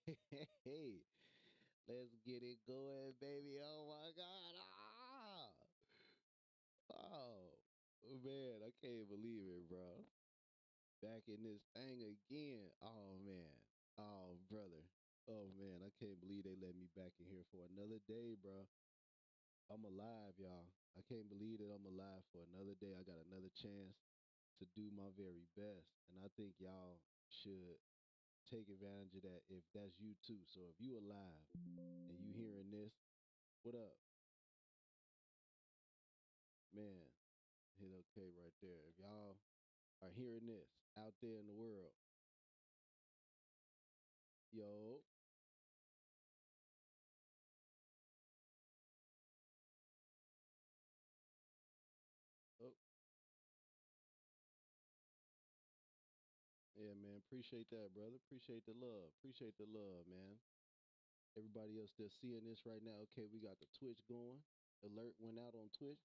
Hey, let's get it going, baby. Oh my God. Oh, man, I can't believe it, bro. Back in this thing again. Oh, man. Oh, brother. Oh, man, I can't believe they let me back in here for another day, bro. I'm alive, y'all. I can't believe that I'm alive for another day. I got another chance to do my very best. And I think y'all should take advantage of that if that's you too. So if you alive and you hearing this, what up? Man, hit okay right there. If y'all are hearing this out there in the world, yo, oh, yeah, man, appreciate that, brother. Appreciate the love. Appreciate the love, man. Everybody else that's seeing this right now, okay, we got the Twitch going. Alert went out on Twitch.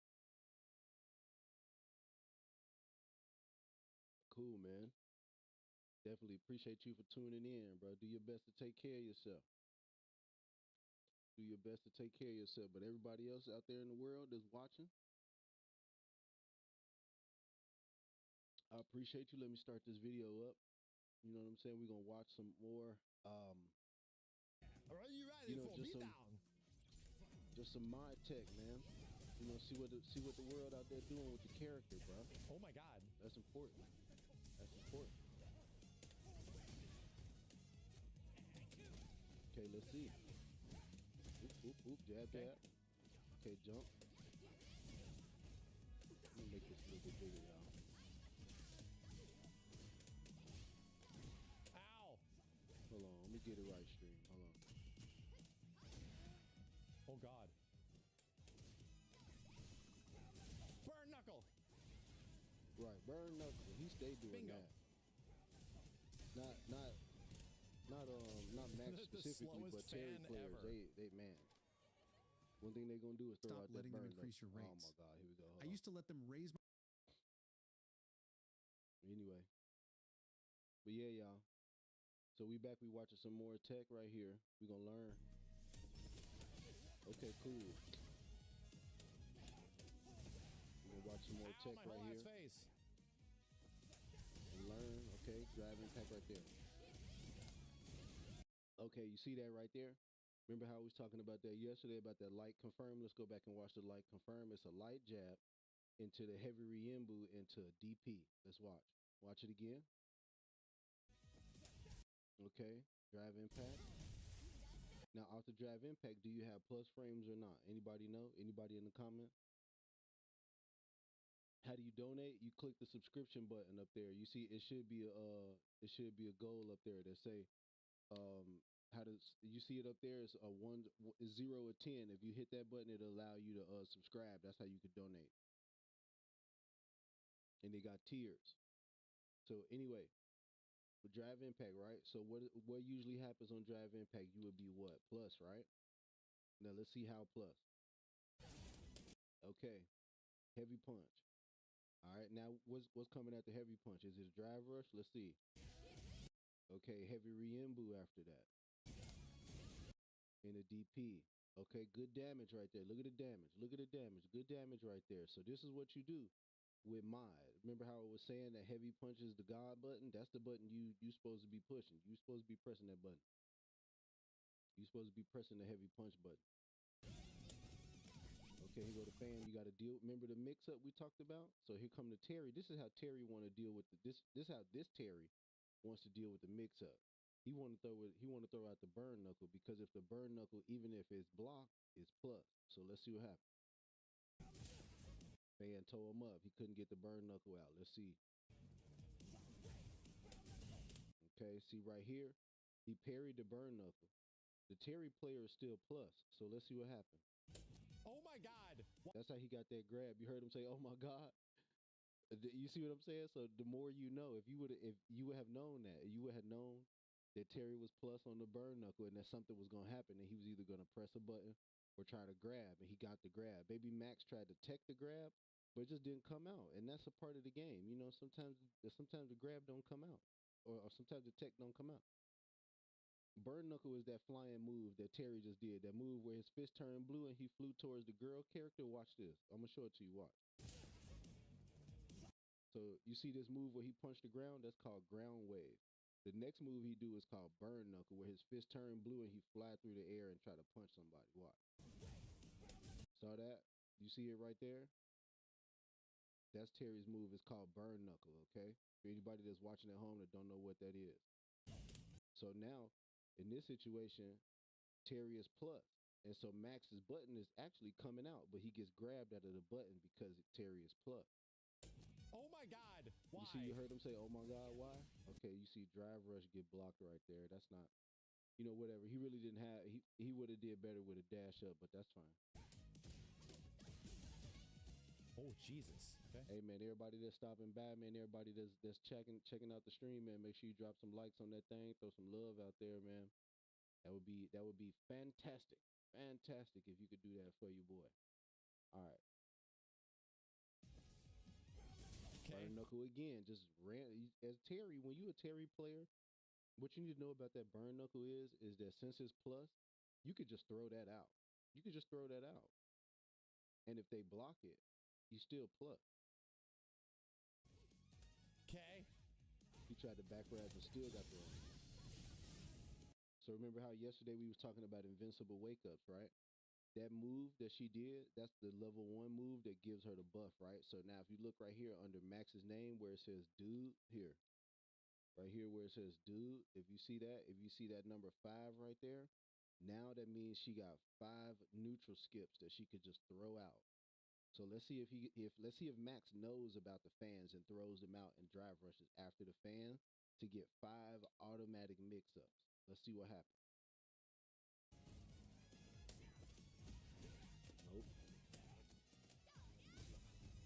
Cool, man. Definitely appreciate you for tuning in, bro. Do your best to take care of yourself. Do your best to take care of yourself. But everybody else out there in the world that's watching, I appreciate you. Let me start this video up. You know what I'm saying? We're gonna watch some more Are you ready you know, for me down? just some mod tech, man. You know, see what the world out there doing with the character, bro. Oh my god. That's important. That's important. Okay, let's see. Oop, oop, oop, jab, Okay. jab. Okay, jump. Let me make this a little bit bigger, y'all. Ow. Hold on, let me get it right, stream. Hold on. Oh god. Burn knuckle. Right, burn knuckle. He stayed doing Bingo. that. Not Max The specifically, slowest but Terry fan players, ever. they man. One thing they gonna do is throw Stop out that letting them burn increase knuckle. your Oh my rates. god, here we go. Hold I on. used to let them raise Anyway, but yeah, y'all. So we back. We watching some more tech right here. We gonna learn. Okay, cool. We gonna watch some more Ow, tech my right whole ass here face. and learn. Okay, drive impact right there. Okay, you see that right there? Remember how we was talking about that yesterday about that light confirm? Let's go back and watch the light confirm. It's a light jab into the heavy Riembu into a DP. Let's watch. Watch it again. Okay, drive impact. Now, off the drive impact, do you have plus frames or not? Anybody know? Anybody in the comment? How do you donate? You click the subscription button up there. You see, it should be a goal up there that say, um, how does you see it up there? It's a one, it's 0 or 10. If you hit that button, it'll allow you to subscribe. That's how you could donate. And they got tiers. So anyway, with drive impact, right? So what usually happens on drive impact? You would be what plus, right? Now let's see how plus. Okay, heavy punch. All right, now what's coming at the heavy punch? Is it a drive rush? Let's see. Okay, heavy Riembu after that. In a DP. Okay, good damage right there. Look at the damage. Look at the damage. Good damage right there. So this is what you do with MAI. Remember how I was saying that heavy punch is the God button? That's the button you supposed to be pushing. You supposed to be pressing that button. You supposed to be pressing the heavy punch button. Okay, here go the fan. You got to deal. Remember the mix up we talked about? So here come the Terry. This is how Terry want to deal with this how this Terry wants to deal with the mix up. He want to throw out the burn knuckle because if the burn knuckle, even if it's blocked, is plus. So let's see what happens. Fan tore him up. He couldn't get the burn knuckle out. Let's see. Okay, see right here. He parried the burn knuckle. The Terry player is still plus. So let's see what happened. Oh my god. That's how he got that grab. You heard him say, "Oh my god." You see what I'm saying? So the more you know, if you would have known that, you would have known that Terry was plus on the burn knuckle and that something was gonna happen and he was either gonna press a button or try to grab and he got the grab. Baby Max tried to tech the grab, but it just didn't come out. And that's a part of the game. You know, sometimes the grab don't come out. Or sometimes the tech don't come out. Burn knuckle is that flying move that Terry just did. That move where his fist turned blue and he flew towards the girl character. Watch this. I'm gonna show it to you. Watch. So you see this move where he punched the ground? That's called ground wave. The next move he do is called burn knuckle, where his fist turned blue and he fly through the air and try to punch somebody. Watch. Saw that? You see it right there? That's Terry's move. It's called burn knuckle, okay? For anybody that's watching at home that don't know what that is. So now, in this situation, Terry is plus. And so Max's button is actually coming out, but he gets grabbed out of the button because Terry is plus. Oh my God, why? You see, you heard him say, oh my God, why? Okay, you see drive rush get blocked right there. That's not, whatever. He really didn't have, he would have did better with a dash up, but that's fine. Oh, Jesus. Okay. Hey, man, everybody that's stopping by, man, everybody that's checking out the stream, man, make sure you drop some likes on that thing. Throw some love out there, man. That would be fantastic. Fantastic if you could do that for your boy. All right. Okay. Burn knuckle again. Just ran as Terry. When you a Terry player, what you need to know about that burn knuckle is that since it's plus, you could just throw that out. You could just throw that out. And if they block it, you still plus. Okay. He tried to back grab and still got thrown. So remember how yesterday we was talking about invincible wake ups, right? That move that she did, that's the level 1 move that gives her the buff, right? So now if you look right here under Max's name where it says dude, here, right here where it says dude, if you see that number 5 right there, now that means she got 5 neutral skips that she could just throw out. So let's see if Max knows about the fans and throws them out and drive rushes after the fan to get 5 automatic mix-ups. Let's see what happens. Nope.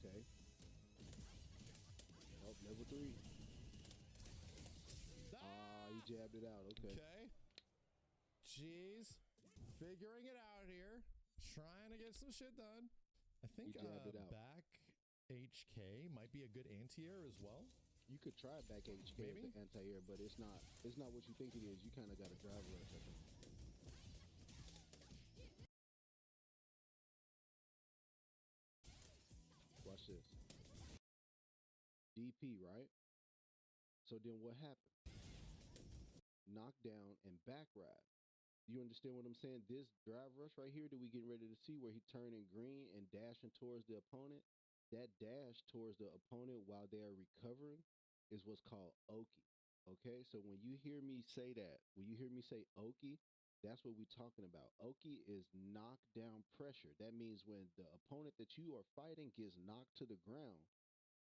Okay. Oh, level 3. He jabbed it out. Okay. Okay. Jeez. Figuring it out here. Trying to get some shit done. I think He jabbed it out. back HK might be a good anti-air as well. You could try back HK Maybe? as the anti-air, but it's not what you think it is. You kind of got to drive rush, I think. Watch this. DP, right? So then what happened? Knockdown and back ride. You understand what I'm saying? This drive rush right here that we getting ready to see where he turning green and dashing towards the opponent, that dash towards the opponent while they are recovering is what's called Oki. Okay, so when you hear me say that, when you hear me say Oki, that's what we're talking about. Oki is knockdown pressure. That means when the opponent that you are fighting gets knocked to the ground,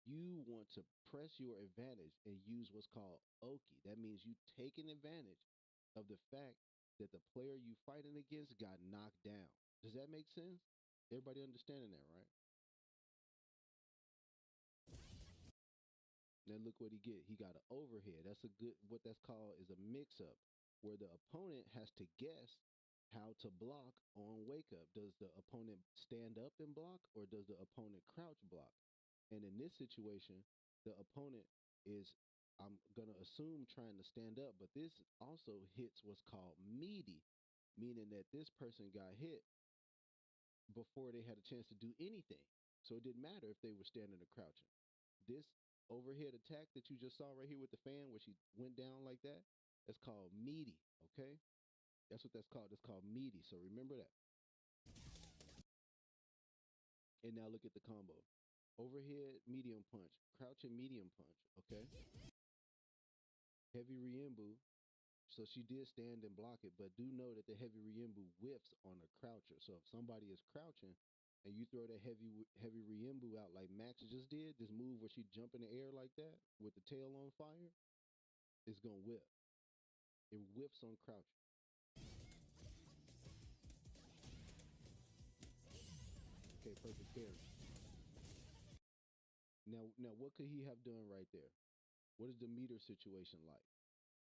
you want to press your advantage and use what's called Oki. That means you taking advantage of the fact that the player you fighting against got knocked down. Does that make sense? Everybody understanding that, right? Now look what he get. He got an overhead. That's what that's called is a mix-up, where the opponent has to guess how to block on wake up. Does the opponent stand up and block, or does the opponent crouch block? And in this situation, the opponent is, I'm going to assume, trying to stand up, but this also hits what's called meaty, meaning that this person got hit before they had a chance to do anything. So it didn't matter if they were standing or crouching. This overhead attack that you just saw right here with the fan, where she went down like that, that's called meaty, okay? That's what that's called. It's called meaty. So remember that. And now look at the combo. Overhead, medium punch. Crouching, medium punch, okay? Heavy Riembu. So she did stand and block it, but do know that the heavy Riembu whiffs on a croucher. So if somebody is crouching and you throw that heavy Riembu out like Max just did, this move where she jump in the air like that with the tail on fire, it's going to whip. It whiffs on croucher. Okay, perfect parry. Now, what could he have done right there? What is the meter situation like?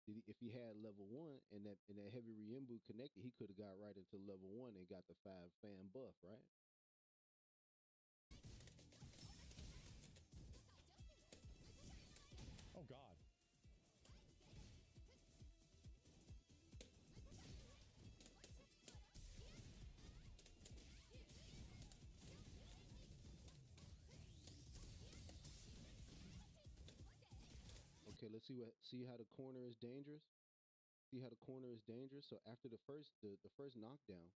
If he had level 1 and that heavy Riembu connected, he could have got right into level 1 and got the 5 fan buff, right? Oh God. Okay, let's see how the corner is dangerous. See how the corner is dangerous. So after the first knockdown,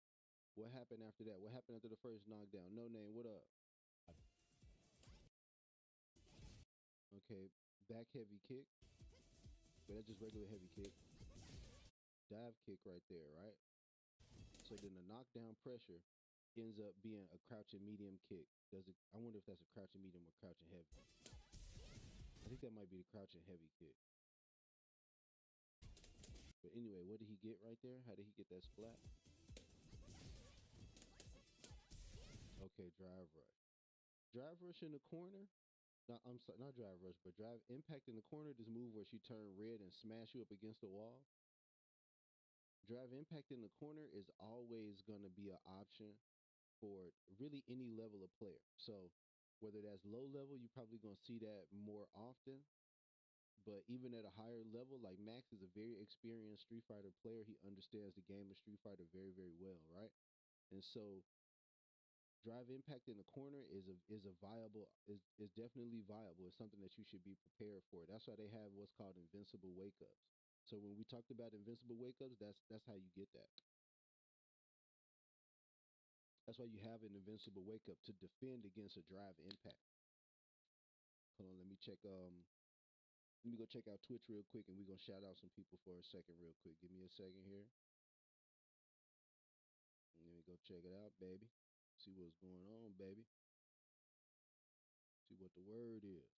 what happened after that? What happened after the first knockdown? No name. What up? Okay, back heavy kick, but that's just regular heavy kick. Dive kick right there, right? So then the knockdown pressure ends up being a crouching medium kick. Does it? I wonder if that's a crouching medium or crouching heavy. I think that might be the crouching heavy kick. But anyway, what did he get right there? How did he get that splat? Okay, drive rush. Drive rush in the corner. No, I'm sorry, not drive rush, but drive impact in the corner. This move where she turn red and smash you up against the wall. Drive impact in the corner is always going to be an option for really any level of player. So whether that's low level, you're probably going to see that more often. But even at a higher level, like Max is a very experienced Street Fighter player. He understands the game of Street Fighter very, very well, right? And so drive impact in the corner is a viable is definitely viable. It's something that you should be prepared for. That's why they have what's called invincible wake ups. So when we talked about invincible wake ups, that's how you get that. That's why you have an invincible wake up to defend against a drive impact. Hold on, let me check. Let me go check out Twitch real quick, and we're gonna shout out some people for a second, real quick. Give me a second here. Let me go check it out, baby. See what's going on, baby. See what the word is.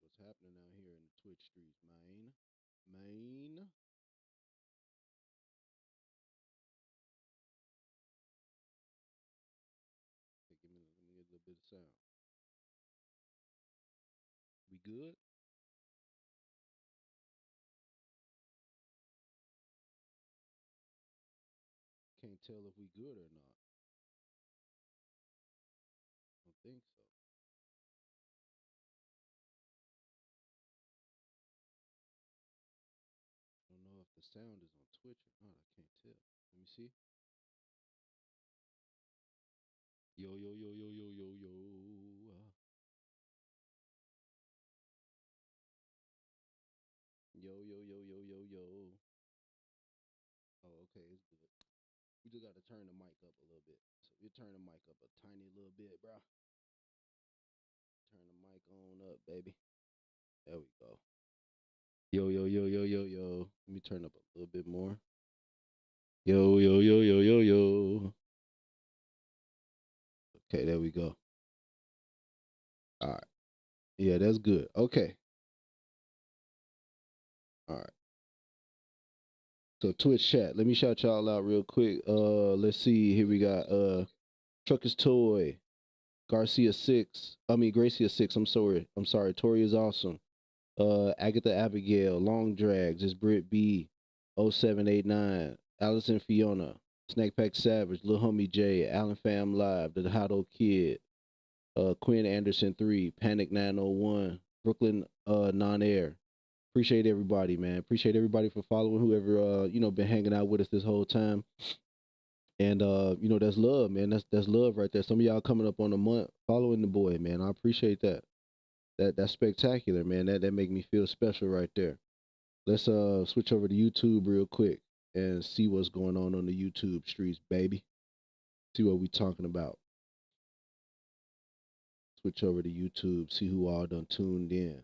What's happening out here in the Twitch streets, man? Man. Okay, let me get a little bit of sound. We good? Can't tell if we good or not. I don't think so. I don't know if the sound is on Twitch or not. I can't tell. Let me see. Yo, yo, yo, yo, yo, yo, yo. Yo, yo, yo, yo, yo, yo. Oh, okay, it's good. We just got to turn the mic up a little bit. So we turn the mic up a tiny little bit, bro. Turn the mic on up, baby. There we go. Yo, yo, yo, yo, yo, yo. Let me turn up a little bit more. Yo, yo, yo, yo, yo, yo. Okay, there we go. All right. Yeah, that's good. Okay. All right. So Twitch chat. Let me shout y'all out real quick. Let's see. Here we got Trucker's Toy, Garcia 6. I mean Gracia 6. I'm sorry. Tori is awesome. Agatha Abigail, Long Drags, is Britt B, 0789, Allison Fiona, Snack Pack Savage, Lil Homie J, Alan Fam Live, The Hotto Kid, Quinn Anderson 3, Panic 901, Brooklyn Non Air. Appreciate everybody, man. Appreciate everybody for following whoever been hanging out with us this whole time. And that's love, man. That's love right there. Some of y'all coming up on a month following the boy, man. I appreciate that. That's spectacular, man. That make me feel special right there. Let's switch over to YouTube real quick and see what's going on the YouTube streets, baby. See what we talking about. Switch over to YouTube, see who all done tuned in.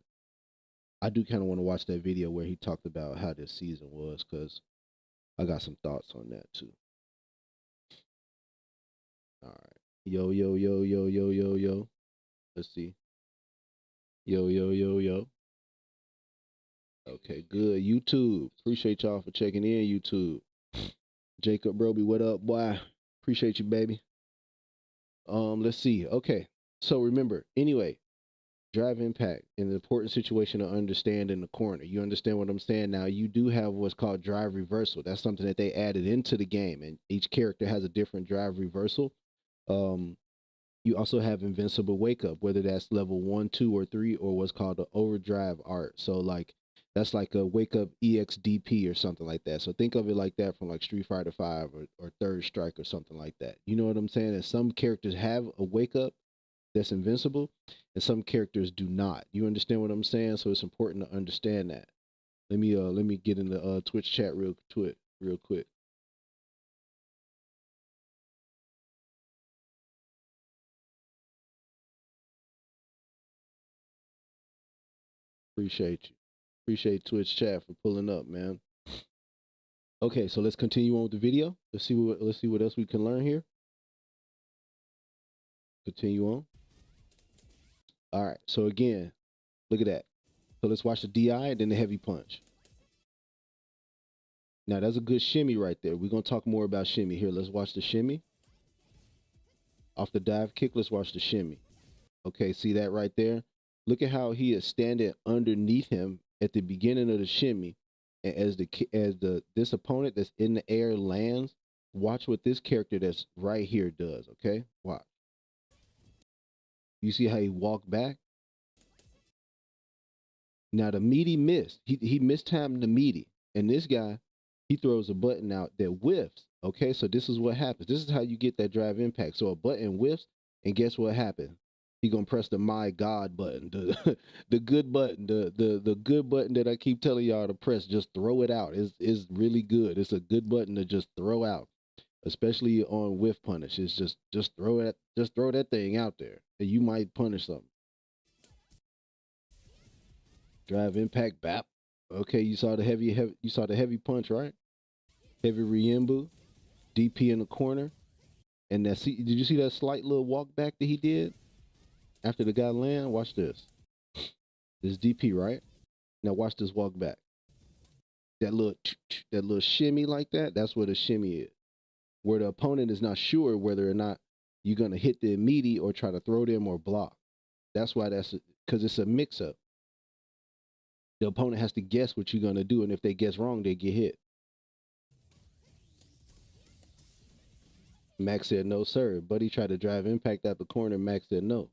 I do kind of want to watch that video where he talked about how this season was, because I got some thoughts on that too. All right. Yo, yo, yo, yo, yo, yo, yo. Let's see. Yo, yo, yo, yo. Okay, good. YouTube. Appreciate y'all for checking in, YouTube. Jacob Roby, what up, boy? Appreciate you, baby. Let's see. Okay. So remember, anyway, drive impact in an important situation to understand in the corner. You understand what I'm saying? Now, you do have what's called drive reversal. That's something that they added into the game, and each character has a different drive reversal. Um, you also have invincible wake up, whether that's level 1, 2, or 3, or what's called the overdrive art. So like that's like a wake up EXDP or something like that. So think of it like that from like Street Fighter 5 or Third Strike or something like that. You know what I'm saying? That some characters have a wake up, that's invincible, and some characters do not. You understand what I'm saying? So it's important to understand that. Let me get in the Twitch chat real quick. Appreciate you. Appreciate Twitch chat for pulling up, man. Okay, so let's continue on with the video. Let's see what else we can learn here. Continue on. All right. So again, look at that. So let's watch the DI and then the heavy punch. Now that's a good shimmy right there. We're gonna talk more about shimmy here. Let's watch the shimmy. Off the dive kick, let's watch the shimmy. Okay, see that right there? Look at how he is standing underneath him at the beginning of the shimmy. And as the this opponent that's in the air lands, watch what this character that's right here does, okay? Watch. You see how he walked back? Now the meaty missed. He mistimed the meaty. And this guy, he throws a button out that whiffs. Okay, so this is what happens. This is how you get that drive impact. So a button whiffs, and guess what happened? He gonna press the my God button, the good button, the good button that I keep telling y'all to press. Just throw it out. It's really good. It's a good button to just throw out, especially on whiff punish. It's just throw that thing out there, and you might punish something. Drive impact bap. Okay, you saw the heavy punch, right? Heavy Ryembu, DP in the corner. And did you see that slight little walk back that he did after the guy land? Watch this. This DP, right? Now watch this walk back. That little shimmy like that, that's what a shimmy is. Where the opponent is not sure whether or not you're gonna hit the immediate or try to throw them or block. That's why because it's a mix up. The opponent has to guess what you're gonna do, and if they guess wrong, they get hit. Max said no, sir. Buddy tried to drive impact out the corner. Max said no.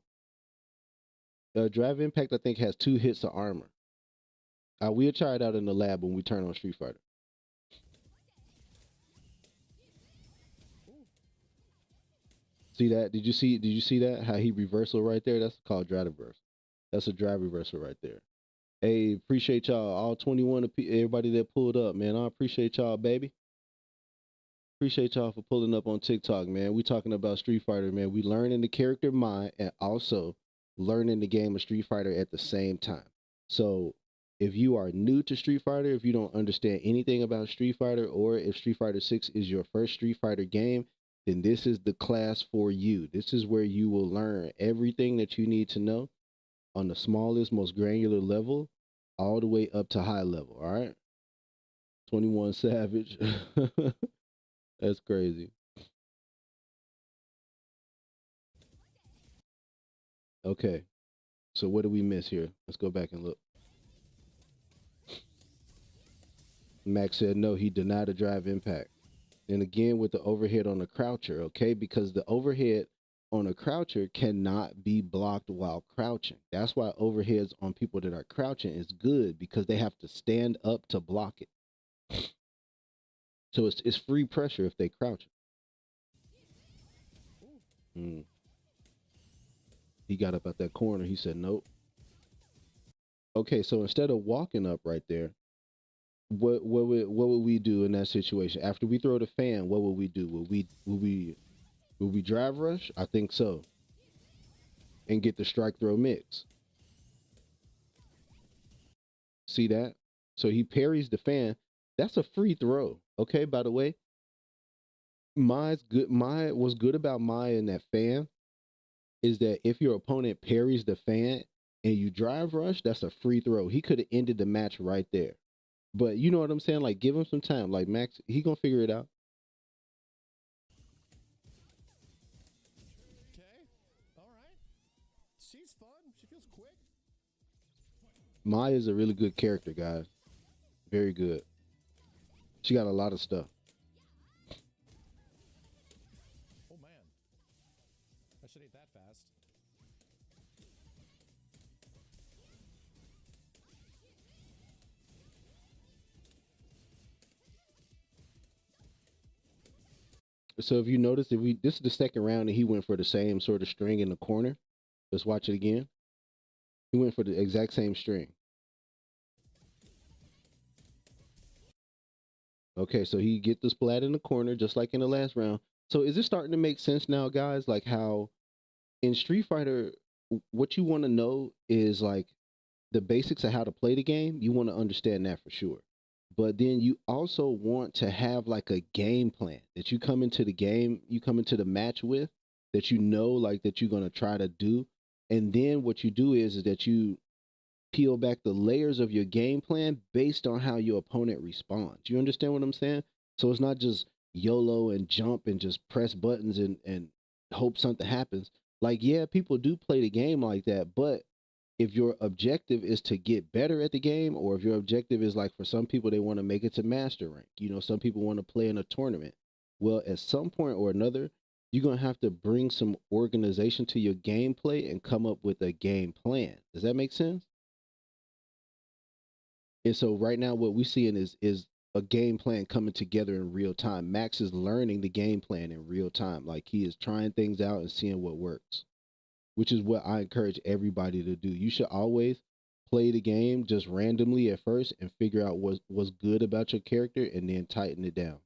Drive impact, I think, has 2 hits of armor. We'll try it out in the lab when we turn on Street Fighter. See that? Did you see that? How he reversal right there? That's called drive reversal. That's a drive reversal right there. Hey, appreciate y'all. All 21 everybody that pulled up, man. I appreciate y'all, baby. Appreciate y'all for pulling up on TikTok, man. We talking about Street Fighter, man. We learning the character mind and also learning the game of Street Fighter at the same time. So if you are new to Street Fighter, if you don't understand anything about Street Fighter, or if Street Fighter 6 is your first Street Fighter game, then this is the class for you. This is where you will learn everything that you need to know on the smallest, most granular level, all the way up to high level, all right? 21 Savage. That's crazy. Okay. So what did we miss here? Let's go back and look. Max said no, he denied a drive impact. And again with the overhead on the croucher, okay? Because the overhead on a croucher cannot be blocked while crouching. That's why overheads on people that are crouching is good, because they have to stand up to block it. So it's free pressure if they crouch. Mm. He got up at that corner. He said nope. Okay, so instead of walking up right there, what would we do in that situation? After we throw the fan, what would we do? Would we drive rush? I think so. And get the strike throw mix. See that? So he parries the fan. That's a free throw. Okay, by the way. What's good about Mai in that fan is that if your opponent parries the fan and you drive rush, that's a free throw. He could have ended the match right there. But you know what I'm saying? Like, give him some time. Like, Max, he gonna figure it out. Okay. All right. She's fun. She feels quick. Maya is a really good character, guys. Very good. She got a lot of stuff. Oh man. I should eat that fast. So if you notice, this is the second round and he went for the same sort of string in the corner. Let's watch it again. He went for the exact same string. Okay, so he get the splat in the corner just like in the last round. So is it starting to make sense now, guys? Like how in Street Fighter, what you want to know is like the basics of how to play the game. You want to understand that for sure. But then you also want to have like a game plan that you come into the game, you come into the match with, that you know like that you're going to try to do. And then what you do is that you peel back the layers of your game plan based on how your opponent responds. You understand what I'm saying? So it's not just YOLO and jump and just press buttons and hope something happens. Like, yeah, people do play the game like that, but if your objective is to get better at the game, or if your objective is like for some people, they want to make it to master rank, you know, some people want to play in a tournament. Well, at some point or another, you're going to have to bring some organization to your gameplay and come up with a game plan. Does that make sense? And so right now what we're seeing is a game plan coming together in real time. Max is learning the game plan in real time. Like he is trying things out and seeing what works, which is what I encourage everybody to do. You should always play the game just randomly at first and figure out what's good about your character and then tighten it down.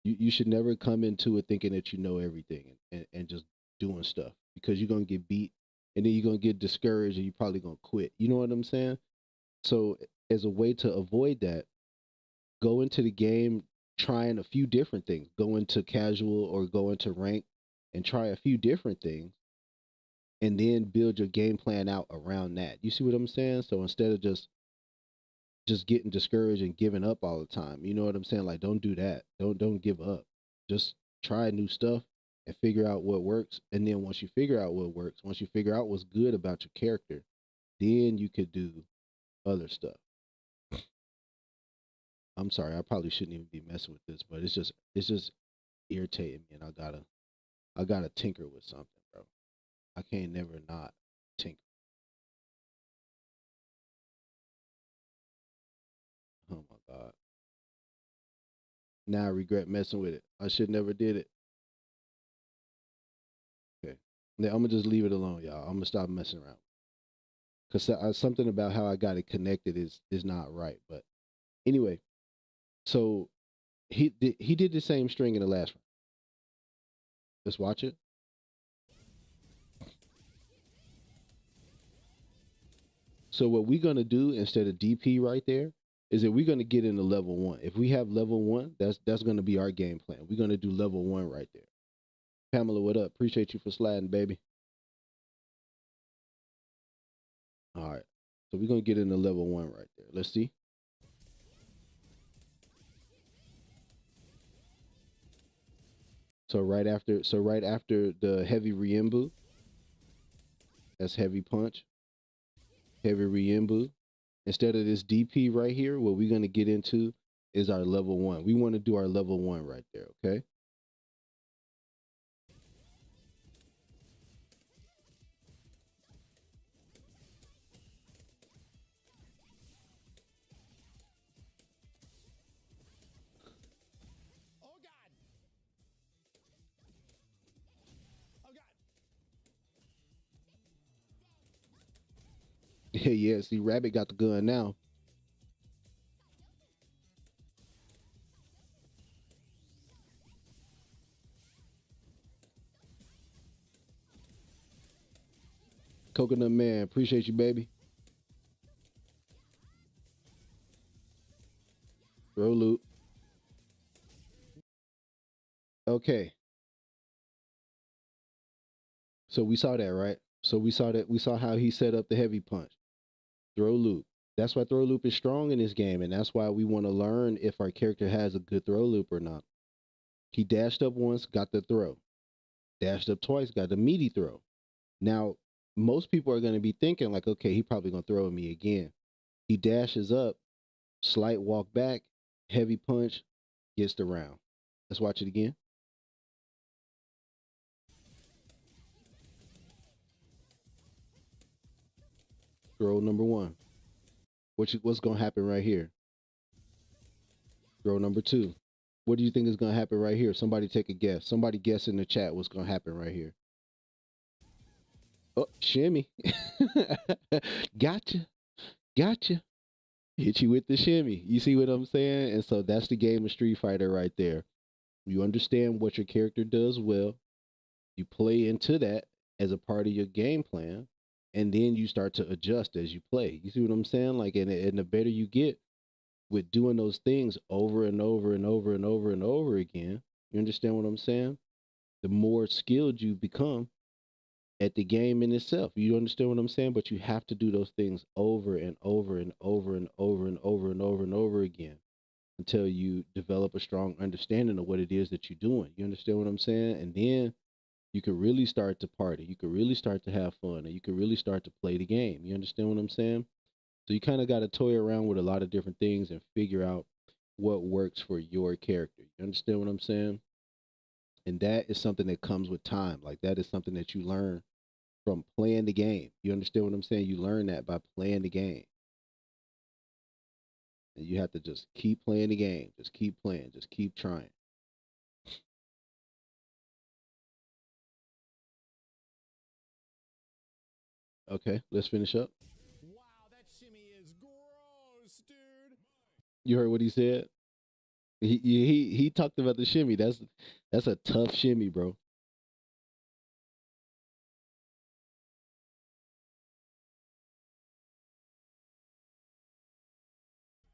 You should never come into it thinking that you know everything and just doing stuff because you're gonna get beat and then you're gonna get discouraged and you're probably gonna quit. You know what I'm saying? So as a way to avoid that, go into the game trying a few different things. Go into casual or go into rank and try a few different things and then build your game plan out around that. You see what I'm saying? So instead of just getting discouraged and giving up all the time, you know what I'm saying? Like don't do that. Don't give up. Just try new stuff and figure out what works. And then once you figure out what works, once you figure out what's good about your character, then you could do other stuff. I'm sorry, I probably shouldn't even be messing with this, but it's just irritating me and I gotta tinker with something, bro. I can't never not tinker. Oh my god. Now I regret messing with it. I should never did it. Okay. Now I'm gonna just leave it alone, y'all. I'm gonna stop messing around. Cause something about how I got it connected is not right. But anyway, so he did the same string in the last one. Let's watch it. So what we're gonna do instead of DP right there is that we're gonna get into level one. If we have level one, that's gonna be our game plan. We're gonna do level one right there. Pamela, what up? Appreciate you for sliding, baby. All right. So we're gonna get into level one right there. Let's see. So right after the heavy Riembu, that's heavy punch, heavy Riembu. Instead of this DP right here, what we're gonna get into is our level one. We want to do our level one right there, okay? Oh God! Oh God! Yeah, yeah. See, Rabbit got the gun now. Coconut Man, appreciate you, baby. Throw loop. Okay, so we saw that, right? So we saw how he set up the heavy punch. Throw loop. That's why throw loop is strong in this game, and that's why we want to learn if our character has a good throw loop or not. He dashed up once, got the throw. Dashed up twice, got the meaty throw. Now, most people are going to be thinking like, okay, he probably going to throw at me again. He dashes up, slight walk back, heavy punch, gets the round. Let's watch it again. Throw number one. What's going to happen right here? Throw number two. What do you think is going to happen right here? Somebody take a guess. Somebody guess in the chat what's going to happen right here. Oh, shimmy. Gotcha. Gotcha. Hit you with the shimmy. You see what I'm saying? And so that's the game of Street Fighter right there. You understand what your character does well. You play into that as a part of your game plan, and then you start to adjust as you play. You see what I'm saying? Like, and the better you get with doing those things over and over and over and over and over again, you understand what I'm saying? The more skilled you become at the game in itself. You understand what I'm saying? But you have to do those things over and over and over and over and over and over and over again until you develop a strong understanding of what it is that you're doing. You understand what I'm saying? And then you can really start to party. You can really start to have fun, and you can really start to play the game. You understand what I'm saying? So you kind of got to toy around with a lot of different things and figure out what works for your character. You understand what I'm saying? And that is something that comes with time. Like that is something that you learn from playing the game. You understand what I'm saying? You learn that by playing the game. And you have to just keep playing the game. Just keep playing. Just keep trying. Okay, let's finish up. Wow, that shimmy is gross, dude. You heard what he said? He talked about the shimmy. That's a tough shimmy, bro.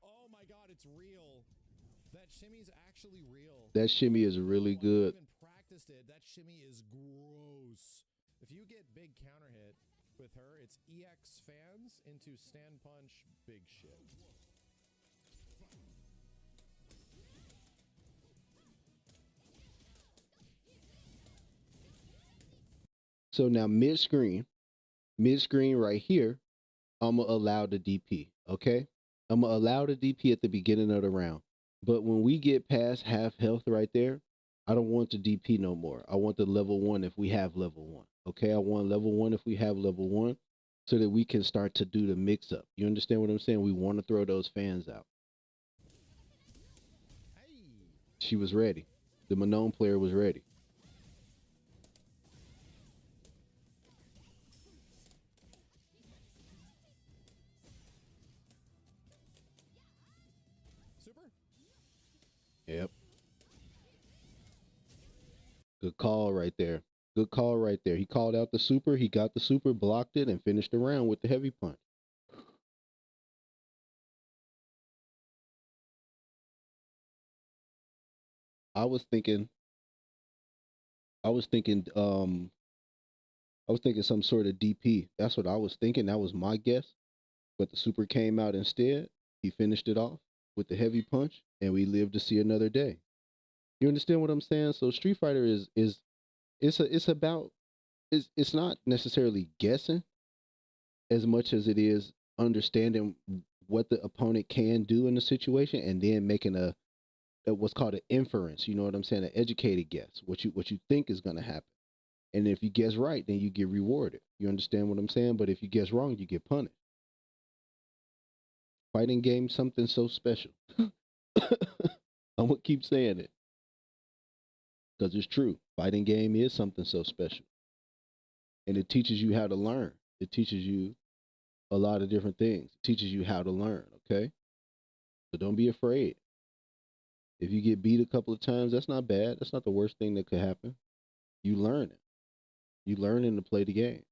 Oh my god, it's real. That shimmy's actually real. That shimmy is really Oh, I haven't good. even practiced it. That shimmy is gross. If you get big counter hit with her, it's EX fans into stand punch big shit. So now mid screen right here, I'm gonna allow the DP. Okay, I'm gonna allow the DP at the beginning of the round. But when we get past half health right there, I don't want the DP no more. I want the level one if we have level one. Okay, I want level one if we have level one, so that we can start to do the mix up. You understand what I'm saying? We want to throw those fans out. Hey! She was ready. The Manon player was ready. Super? Yep. Good call right there. Good call right there. He called out the super. He got the super, blocked it, and finished the round with the heavy punch. I was thinking, I was thinking, I was thinking some sort of DP. That's what I was thinking. That was my guess. But the super came out instead. He finished it off with the heavy punch, and we lived to see another day. You understand what I'm saying? So Street Fighter is it's about it's not necessarily guessing as much as it is understanding what the opponent can do in the situation and then making a what's called an inference. You know what I'm saying? An educated guess. What you think is going to happen. And if you guess right, then you get rewarded. You understand what I'm saying? But if you guess wrong, you get punished. Fighting game, something so special. I'm gonna keep saying it because it's true. Fighting game is something so special, and it teaches you how to learn. It teaches you a lot of different things. It teaches you how to learn. Okay, so don't be afraid. If you get beat a couple of times, that's not bad. That's not the worst thing that could happen. You learn it. You learning to play the game.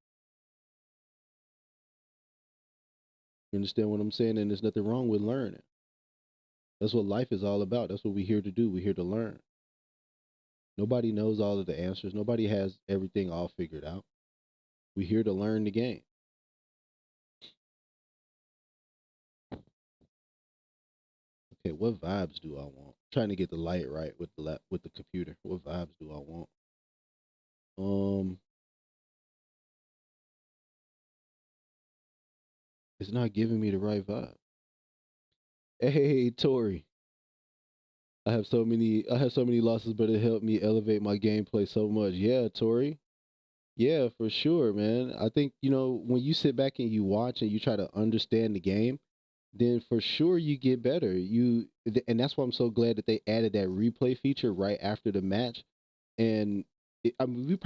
You understand what I'm saying? And there's nothing wrong with learning. That's what life is all about. That's what we're here to do. We're here to learn. Nobody knows all of the answers. Nobody has everything all figured out. We're here to learn the game. Okay, what vibes do I want? Trying to get the light right with with the computer. What vibes do I want? Um, it's not giving me the right vibe. Hey, Tori. I have so many losses, but it helped me elevate my gameplay so much. Yeah, Tori. Yeah, for sure, man. I think, when you sit back and you watch and you try to understand the game, then for sure you get better. And that's why I'm so glad that they added that replay feature right after the match. And I mean,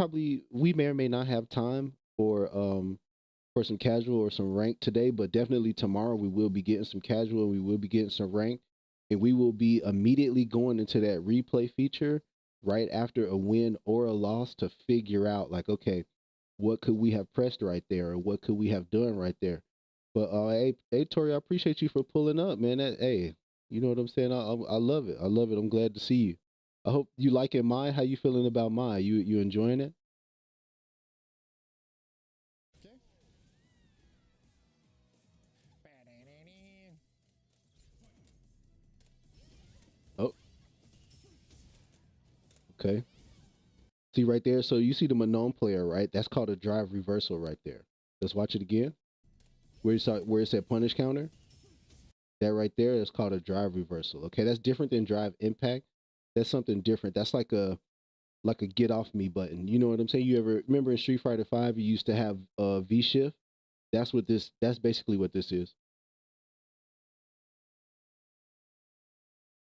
we may or may not have time for some casual or some rank today, but definitely tomorrow we will be getting some casual. We will be getting some rank, and we will be immediately going into that replay feature right after a win or a loss to figure out like, okay, what could we have pressed right there, or what could we have done right there. But hey, Tori, I appreciate you for pulling up, man. Hey, you know what I'm saying? I love it. I love it. I'm glad to see you. I hope you like it, Mai. How you feeling about Mai? You enjoying it? Oh, okay. See right there. So you see the Manon player, right? That's called a drive reversal right there. Let's watch it again. Where it said punish counter. That right there is called a drive reversal. Okay, that's different than drive impact. That's something different. That's like a get off me button. You know what I'm saying? You ever remember in Street Fighter Five you used to have V shift? That's basically what this is.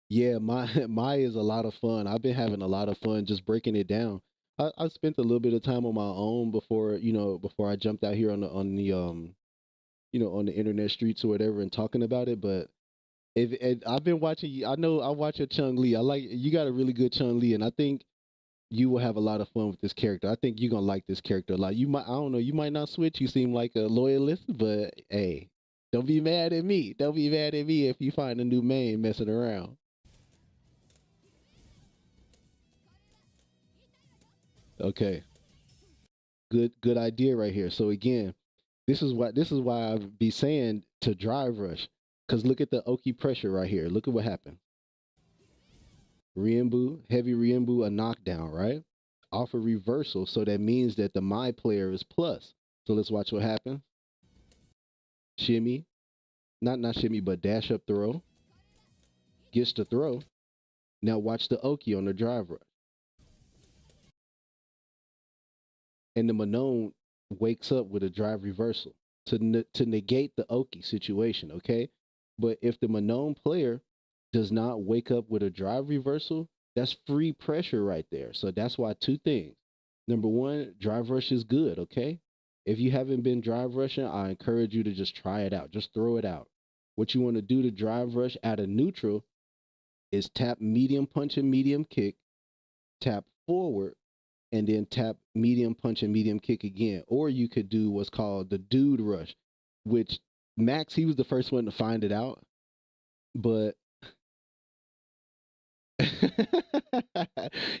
Yeah, my my is a lot of fun. I've been having a lot of fun just breaking it down. I spent a little bit of time on my own before, before I jumped out here on the internet streets or whatever and talking about it. But if I've been watching you, I know I watch your Chung Li. I like you got a really good Chung Li, and I think you will have a lot of fun with this character. I think you're gonna like this character a lot. You might, I don't know, you might not switch. You seem like a loyalist, but hey, don't be mad at me. Don't be mad at me if you find a new main messing around. Okay, good idea right here. So again, this is why I be saying to drive rush, because look at the Oki pressure right here. Look at what happened. Riembu, heavy Riembu, a knockdown, right? Off a reversal, so that means that the my player is plus. So let's watch what happens. Shimmy, not shimmy, but dash up throw. Gets the throw. Now watch the Oki on the drive rush. And the Manon wakes up with a drive reversal to negate the Oki situation, okay? But if the Manon player does not wake up with a drive reversal, that's free pressure right there. So that's why two things. Number one, drive rush is good, okay? If you haven't been drive rushing, I encourage you to just try it out. Just throw it out. What you want to do to drive rush out of neutral is tap medium punch and medium kick, tap forward, and then tap medium punch and medium kick again. Or you could do what's called the dude rush, which Max, he was the first one to find it out. But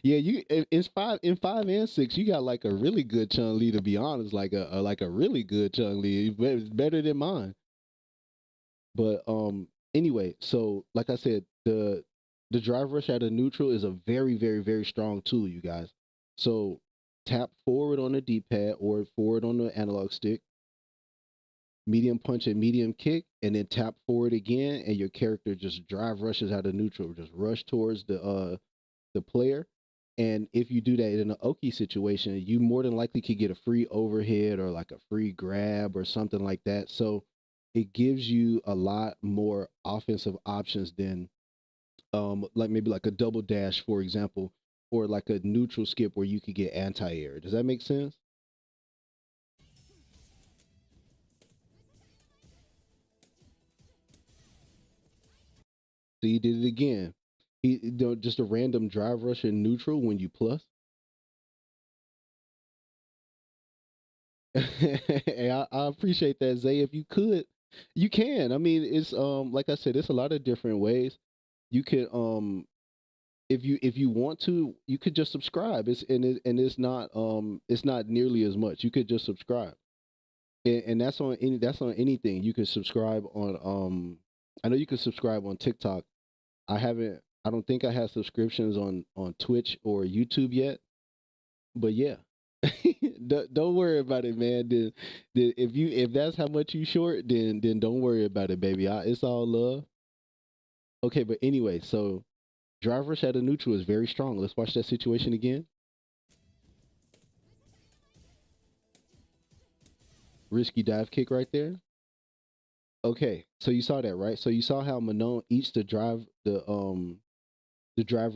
yeah, in 5 and 6, you got like a really good Chun Li, to be honest, like a really good Chun Li. It's better than mine. But anyway, so like I said, the drive rush out of neutral is a very, very, very strong tool, you guys. So tap forward on the D pad or forward on the analog stick, medium punch and medium kick, and then tap forward again, and your character just drive rushes out of neutral, just rush towards the player. And if you do that in an Oki situation, you more than likely could get a free overhead or like a free grab or something like that. So it gives you a lot more offensive options than like maybe like a double dash, for example, or like a neutral skip where you could get anti-air. Does that make sense? So he did it again. Just a random drive rush in neutral when you plus. Hey, I appreciate that, Zay. If you could, you can. I mean, it's like I said, it's a lot of different ways. You could if you want to, you could just subscribe. It's not nearly as much. You could just subscribe. And that's on anything. You can subscribe on I know you can subscribe on TikTok. I don't think I have subscriptions on Twitch or YouTube yet, but yeah. Don't worry about it, man. If that's how much you short, then don't worry about it, baby. It's all love. Okay, but anyway, so driver shadow neutral is very strong. Let's watch that situation again. Risky dive kick right there. Okay, so you saw that, right? So you saw how Manon eats the drive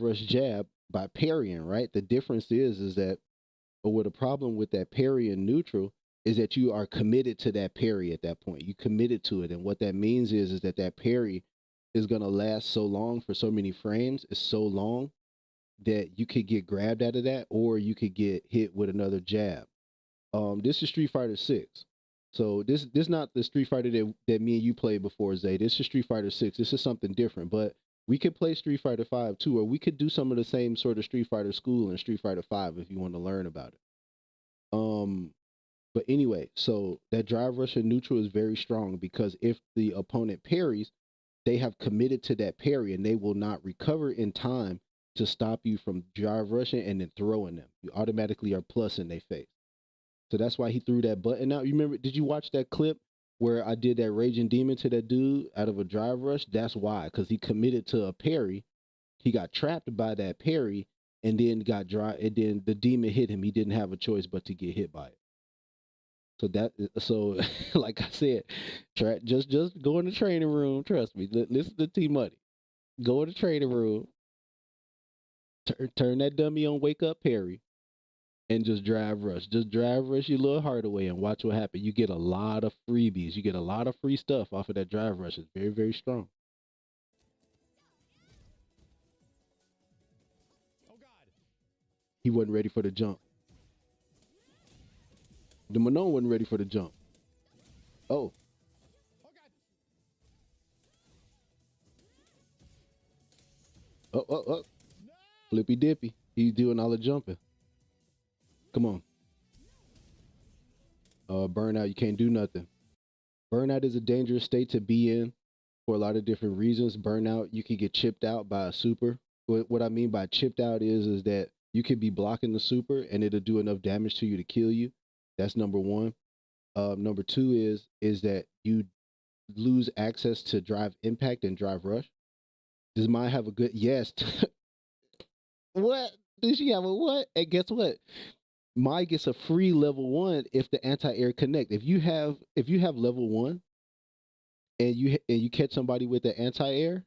rush jab by parrying, right? The difference is that, or what a problem with that parry in neutral is that you are committed to that parry at that point. You committed to it, and what that means is that that parry is gonna last so long for so many frames. It's so long that you could get grabbed out of that, or you could get hit with another jab. This is Street Fighter Six. So this not the Street Fighter that me and you played before, Zay. This is Street Fighter Six. This is something different, but we could play Street Fighter Five too, or we could do some of the same sort of Street Fighter school in Street Fighter Five if you want to learn about it. Um, but anyway, so that drive rush and neutral is very strong because if the opponent parries, they have committed to that parry and they will not recover in time to stop you from drive rushing and then throwing them. You automatically are plus in their face. So that's why he threw that button out. You remember, did you watch that clip where I did that Raging Demon to that dude out of a drive rush? That's why, because he committed to a parry. He got trapped by that parry and then got dry, and then the demon hit him. He didn't have a choice but to get hit by it. So like I said, just go in the training room. Trust me. Listen to T Money. Go in the training room. Turn that dummy on. Wake up, Perry, and just drive rush. Just drive rush your little heart away and watch what happens. You get a lot of freebies. You get a lot of free stuff off of that drive rush. It's very, very strong. Oh God! He wasn't ready for the jump. The Manon wasn't ready for the jump. Oh. Oh God! Oh, oh, oh. No! Flippy dippy. He's doing all the jumping. Come on. Burnout, you can't do nothing. Burnout is a dangerous state to be in for a lot of different reasons. Burnout, you can get chipped out by a super. What I mean by chipped out is that you could be blocking the super and it'll do enough damage to you to kill you. That's number one. Number two is that you lose access to drive impact and drive rush. Does mine have a good yes? What? Does she have a what? And guess what? Mai gets a free level one if the anti-air connect. If you have level one and you catch somebody with the anti-air,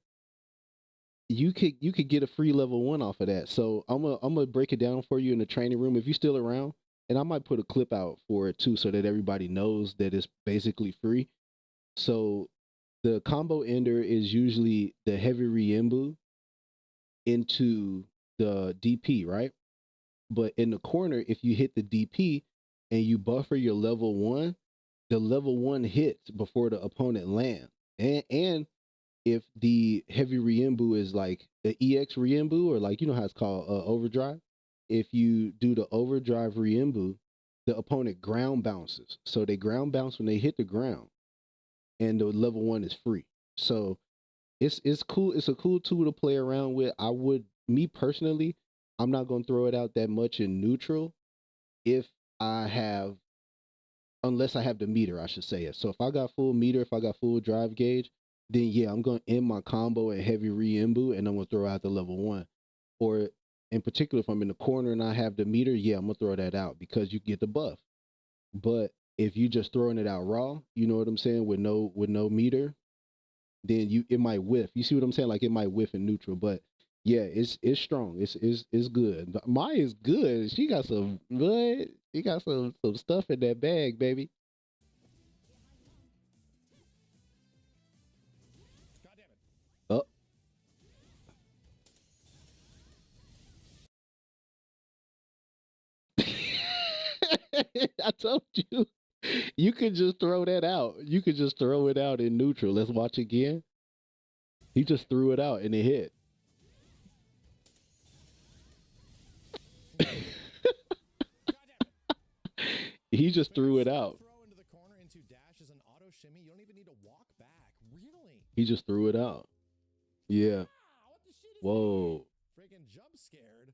you could get a free level one off of that. So I'm gonna break it down for you in the training room if you're still around, and I might put a clip out for it too, so that everybody knows that it's basically free. So the combo ender is usually the heavy Riembu into the DP, right? But in the corner, if you hit the DP and you buffer your level one, the level one hits before the opponent lands. And if the heavy Riembu is like the EX Riembu, or like, you know how it's called, overdrive. If you do the overdrive Riembu, the opponent ground bounces. So they ground bounce when they hit the ground, and the level one is free. So it's cool. It's a cool tool to play around with. I would, me personally, I'm not gonna throw it out that much in neutral if I have, unless I have the meter, I should say it. So if I got full meter, if I got full drive gauge, then yeah, I'm gonna end my combo at heavy re-imbu and I'm gonna throw out the level one. Or in particular, if I'm in the corner and I have the meter, yeah, I'm gonna throw that out because you get the buff. But if you just throwing it out raw, you know what I'm saying, with no meter, then it might whiff. You see what I'm saying? Like it might whiff in neutral, but yeah, it's strong. It's good. Maya is good. She got some what? She got some stuff in that bag, baby. God damn it! Oh, I told you. You could just throw that out. You could just throw it out in neutral. Let's watch again. He just threw it out and it hit. God damn it! He just But your threw it super out. throw into the corner into dash is an auto shimmy. You don't even need to walk back. Really? He just threw it out. Yeah. Ah, what the shit is Whoa. that? Freaking jump scared.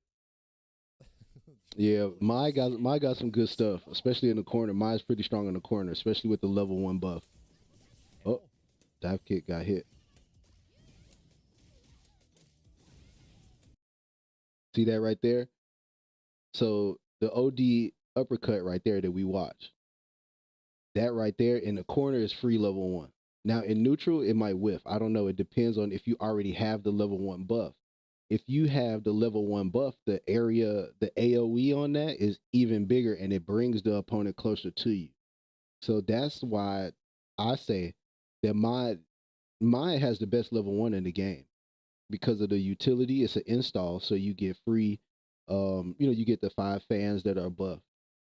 Yeah, Holy my got some good shit. stuff, especially in the corner. Mine's pretty strong in the corner, especially with the level one buff. Oh, Hell. dive kick got hit. See that right there? So the OD uppercut right there that we watch, that right there in the corner is free level one. Now in neutral, it might whiff. I don't know. It depends on if you already have the level one buff. If you have the level one buff, the AoE on that is even bigger and it brings the opponent closer to you. So that's why I say that my has the best level one in the game because of the utility. It's an install, so you get free. You get the 5 fans that are buffed,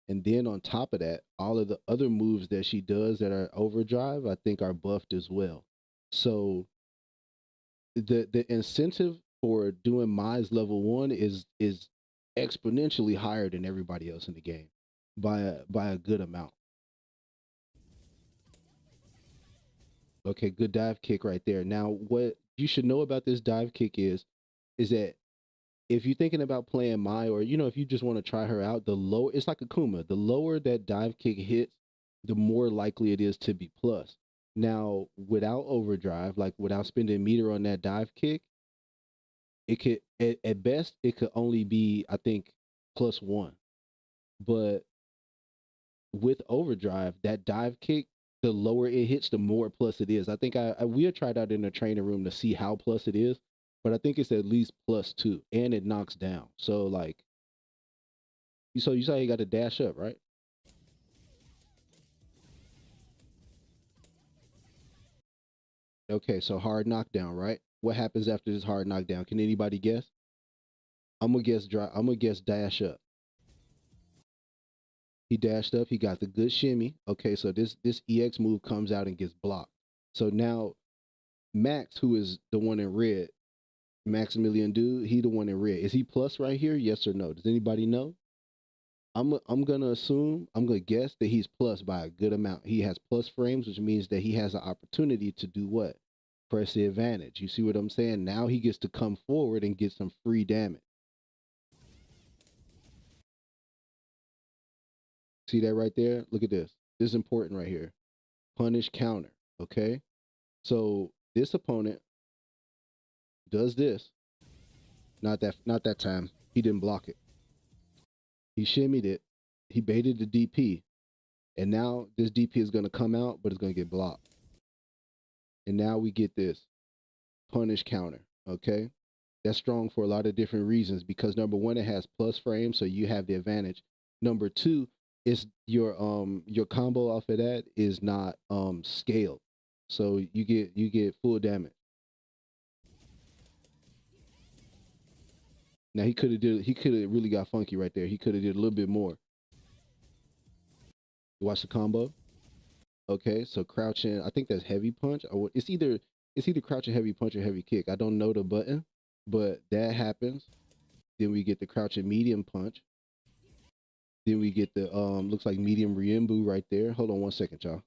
and then on top of that, all of the other moves that she does that are overdrive, I think, are buffed as well. So the incentive for doing Mai's level one is exponentially higher than everybody else in the game by a good amount. Okay, good dive kick right there. Now, what you should know about this dive kick is that if you're thinking about playing Mai, or if you just want to try her out, the low it's like a Kuma. The lower that dive kick hits, the more likely it is to be plus. Now, without overdrive, like without spending meter on that dive kick, it could at best it could only be, I think, +1. But with overdrive, that dive kick, the lower it hits, the more plus it is. I think we had tried out in the training room to see how plus it is, but I think it's at least +2, and it knocks down. So like, you saw you got to dash up, right? Okay, so hard knockdown, right? What happens after this hard knockdown? Can anybody guess? I'm gonna guess dry. I'm gonna guess dash up. He dashed up. He got the good shimmy. Okay, so this EX move comes out and gets blocked. So now Max, who is the one in red, Maximilian dude, he the one in red. Is he plus right here? Yes or no? Does anybody know? I'm gonna assume, I'm gonna guess that he's plus by a good amount. He has plus frames, which means that he has an opportunity to do what? Press the advantage. You see what I'm saying? Now he gets to come forward and get some free damage. See that right there? Look at this. This is important right here. Punish counter. Okay. So this opponent does this. Not that time. He didn't block it. He shimmied it. He baited the DP. And now this DP is gonna come out, but it's gonna get blocked. And now we get this punish counter. Okay. That's strong for a lot of different reasons because number one, it has plus frames, so you have the advantage. Number two, is your combo off of that is not scaled. So you get full damage. Now he could have really got funky right there. He could have did a little bit more. You watch the combo. Okay, so crouching, I think that's heavy punch. Or it's either crouching heavy punch or heavy kick. I don't know the button, but that happens. Then we get the crouching medium punch. Then we get the looks like medium Riembu right there. Hold on one second, y'all.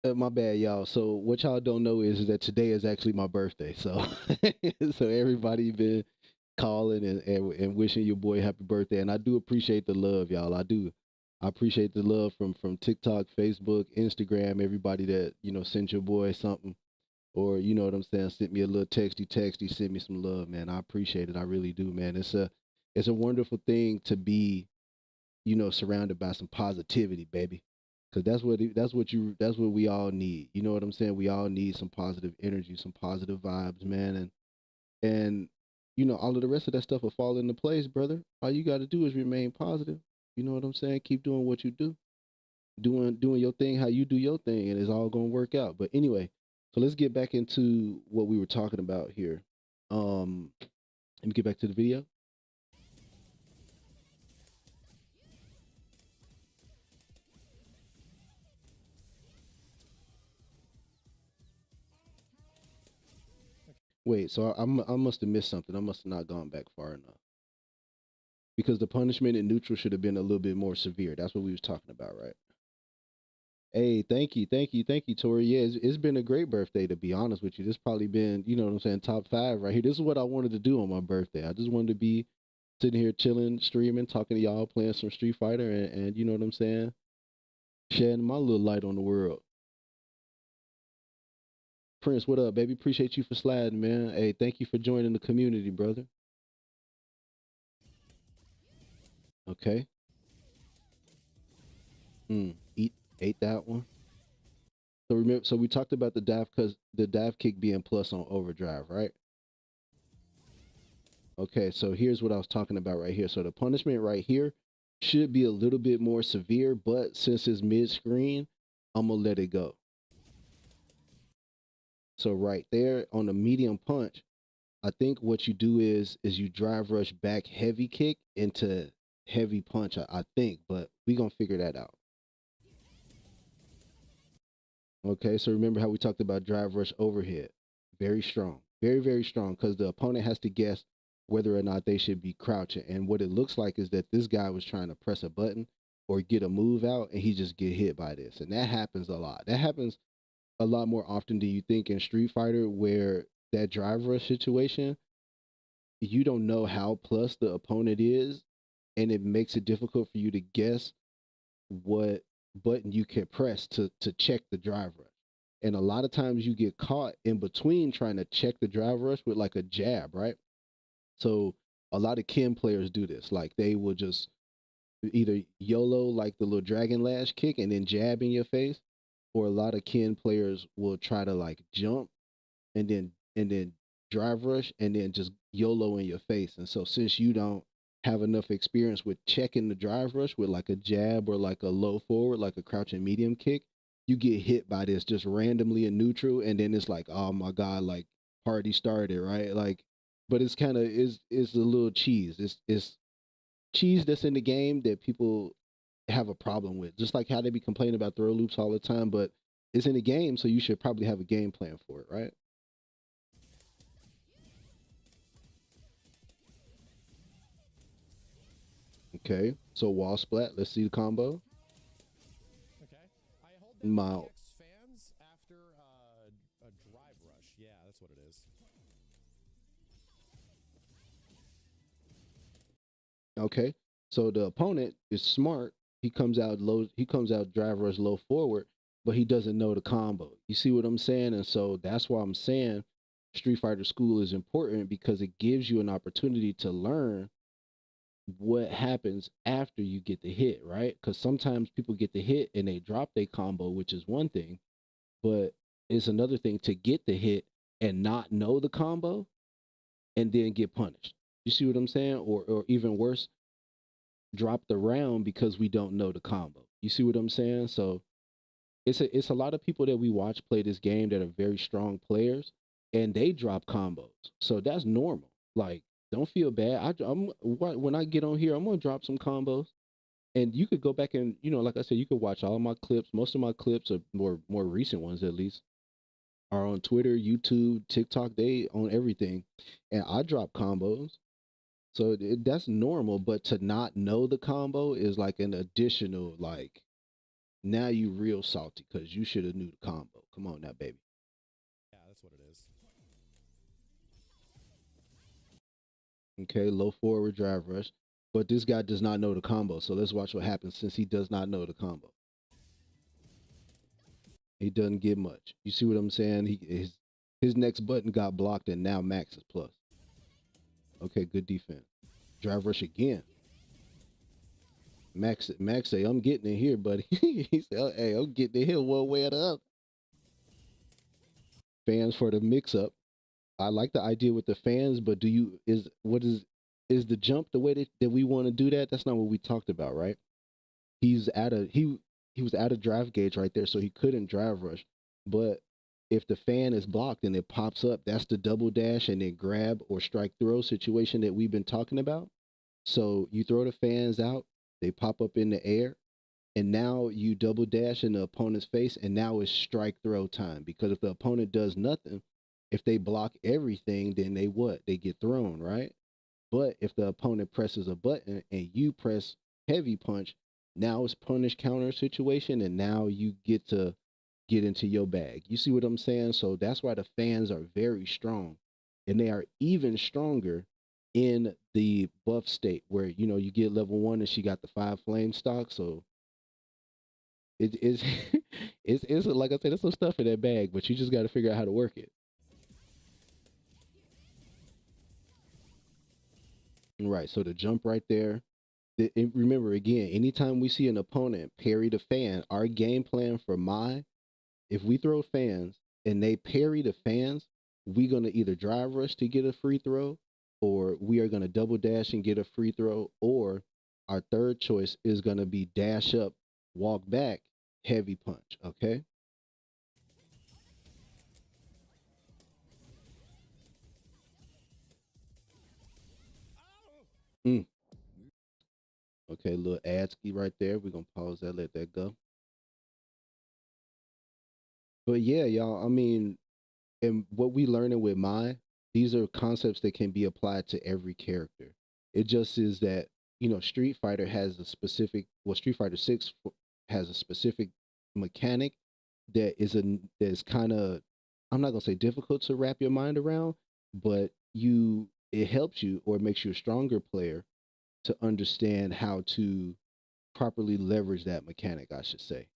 My bad, y'all. So what y'all don't know is that today is actually my birthday. So so everybody been calling and wishing your boy happy birthday. And I do appreciate the love, y'all. I do. I appreciate the love from TikTok, Facebook, Instagram, everybody that, sent your boy something. Or you know what I'm saying, sent me a little texty, sent me some love, man. I appreciate it. I really do, man. It's a wonderful thing to be, surrounded by some positivity, baby. Cause that's what we all need. You know what I'm saying? We all need some positive energy, some positive vibes, man. And all of the rest of that stuff will fall into place, brother. All you got to do is remain positive. You know what I'm saying? Keep doing what you do, doing your thing how you do your thing, and it's all gonna work out. But anyway, so let's get back into what we were talking about here. Let me get back to the video. Wait, so I must have missed something. I must have not gone back far enough because the punishment in neutral should have been a little bit more severe. That's what we was talking about, right? Hey, thank you, Tori. Yeah, it's been a great birthday, to be honest with you. This probably been, you know what I'm saying, top five right here. This is what I wanted to do on my birthday. I just wanted to be sitting here chilling, streaming, talking to y'all, playing some Street Fighter, and you know what I'm saying, shedding my little light on the world. Prince, what up, baby? Appreciate you for sliding, man. Hey, thank you for joining the community, brother. Okay. Eat ate that one. So remember, so we talked about the dive kick being plus on overdrive, right? Okay, so here's what I was talking about right here. So the punishment right here should be a little bit more severe, but since it's mid screen, I'm gonna let it go. So right there on the medium punch, I think what you do is you drive rush back heavy kick into heavy punch. I think, but we gonna figure that out. Okay, so remember how we talked about drive rush overhead? Very strong, very strong, because the opponent has to guess whether or not they should be crouching. And what it looks like is that this guy was trying to press a button or get a move out, and he just get hit by this. And that happens a lot. That happens a lot more often than you think in Street Fighter, where that drive rush situation, you don't know how plus the opponent is, and it makes it difficult for you to guess what button you can press to check the drive rush. And a lot of times you get caught in between trying to check the drive rush with like a jab, right? So a lot of Ken players do this. Like they will just either YOLO like the little dragon lash kick and then jab in your face, or a lot of Ken players will try to like jump and then drive rush and then just YOLO in your face. And so since you don't have enough experience with checking the drive rush with like a jab or like a low forward, like a crouching medium kick, you get hit by this just randomly in neutral, and then it's like, oh my god, like party started, right? Like, but it's kind of is a little cheese. It's cheese that's in the game that people have a problem with. Just like how they be complaining about throw loops all the time, but it's in the game, so you should probably have a game plan for it, right? Okay, so wall splat. Let's see the combo. Okay. I hold down My EX fans after a drive rush. Yeah, that's what it is. okay. So the opponent is smart. He comes out low. He comes out drive rush low forward, but he doesn't know the combo. You see what I'm saying? And so that's why I'm saying Street Fighter School is important because it gives you an opportunity to learn what happens after you get the hit, right? Because sometimes people get the hit and they drop their combo, which is one thing, but it's another thing to get the hit and not know the combo and then get punished. You see what I'm saying? Or even worse, drop the round because we don't know the combo. You see what I'm saying? So it's a lot of people that we watch play this game that are very strong players, and they drop combos. So that's normal. Like, don't feel bad. When I get on here, I'm gonna drop some combos, and you could go back and like I said, you could watch all of my clips. Most of my clips are more recent ones, at least, are on Twitter, YouTube, TikTok. They on everything, and I drop combos. So that's normal, but to not know the combo is like an additional like Now you real salty because you should have knew the combo. Come on now, baby. Yeah, that's what it is. Okay, low forward drive rush. But this guy does not know the combo. So let's watch what happens since he does not know the combo. He doesn't get much. You see what I'm saying? His next button got blocked and now Max is plus. Okay, good defense. Drive rush again. Max say, I'm getting it here, buddy. He said, oh, hey, I'm getting it here one way or the other. Fans for the mix up. I like the idea with the fans, but is the jump the way that we want to do that? That's not what we talked about, right? He's at a he was at a drive gauge right there, so he couldn't drive rush. But if the fan is blocked and it pops up, that's the double dash and then grab or strike throw situation that we've been talking about. So you throw the fans out, they pop up in the air, and now you double dash in the opponent's face, and now it's strike throw time. Because if the opponent does nothing, if they block everything, then they what? They get thrown, right? But if the opponent presses a button and you press heavy punch, now it's punish counter situation, and now you get to get into your bag. You see what I'm saying? So that's why the fans are very strong, and they are even stronger in the buff state where you get level 1 and she got the 5 flame stock. So it's it's like I said, there's some stuff in that bag, but you just got to figure out how to work it. Right. So the jump right there. Remember again, anytime we see an opponent parry the fan, our game plan for MAI, if we throw fans and they parry the fans, we're gonna either drive rush to get a free throw, or we are gonna double dash and get a free throw, or our third choice is gonna be dash up, walk back, heavy punch. Okay. Mm. Okay, little ad ski right there. We're gonna pause that, let that go. But yeah, y'all, I mean, and what we learning with Mai, these are concepts that can be applied to every character. It just is that, Street Fighter has a specific, well, Street Fighter 6 has a specific mechanic that's kind of, I'm not gonna say difficult to wrap your mind around, but it helps you or makes you a stronger player to understand how to properly leverage that mechanic, I should say.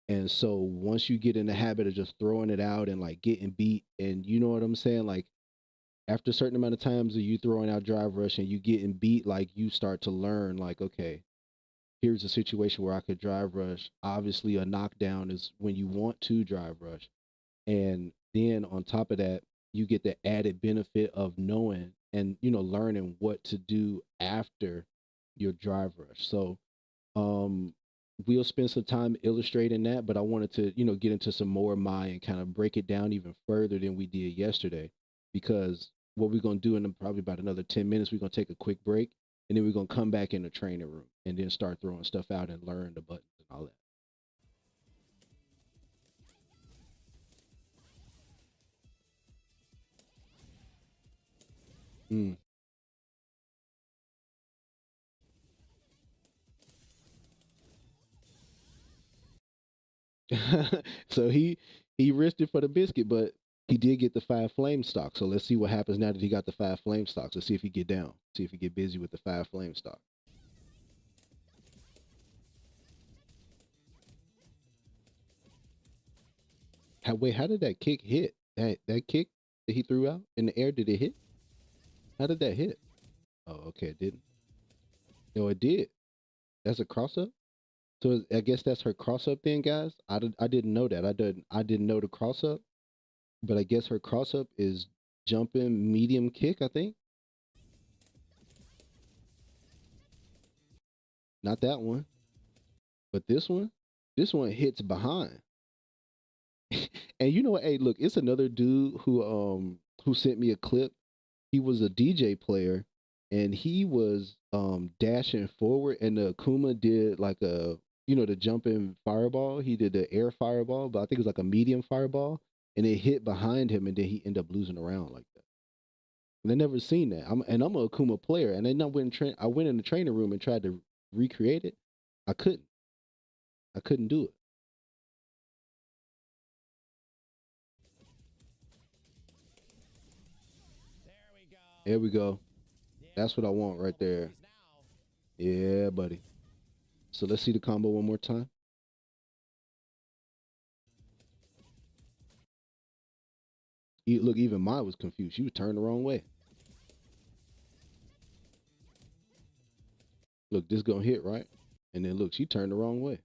And so once you get in the habit of just throwing it out and like getting beat, and you know what I'm saying, like after a certain amount of times of you throwing out drive rush and you getting beat, like you start to learn, like, okay, here's a situation where I could drive rush. Obviously, a knockdown is when you want to drive rush. And then on top of that, you get the added benefit of knowing and, learning what to do after your drive rush. So um, we'll spend some time illustrating that, but I wanted to, get into some more Maya and kind of break it down even further than we did yesterday. Because what we're gonna do in probably about another 10 minutes, we're gonna take a quick break, and then we're gonna come back in the training room and then start throwing stuff out and learn the buttons and all that. Mm. So he risked it for the biscuit, but he did get the 5 flame stock. So let's see what happens now that he got the 5 flame stocks. Let's see if he get down. See if he get busy with the 5 flame stock. How did that kick hit? That kick that he threw out in the air, did it hit? How did that hit? Oh, okay, it didn't. No, it did. That's a cross up. So I guess that's her cross up then, guys. I didn't know that. I didn't know the cross up, but I guess her cross up is jumping medium kick. I think not that one, but this one. This one hits behind. And you know what? Hey, look, it's another dude who sent me a clip. He was a DJ player, and he was dashing forward, and the Akuma did like a the jumping fireball. He did the air fireball, but I think it was like a medium fireball, and it hit behind him, and then he ended up losing around like that. And I never seen that. I'm a Akuma player, and then I went in the training room and tried to recreate it. I couldn't. I couldn't do it. There we go. That's what I want right there. Yeah, buddy. So let's see the combo one more time. Look, even Mai was confused. She was turned the wrong way. Look, this gonna hit, right? And then look, she turned the wrong way.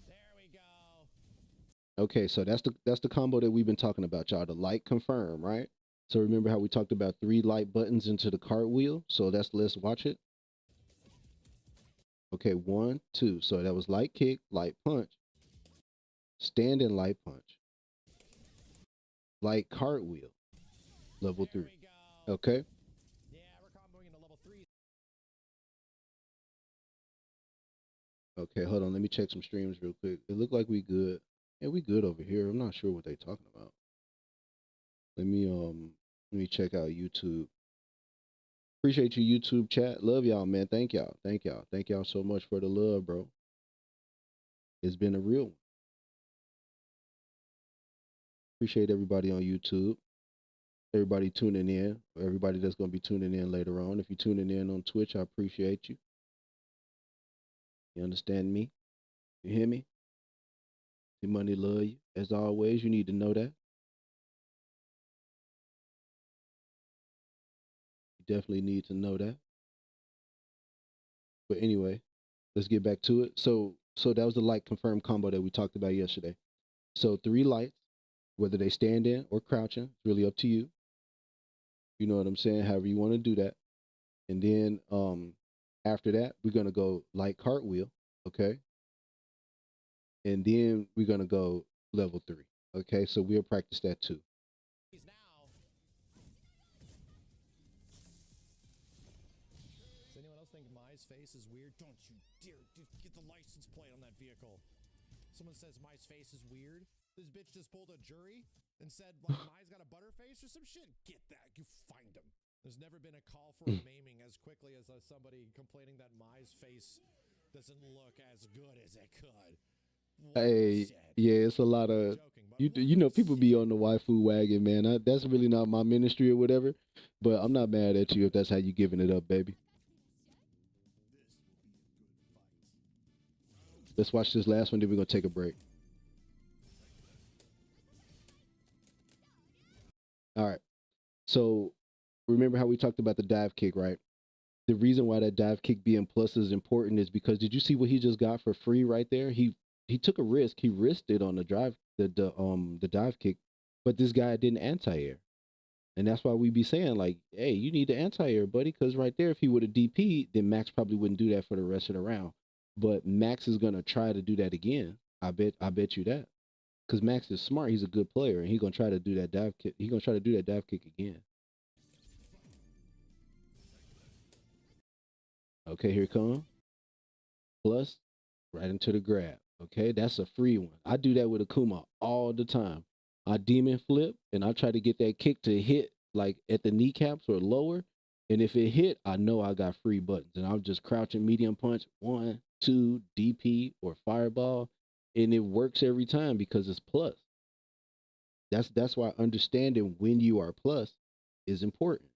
There we go. Okay, so that's the combo that we've been talking about, y'all. The light confirm, right? So remember how we talked about 3 light buttons into the cartwheel? So let's watch it. Okay, 1, 2. So that was light kick, light punch, standing light punch, light cartwheel, level There 3. we go. Okay. Yeah, we're comboing into level 3. Okay, hold on. Let me check some streams real quick. It looked like we good. Yeah, we good over here. I'm not sure what they talking about. Let me check out YouTube. Appreciate you, YouTube chat. Love y'all, man. Thank y'all. Thank y'all. Thank y'all so much for the love, bro. It's been a real one. Appreciate everybody on YouTube. Everybody tuning in. Everybody that's gonna be tuning in later on. If you're tuning in on Twitch, I appreciate you. You understand me? You hear me? Your money love you. As always, you need to know that. You definitely need to know that. But anyway, let's get back to it. So that was the light confirmed combo that we talked about yesterday. So 3 lights, whether they stand in or crouching, it's really up to you. You know what I'm saying? However you want to do that. And then after that, we're gonna go light cartwheel, okay? And then we're gonna go level 3. Okay, so we'll practice that too. He's now. Does anyone else think Mai's face is weird? Don't you dare get the license plate on that vehicle. Someone says Mai's face is weird. This bitch just pulled a jury and said, like, Mai's got a butterface or some shit. Get that. You find him. There's never been a call for a maiming as quickly as somebody complaining that Mai's face doesn't look as good as it could. What the Hey, shit? yeah, it's a lot I'm of joking, but you. what You know, the people be shit? on the waifu wagon, man. That's really not my ministry or whatever. But I'm not mad at you if that's how you giving it up, baby. Let's watch this last one. Then we're gonna take a break. All right. So remember how we talked about the dive kick, right? The reason why that dive kick being plus is important is because did you see what he just got for free right there? He took a risk. He risked it on the drive the dive kick, but this guy didn't anti-air. And that's why we be saying like, hey, you need to anti-air, buddy, because right there, if he would have DP'd, then Max probably wouldn't do that for the rest of the round. But Max is gonna try to do that again. I bet you that. Because Max is smart. He's a good player, and he's gonna try to do that dive kick. He's gonna try to do that dive kick again. Okay, here it comes. Plus, right into the grab. Okay, that's a free one. I do that with Akuma all the time. I demon flip and I try to get that kick to hit like at the kneecaps or lower. And if it hit, I know I got free buttons. And I'm just crouching medium punch, 1, 2, DP or fireball. And it works every time because it's plus. That's why understanding when you are plus is important.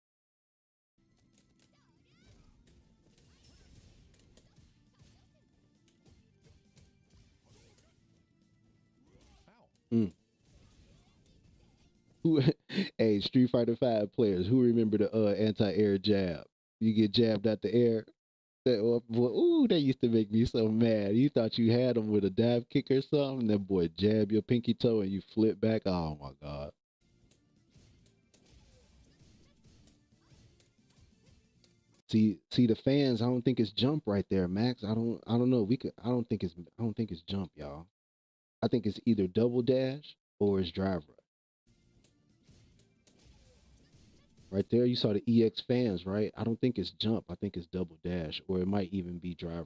Ow. Mm. Who, hey, Street Fighter Five players, who remember the anti-air jab? You get jabbed out the air. Ooh, that used to make me so mad. You thought you had him with a dive kick or something. That boy jab your pinky toe and you flip back. Oh my god. See the fans. I don't think it's jump right there, Max. I don't know. We could. I don't think it's jump, y'all. I think it's either double dash or it's drive right. Right there, you saw the EX fans, right? I don't think it's jump. I think it's double dash, or it might even be drive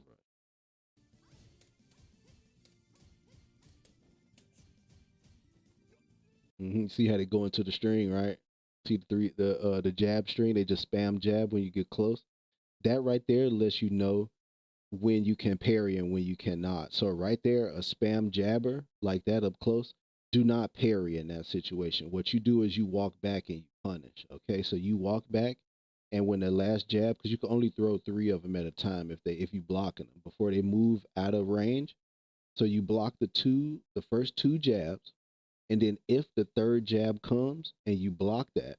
right. See how they go into the string, right? See the jab string. They just spam jab when you get close. That right there lets you know when you can parry and when you cannot. So right there, a spam jabber like that up close, do not parry in that situation. What you do is you walk back and you punish. Okay, so you walk back, and when the last jab, because you can only throw three of them at a time if you blocking them before they move out of range. So you block the first two jabs, and then if the third jab comes and you block that,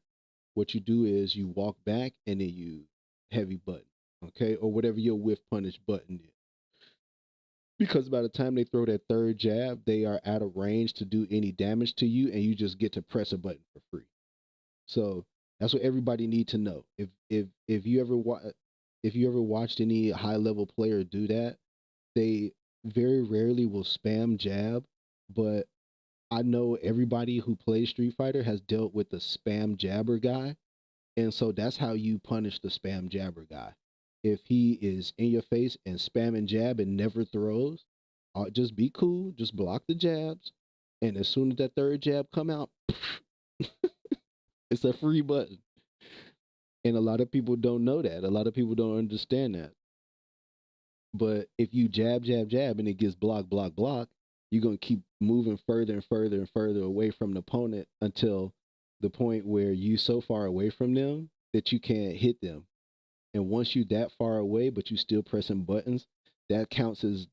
what you do is you walk back and then you heavy button, okay, or whatever your whiff punish button is. Because by the time they throw that third jab, they are out of range to do any damage to you, and you just get to press a button for free. So that's what everybody need to know. If you ever if you ever watched any high level player do that, they very rarely will spam jab, but I know everybody who plays Street Fighter has dealt with the spam jabber guy, and so that's how you punish the spam jabber guy. If he is in your face and spamming jab and never throws, just be cool, just block the jabs, and as soon as that third jab come out, it's a free button. And a lot of people don't know that. A lot of people don't understand that. But if you jab, jab, jab, and it gets block, block, block, you're gonna keep moving further and further and further away from the opponent until the point where you so far away from them that you can't hit them. And once you that far away, but you still pressing buttons, that counts as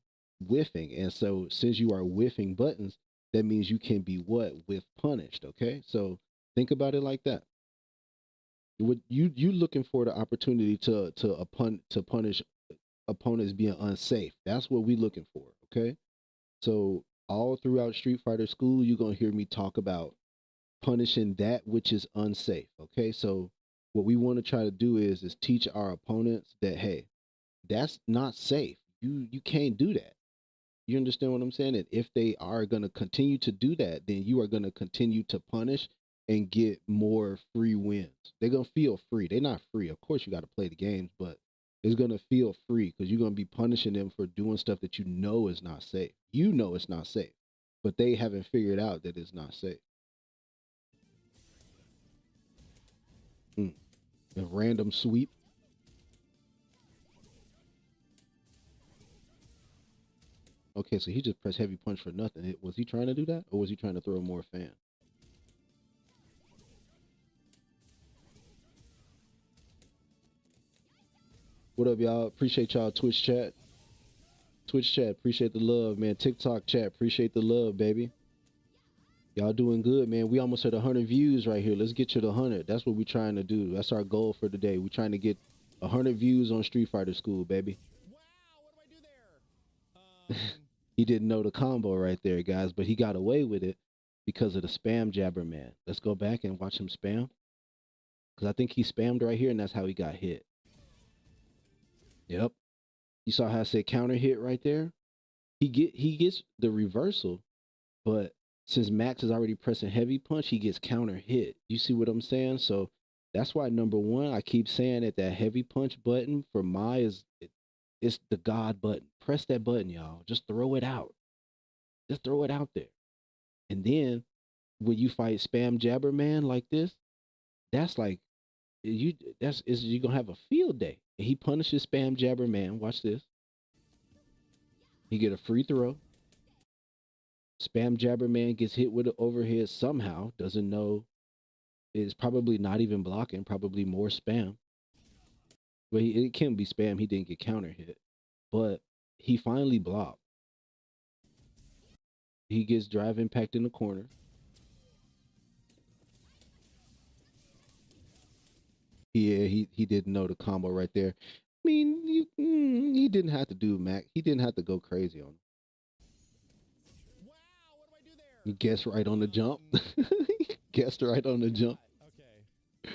whiffing. And so since you are whiffing buttons, that means you can be what? Whiff punished. Okay. So think about it like that. What you looking for the opportunity to punish opponents being unsafe. That's what we looking for. Okay. So all throughout Street Fighter School, you're gonna hear me talk about punishing that which is unsafe. Okay. So what we want to try to do is teach our opponents that hey, that's not safe. You can't do that. You understand what I'm saying? And if they are going to continue to do that, then you are going to continue to punish and get more free wins. They're going to feel free. They're not free. Of course, you got to play the games, but it's going to feel free because you're going to be punishing them for doing stuff that you know is not safe. You know it's not safe, but they haven't figured out that it's not safe. Mm. A random sweep. Okay, so he just pressed heavy punch for nothing. Was he trying to do that, or was he trying to throw more fan? What up, y'all? Appreciate y'all Twitch chat. Twitch chat, appreciate the love, man. TikTok chat, appreciate the love, baby. Y'all doing good, man. We almost at 100 views right here. Let's get you to 100. That's what we're trying to do. That's our goal for today. We're trying to get 100 views on Street Fighter School, baby. Wow, what do I do there? He didn't know the combo right there, guys, but he got away with it because of the spam jabber man. Let's go back and watch him spam. Because I think he spammed right here, and that's how he got hit. Yep. You saw how I said counter hit right there? He gets the reversal, but since Max is already pressing heavy punch, he gets counter hit. You see what I'm saying? So that's why number one, I keep saying that heavy punch button for MAI it's the God button. Press that button, y'all. Just throw it out. Just throw it out there. And then when you fight spam jabber man like this, that's like you that's is you're gonna have a field day. And he punishes spam jabber man. Watch this. He get a free throw. Spam jabber man gets hit with an overhead somehow. Doesn't know is probably not even blocking. Probably more spam. But it can't be spam. He didn't get counter hit. But he finally blocked. He gets drive impact in the corner. Yeah, he didn't know the combo right there. I mean, he didn't have to do Mac. He didn't have to go crazy on him. Wow, what do I do there? He guessed right on the jump. Guessed right on the jump. Okay.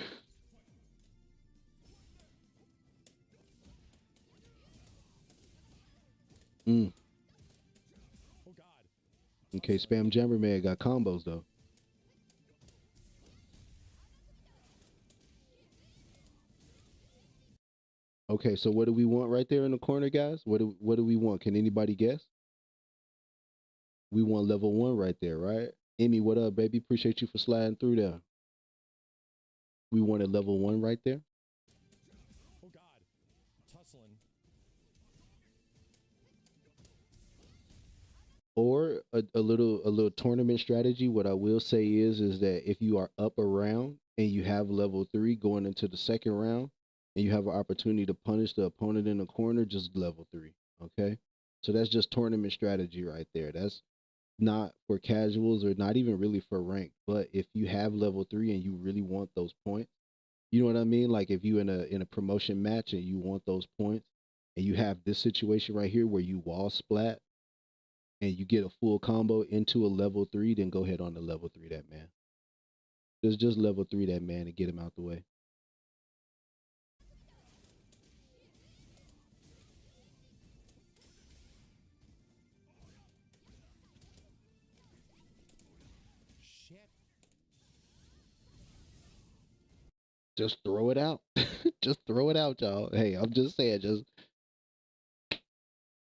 Mm. Oh God. Okay, spam jammer man got combos though. Okay, so what do we want right there in the corner, guys? What do we want? Can anybody guess? We want level one right there, right? Emmy, what up, baby? Appreciate you for sliding through there. We wanted level one right there. Oh God. Tussling. Or a little tournament strategy, what I will say is that if you are up around and you have level 3 going into the second round and you have an opportunity to punish the opponent in the corner, just level 3. Okay? So that's just tournament strategy right there. That's not for casuals or not even really for rank. But if you have level 3 and you really want those points, you know what I mean? Like if you in a promotion match and you want those points and you have this situation right here where you wall splat and you get a full combo into a level 3, then go ahead on the level 3 that man. Just level 3 that man and get him out the way. Shit. Just throw it out. Just throw it out, y'all. Hey, I'm just saying, just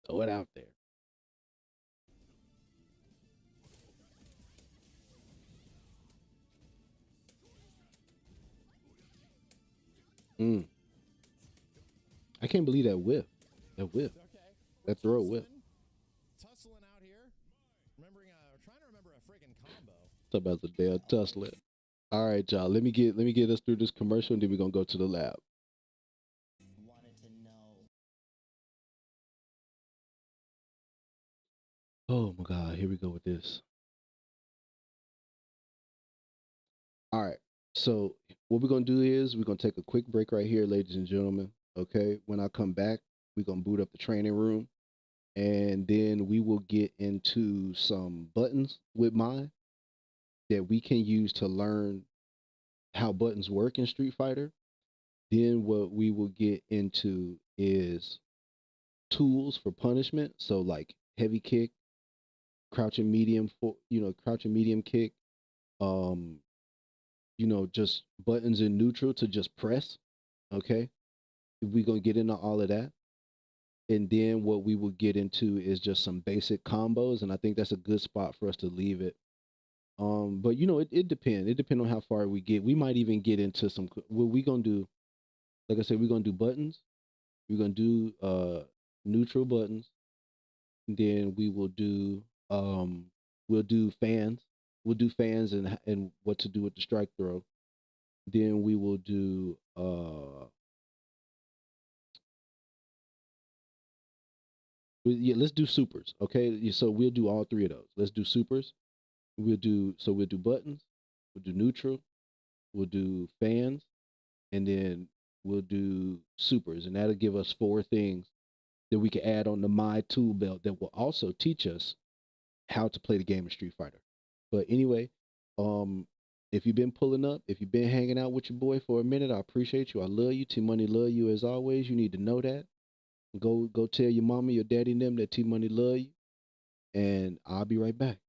throw it out there. Mm. I can't believe that whiff. That whiff. Okay, we're That throw whiff. tussling out here. Remembering, trying to remember a friggin' combo. Talk about the damn tussling. All right, y'all. Let me get us through this commercial, and then we're gonna go to the lab. Wanted to know. Oh my God, here we go with this. All right. So what we're gonna do is we're gonna take a quick break right here, ladies and gentlemen. Okay. When I come back, we're gonna boot up the training room, and then we will get into some buttons with mine that we can use to learn how buttons work in Street Fighter. Then what we will get into is tools for punishment. So like heavy kick, crouching medium for crouching medium kick, um, just buttons in neutral to just press. Okay. We're gonna get into all of that. And then what we will get into is just some basic combos. And I think that's a good spot for us to leave it. But it depends. It depends on how far we get. We might even get into some what we gonna do, like I said, we're gonna do buttons. We're gonna do neutral buttons. Then we'll do fans. We'll do fans and what to do with the strike throw. Then we will do yeah, let's do supers. Okay. So we'll do all three of those. Let's do supers. We'll do buttons, we'll do neutral, we'll do fans, and then we'll do supers. And that'll give us four things that we can add on the My tool belt that will also teach us how to play the game of Street Fighter. But anyway, um, if you've been pulling up, if you've been hanging out with your boy for a minute, I appreciate you. I love you. T Money love you as always. You need to know that. Go tell your mama, your daddy, and them that T Money love you. And I'll be right back.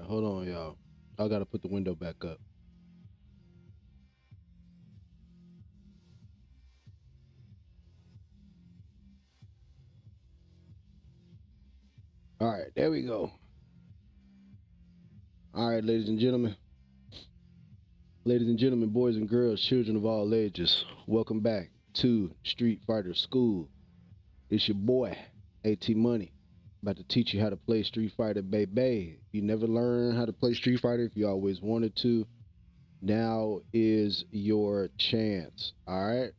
hold on, y'all. I gotta put the window back up. All right, there we go. All right, ladies and gentlemen, boys and girls, children of all ages, welcome back to Street Fighter School. It's your boy, AT Money, about to teach you how to play Street Fighter, baby. If you never learned how to play Street Fighter, if you always wanted to, now is your chance. All right,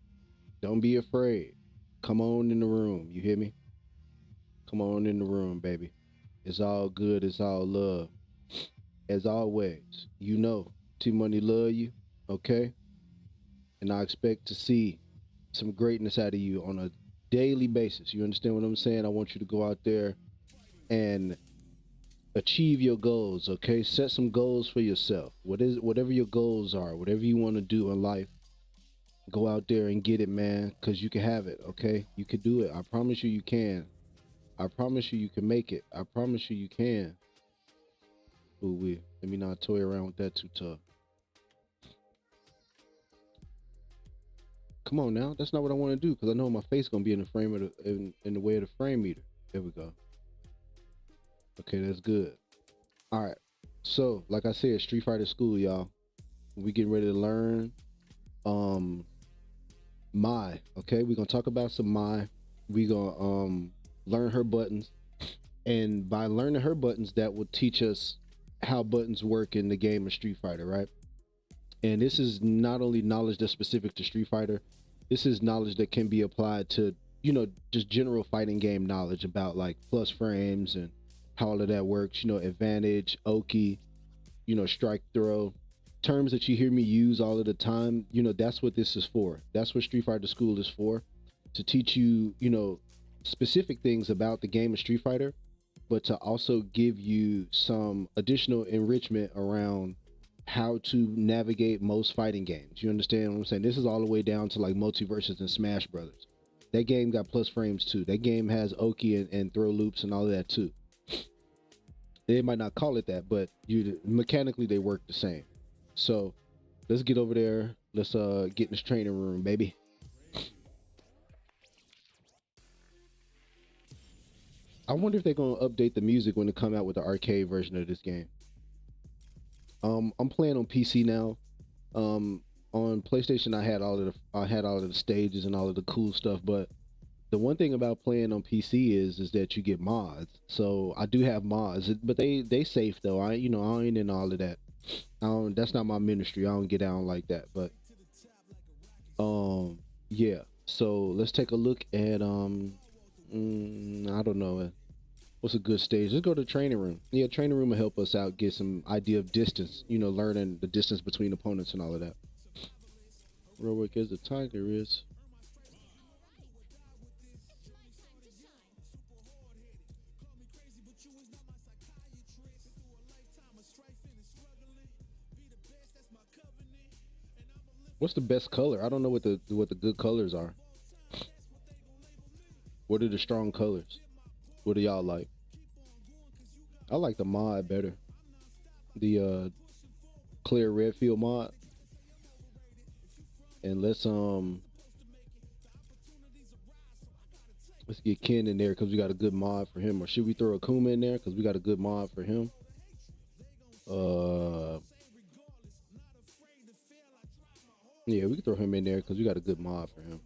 don't be afraid. Come on in the room. You hear me? Come on in the room, baby. It's all good. It's all love. As always, you know, T Money love you, okay? And I expect to see some greatness out of you on a daily basis. You understand what I'm saying? I want you to go out there and achieve your goals, okay? Set some goals for yourself. Whatever your goals are, whatever you want to do in life, go out there and get it, man, cuz you can have it, okay? You can do it. I promise you you can. I promise you you can make it. I promise you you can. Ooh, let me not toy around with that too tough. Come on now, that's not what I want to do because I know my face gonna be in the frame of in the way of the frame meter. There we go. Okay, that's good. All right. So, like I said, Street Fighter School, y'all. We getting ready to learn MAI. Okay, we're gonna talk about some MAI. We gonna learn her buttons, and by learning her buttons, that will teach us how buttons work in the game of Street Fighter, right? And this is not only knowledge that's specific to Street Fighter, this is knowledge that can be applied to, just general fighting game knowledge about like plus frames and how all of that works, advantage, Oki, strike throw. Terms that you hear me use all of the time, that's what this is for. That's what Street Fighter School is for, to teach you, specific things about the game of Street Fighter, but to also give you some additional enrichment around how to navigate most fighting games. You understand what I'm saying? This is all the way down to like multiverses and Smash Brothers. That game got plus frames too. That game has Oki and throw loops and all of that too. They might not call it that, but mechanically they work the same. So let's get over there. Let's get in this training room, baby. I wonder if they're gonna update the music when they come out with the arcade version of this game. I'm playing on PC now. On PlayStation, I had all of the stages and all of the cool stuff. But the one thing about playing on PC is that you get mods. So I do have mods, but they safe though. I ain't in all of that. That's not my ministry. I don't get down like that. But yeah. So let's take a look at I don't know. What's a good stage? Let's go to the training room. Yeah, training room will help us out, get some idea of distance, learning the distance between opponents and all of that. Real quick, as the tiger is. What's the best color? I don't know what the good colors are. What are the strong colors? What do y'all like? I like the mod better. The clear red field mod. And let's get Ken in there because we got a good mod for him. Or should we throw Akuma in there because we got a good mod for him? Yeah, we can throw him in there because we got a good mod for him.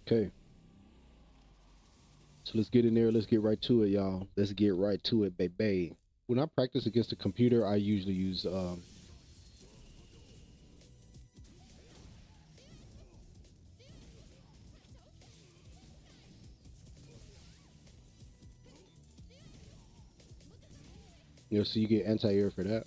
Okay. So let's get in there. Let's get right to it, y'all. Let's get right to it, baby. When I practice against a computer, I usually use so you get anti-air for that.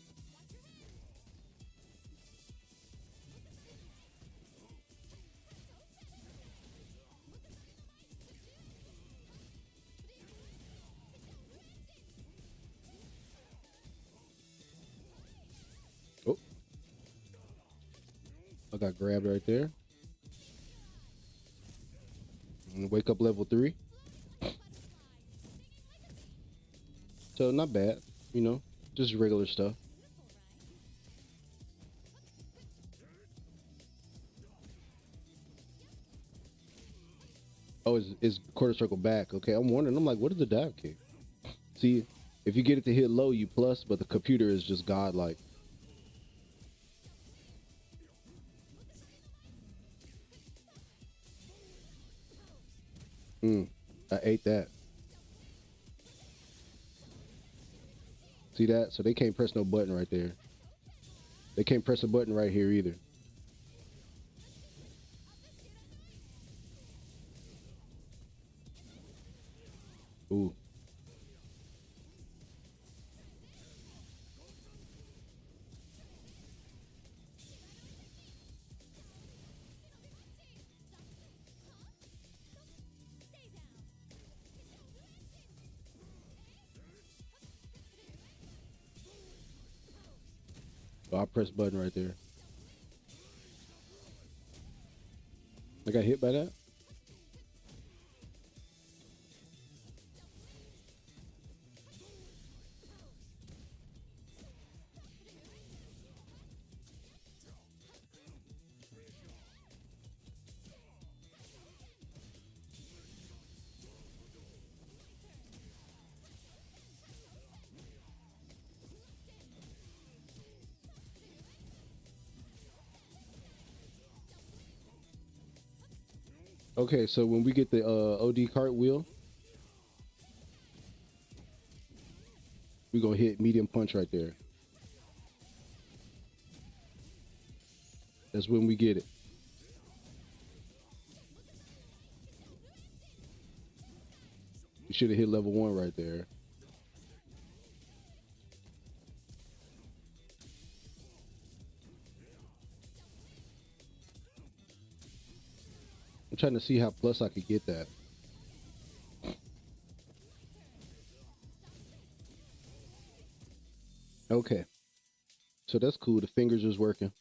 got grabbed right there. And wake up level 3. So not bad, you know, just regular stuff. Oh, it's quarter circle back. Okay, I'm wondering. I'm like, what is the dive kick? See, if you get it to hit low, you plus, but the computer is just godlike. I ate that. See that? So they can't press no button right there. They can't press a button right here either. Ooh. Oh, I press button right there. I got hit by that? Okay, so when we get the OD cartwheel, we're gonna hit medium punch right there. That's when we get it. We should have hit level 1 right there. I'm trying to see how plus I could get that. Okay, so that's cool. The fingers is working.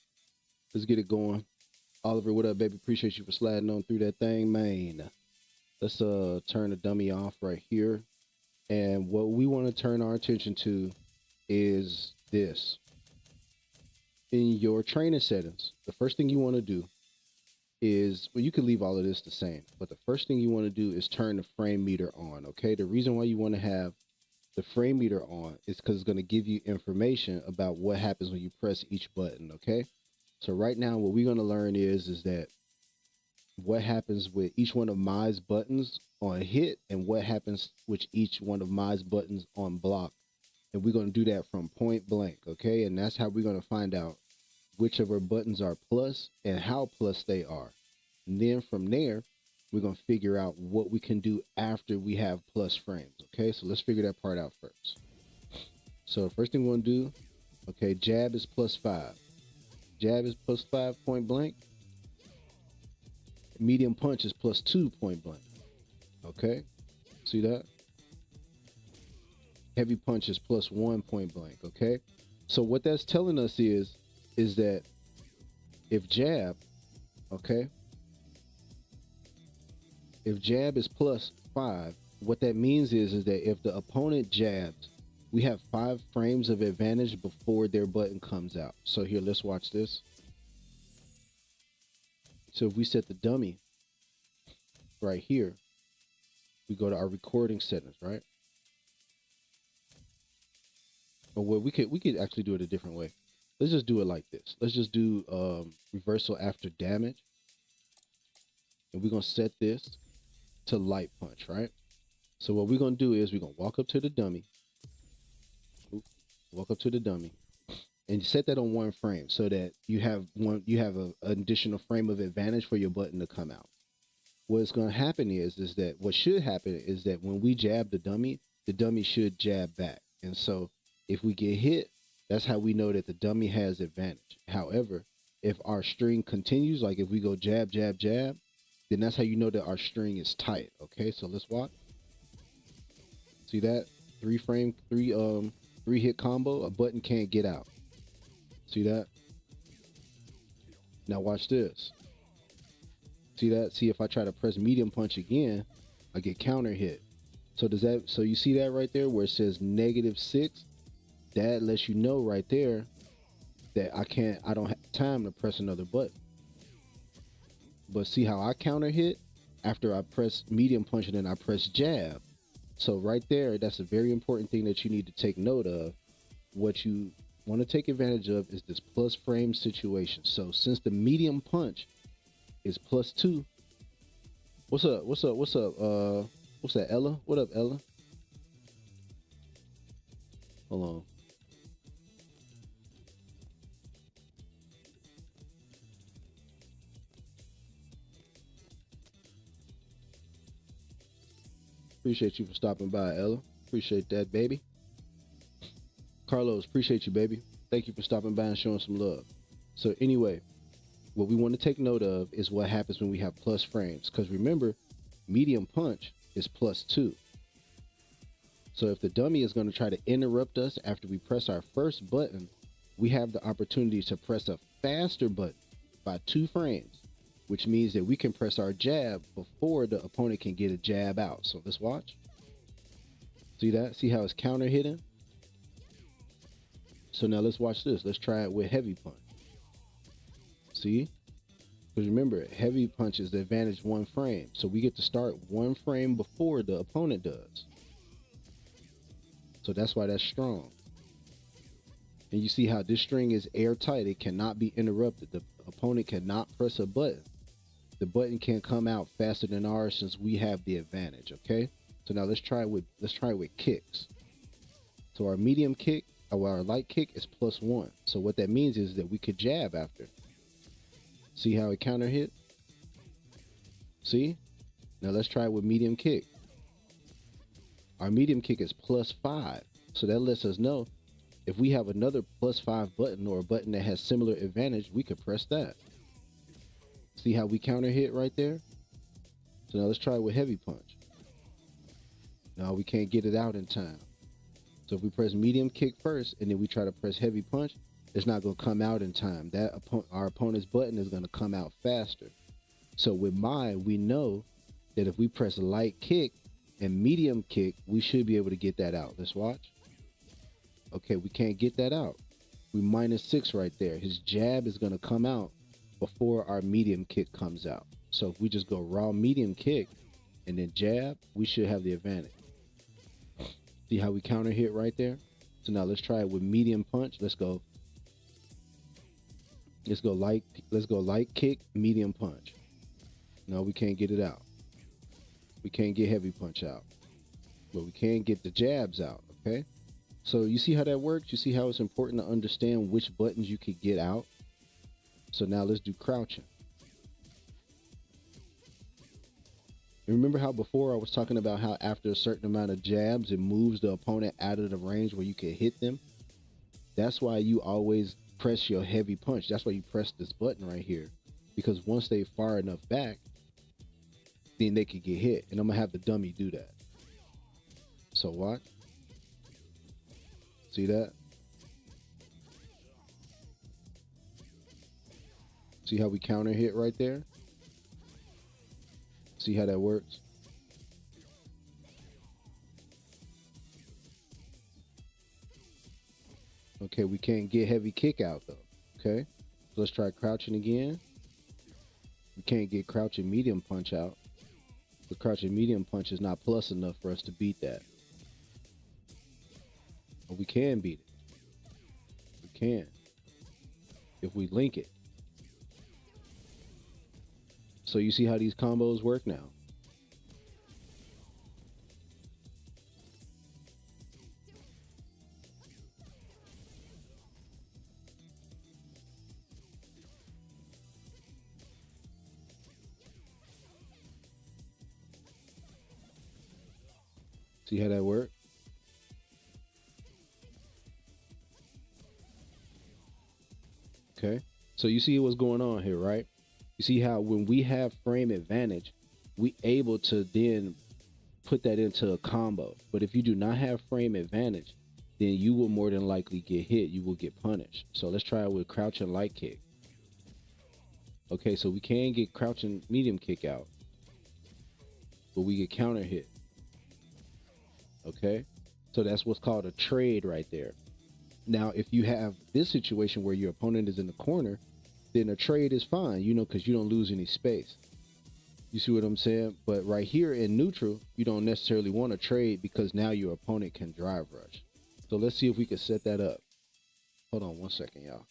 Let's get it going. Oliver, what up, baby? Appreciate you for sliding on through that thing, man. Let's turn the dummy off right here. And what we want to turn our attention to is this. In your training settings, the first thing you want to do is, well, you can leave all of this the same, but the first thing you want to do is turn the frame meter on, okay? The reason why you want to have the frame meter on is because it's going to give you information about what happens when you press each button, okay? So right now, what we're going to learn is that what happens with each one of MAI's buttons on hit and what happens with each one of MAI's buttons on block. And we're going to do that from point blank, okay? And that's how we're going to find out which of our buttons are plus and how plus they are. And then from there, we're going to figure out what we can do after we have plus frames, okay? So let's figure that part out first. So first thing we want to do, okay, jab is +5. Jab is +5 point blank. Medium punch is +2 point blank. Okay, see that? Heavy punch is +1 point blank. Okay, so what that's telling us is that if jab, okay, if jab is +5, what that means is that if the opponent jabs, we have 5 frames of advantage before their button comes out. So here, let's watch this. So if we set the dummy right here, we go to our recording settings, right? Or well, we could actually do it a different way. Let's just do it like this. Let's just do reversal after damage. And we're gonna set this to light punch, right? So what we're gonna do is we're gonna walk up to the dummy. Walk up to the dummy. And set that on 1 frame so that you have an additional frame of advantage for your button to come out. What's going to happen is that what should happen is that when we jab the dummy should jab back. And so if we get hit, that's how we know that the dummy has advantage. However, if our string continues, like if we go jab, jab, jab, then that's how you know that our string is tight. Okay, so let's watch. See that? 3 hit combo, a button can't get out. See that? Now watch this. See that? See if I try to press medium punch again, I get counter hit. So does that, so you see that right there where it says -6? That lets you know right there that I don't have time to press another button. But see how I counter hit? After I press medium punch and then I press jab. So right there, that's a very important thing that you need to take note of. What you want to take advantage of is this plus frame situation. So since the medium punch is +2, what's up? What's up? What's up? What's that, Ella? What up, Ella? Hold on. Appreciate you for stopping by, Ella. Appreciate that, baby. Carlos, appreciate you, baby. Thank you for stopping by and showing some love. So anyway, what we want to take note of is what happens when we have plus frames. Because remember, medium punch is +2. So if the dummy is going to try to interrupt us after we press our first button, we have the opportunity to press a faster button by 2 frames, which means that we can press our jab before the opponent can get a jab out. So let's watch. See that? See how it's counter hitting? So now let's watch this. Let's try it with heavy punch. See? Because remember, heavy punch is the advantage 1 frame. So we get to start 1 frame before the opponent does. So that's why that's strong. And you see how this string is airtight. It cannot be interrupted. The opponent cannot press a button. The button can't come out faster than ours since we have the advantage, okay? So now let's try it with kicks. So our medium kick, or our light kick is +1. So what that means is that we could jab after. See how it counter hit? See? Now let's try it with medium kick. Our medium kick is +5. So that lets us know if we have another +5 button or a button that has similar advantage, we could press that. See how we counter hit right there? So now let's try it with heavy punch. No, we can't get it out in time. So if we press medium kick first and then we try to press heavy punch, it's not going to come out in time. Our opponent's button is going to come out faster. So with MAI, we know that if we press light kick and medium kick, we should be able to get that out. Let's watch. Okay, we can't get that out. We -6 right there. His jab is going to come out before our medium kick comes out. So if we just go raw medium kick and then jab, we should have the advantage. See how we counter hit right there? So now let's try it with medium punch. Let's go light kick, medium punch. No, we can't get it out. We can't get heavy punch out. But we can get the jabs out, okay? So you see how that works? You see how it's important to understand which buttons you could get out? So now let's do crouching. Remember how before I was talking about how after a certain amount of jabs, it moves the opponent out of the range where you can hit them? That's why you always press your heavy punch. That's why you press this button right here. Because once they far enough back, then they could get hit. And I'm going to have the dummy do that. So watch. See that? See how we counter hit right there? See how that works? Okay, we can't get heavy kick out though. Okay, so let's try crouching again. We can't get crouching medium punch out. The crouching medium punch is not plus enough for us to beat that. But we can beat it. We can. If we link it. So you see how these combos work now? See how that works? Okay. So you see what's going on here, right? You see how when we have frame advantage, we able to then put that into a combo. But if you do not have frame advantage, then you will more than likely get hit. You will get punished. So let's try it with crouch and light kick. Okay, so we can get crouching medium kick out, but we get counter hit. Okay, so that's what's called a trade right there. Now, if you have this situation where your opponent is in the corner, then a trade is fine, because you don't lose any space. You see what I'm saying? But right here in neutral, you don't necessarily want to trade because now your opponent can drive rush. So let's see if we can set that up. Hold on 1 second, y'all.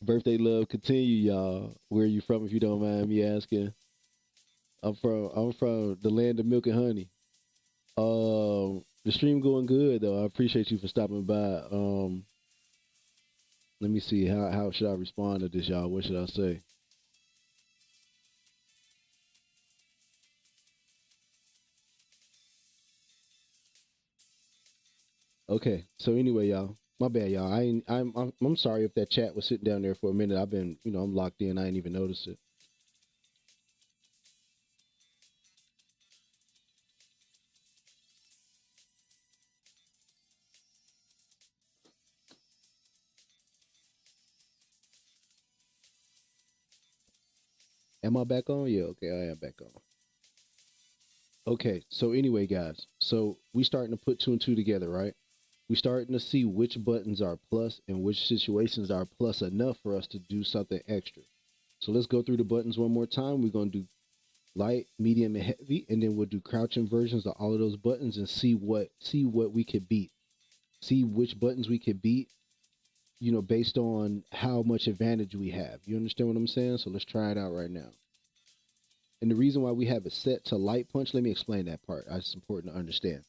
Birthday love continue, y'all. Where are you from, if you don't mind me asking? I'm from the land of milk and honey. The stream going good though. I appreciate you for stopping by. Let me see how should I respond to this, y'all. What should I say? Okay. So anyway, y'all. My bad, y'all. I ain't, I'm sorry if that chat was sitting down there for a minute. I've been, I'm locked in. I ain't even noticed it. Am I back on? Yeah. Okay, I am back on. Okay. So anyway, guys. So we starting to put two and two together, right? We starting to see which buttons are plus and which situations are plus enough for us to do something extra. So let's go through the buttons one more time. We're gonna do light, medium, and heavy, and then we'll do crouching versions of all of those buttons and see what we could beat. See which buttons we could beat, based on how much advantage we have. You understand what I'm saying? So let's try it out right now. And the reason why we have it set to light punch, let me explain that part. It's important to understand.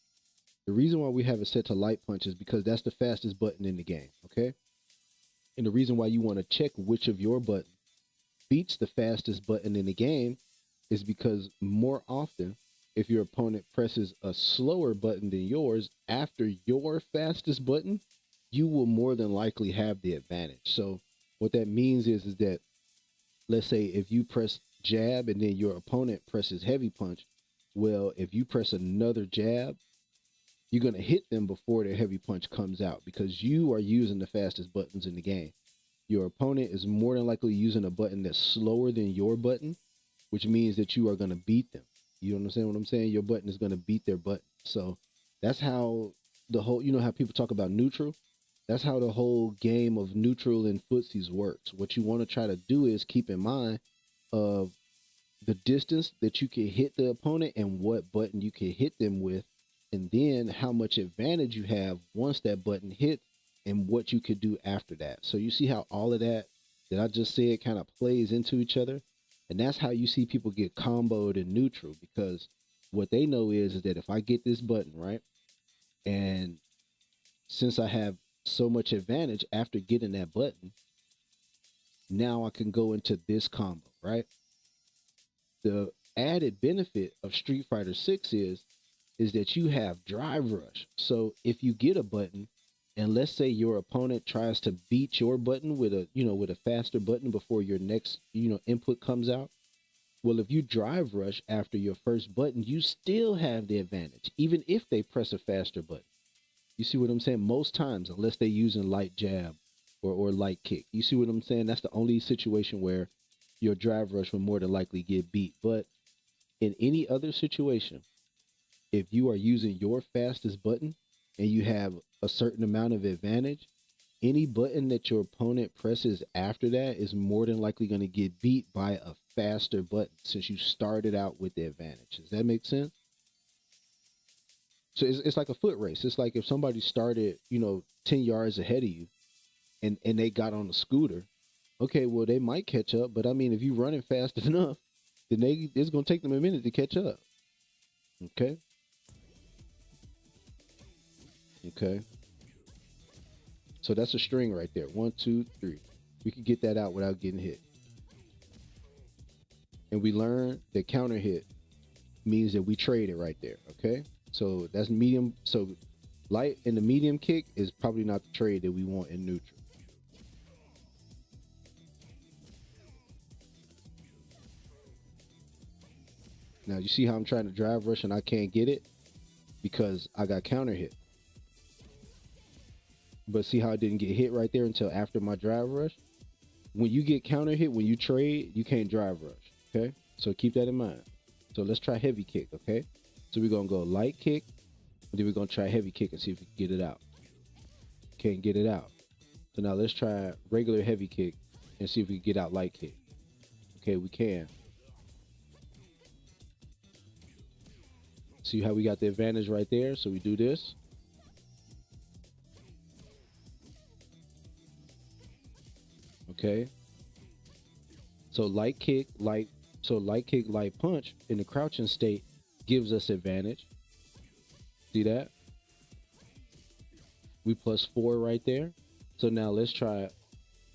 The reason why we have it set to light punch is because that's the fastest button in the game, okay? And the reason why you want to check which of your button beats the fastest button in the game is because more often, if your opponent presses a slower button than yours after your fastest button, you will more than likely have the advantage. So what that means is that, let's say if you press jab and then your opponent presses heavy punch, well, if you press another jab, you're going to hit them before their heavy punch comes out because you are using the fastest buttons in the game. Your opponent is more than likely using a button that's slower than your button, which means that you are going to beat them. You understand what I'm saying? Your button is going to beat their button. So that's how the whole, how people talk about neutral? That's how the whole game of neutral and footsies works. What you want to try to do is keep in mind of the distance that you can hit the opponent and what button you can hit them with, and then how much advantage you have once that button hits and what you could do after that. So you see how all of that I just said kind of plays into each other. And that's how you see people get comboed in neutral because what they know is that if I get this button, right? And since I have so much advantage after getting that button, Now I can go into this combo, right? The added benefit of Street Fighter 6 is that you have drive rush. So if you get a button and let's say your opponent tries to beat your button with a, with a faster button before your next, input comes out, well, if you drive rush after your first button, you still have the advantage, even if they press a faster button. You see what I'm saying? Most times, unless they're using light jab or light kick. You see what I'm saying? That's the only situation where your drive rush will more than likely get beat. But in any other situation, if you are using your fastest button and you have a certain amount of advantage, any button that your opponent presses after that is more than likely going to get beat by a faster button since you started out with the advantage. Does that make sense? So it's like a foot race. It's like if somebody started, 10 yards ahead of you and they got on a scooter, okay, well, they might catch up. But I mean, if you're running fast enough, then it's going to take them a minute to catch up. Okay. Okay. So that's a string right there. 1, 2, 3. We can get that out without getting hit. And we learn that counter hit means that we trade it right there. Okay. So that's medium. So light and the medium kick is probably not the trade that we want in neutral. Now you see how I'm trying to drive rush and I can't get it because I got counter hit. But see how I didn't get hit right there until after my drive rush? When you get counter hit, when you trade, you can't drive rush. Okay? So keep that in mind. So let's try heavy kick, okay? So we're gonna go light kick, and then we're gonna try heavy kick and see if we can get it out. Can't get it out. So now let's try regular heavy kick and see if we can get out light kick. Okay, we can. See how we got the advantage right there? So we do this. Okay. So light kick, light punch in the crouching state gives us advantage. See that? We +4 right there. So now let's try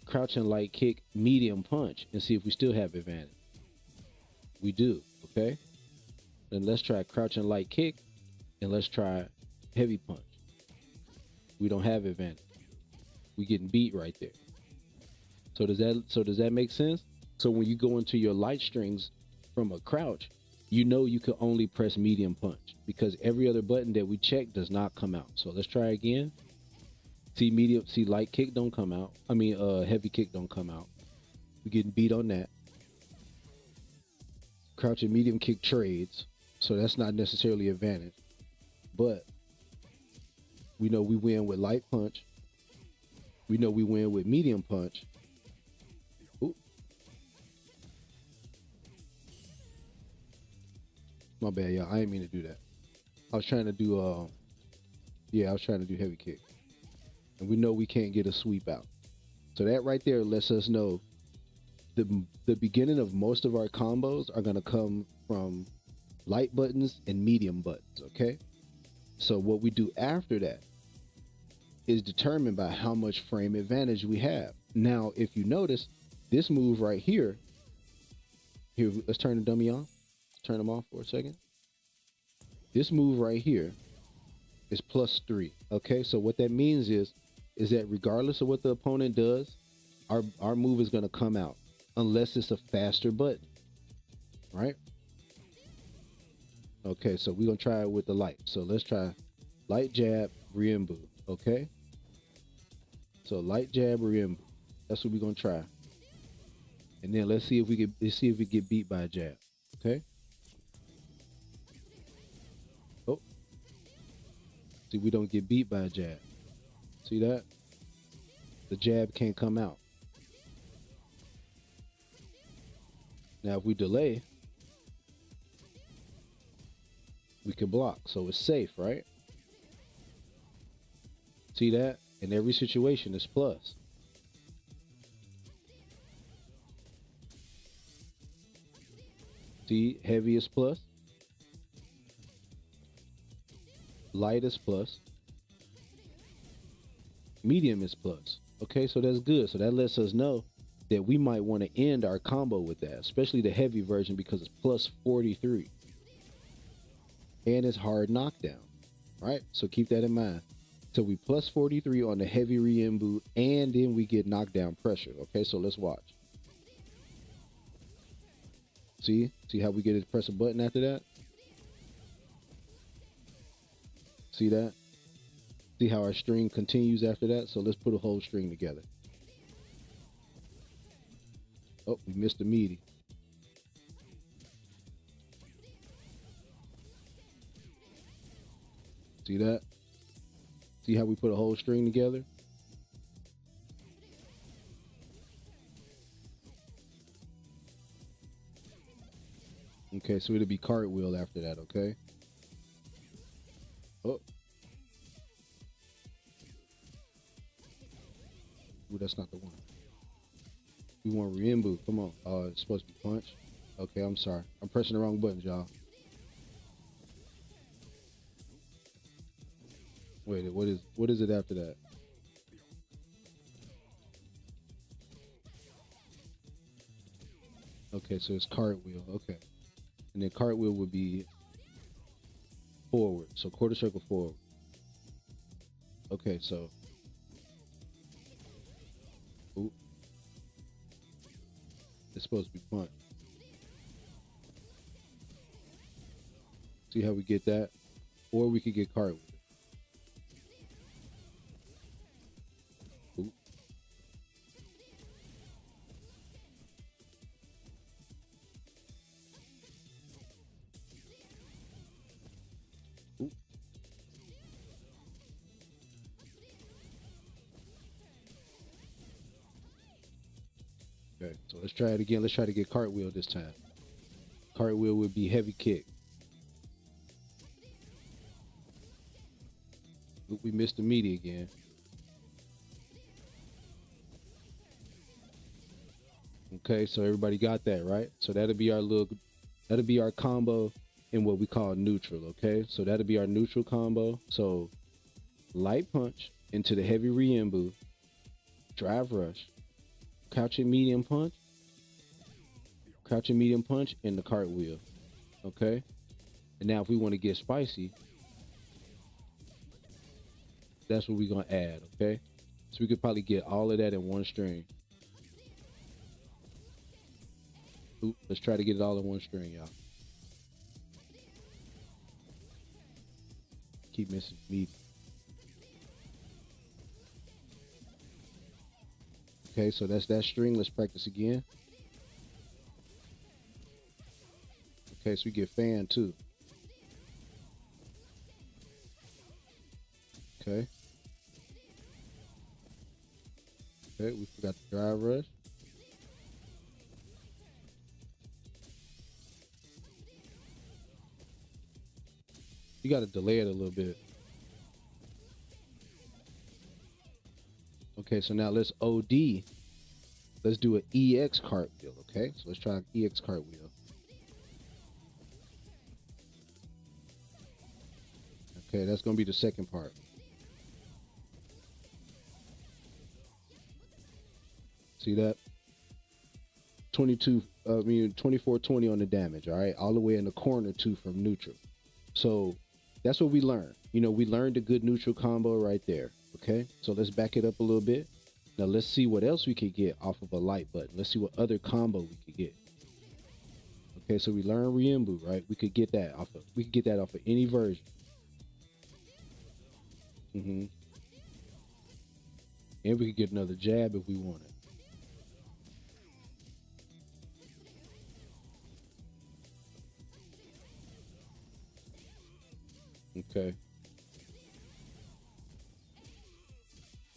crouching light kick, medium punch and see if we still have advantage. We do, okay? Then let's try crouching light kick and let's try heavy punch. We don't have advantage. We getting beat right there. So does that make sense? So when you go into your light strings from a crouch, you know you can only press medium punch because every other button that we check does not come out. So let's try again. See light kick don't come out. I mean heavy kick don't come out. We're getting beat on that. Crouch and medium kick trades. So that's not necessarily advantage. But we know we win with light punch. We know we win with medium punch. Ooh. My bad, y'all. I didn't mean to do that. I was trying to do I was trying to do heavy kick. And we know we can't get a sweep out. So that right there lets us know the beginning of most of our combos are gonna come from light buttons and medium buttons, okay? So what we do after that is determined by how much frame advantage we have. Now, if you notice, this move right here, let's turn the dummy on. Turn them off for a second. This move right here is +3, okay? So what that means is that regardless of what the opponent does, our move is gonna come out unless it's a faster button, right? Okay, so we're gonna try it with the light. So let's try light jab, Riembu, okay? So light jab, Riembu. That's what we're gonna try. And then let's see if we get beat by a jab, okay? Oh, see, we don't get beat by a jab. See that? The jab can't come out. Now, if we delay, we can block. So it's safe, right? See that? In every situation, it's plus. See, heavy is plus. Light is plus. Medium is plus. Okay, so that's good. So that lets us know that we might want to end our combo with that, especially the heavy version because it's plus 43 and it's hard knockdown, right? So keep that in mind. So we plus 43 on the heavy re-imbu and then we get knockdown pressure. Okay, so let's watch. See how we get to press a button after that? See that? See how our string continues after that? So let's put a whole string together. Oh, we missed the meaty. See that? See how we put a whole string together? Okay, so it'll be cartwheel after that, okay? Oh. Ooh, that's not the one. We want Riembu. Come on. Oh, it's supposed to be punch. Okay, I'm sorry. I'm pressing the wrong buttons, y'all. Wait, what is it after that? Okay, so it's cartwheel. Okay. And then cartwheel would be forward. So quarter circle forward. Okay, so. Ooh. It's supposed to be punch. See how we get that? Or we could get cartwheel. Ooh. Ooh. Okay, so let's try it again. Let's try to get cartwheel this time. Cartwheel would be heavy kick. Ooh, we missed the meaty again. Okay, so everybody got that, right? So that'll be our combo in what we call neutral, okay? So that'll be our neutral combo. So light punch into the heavy re-imbu, drive rush, crouching medium punch, and the cartwheel, okay? And now if we want to get spicy, that's what we're gonna add, okay? So we could probably get all of that in one string. Ooh, let's try to get it all in one string, y'all. Keep missing meat. Okay, so that's that string. Let's practice again. Okay, so we get fan too. Okay. Okay, we forgot the drive rush. You got to delay it a little bit. Okay, so now let's OD. Let's do an EX cartwheel, okay? So let's try an EX cartwheel. Okay, that's going to be the second part. See that? 2420 on the damage, all right? All the way in the corner too from neutral. So that's what we learned. You know, we learned a good neutral combo right there, okay? So let's back it up a little bit. Now let's see what else we could get off of a light button. Let's see what other combo we could get. Okay, so we learned Riembu, right? We could get that off of any version. And we could get another jab if we wanted. Okay.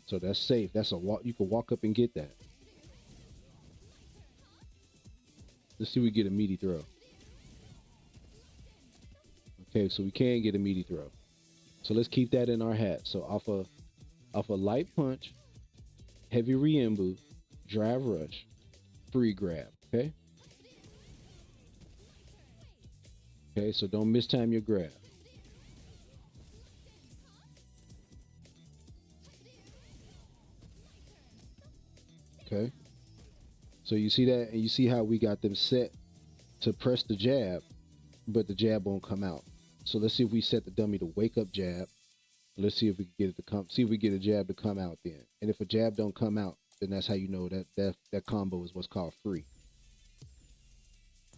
So that's safe. That's a walk. You can walk up and get that. Let's see if we get a meaty throw. Okay, so we can get a meaty throw. So let's keep that in our hat. So off a light punch, heavy Riembu, drive rush, free grab. Okay. Okay, so don't mistime your grab. Okay. So you see that, and you see how we got them set to press the jab, but the jab won't come out. So let's see if we set the dummy to wake up jab. Let's see if we can get it to come. See if we get a jab to come out then. And if a jab don't come out, then that's how you know that combo is what's called free.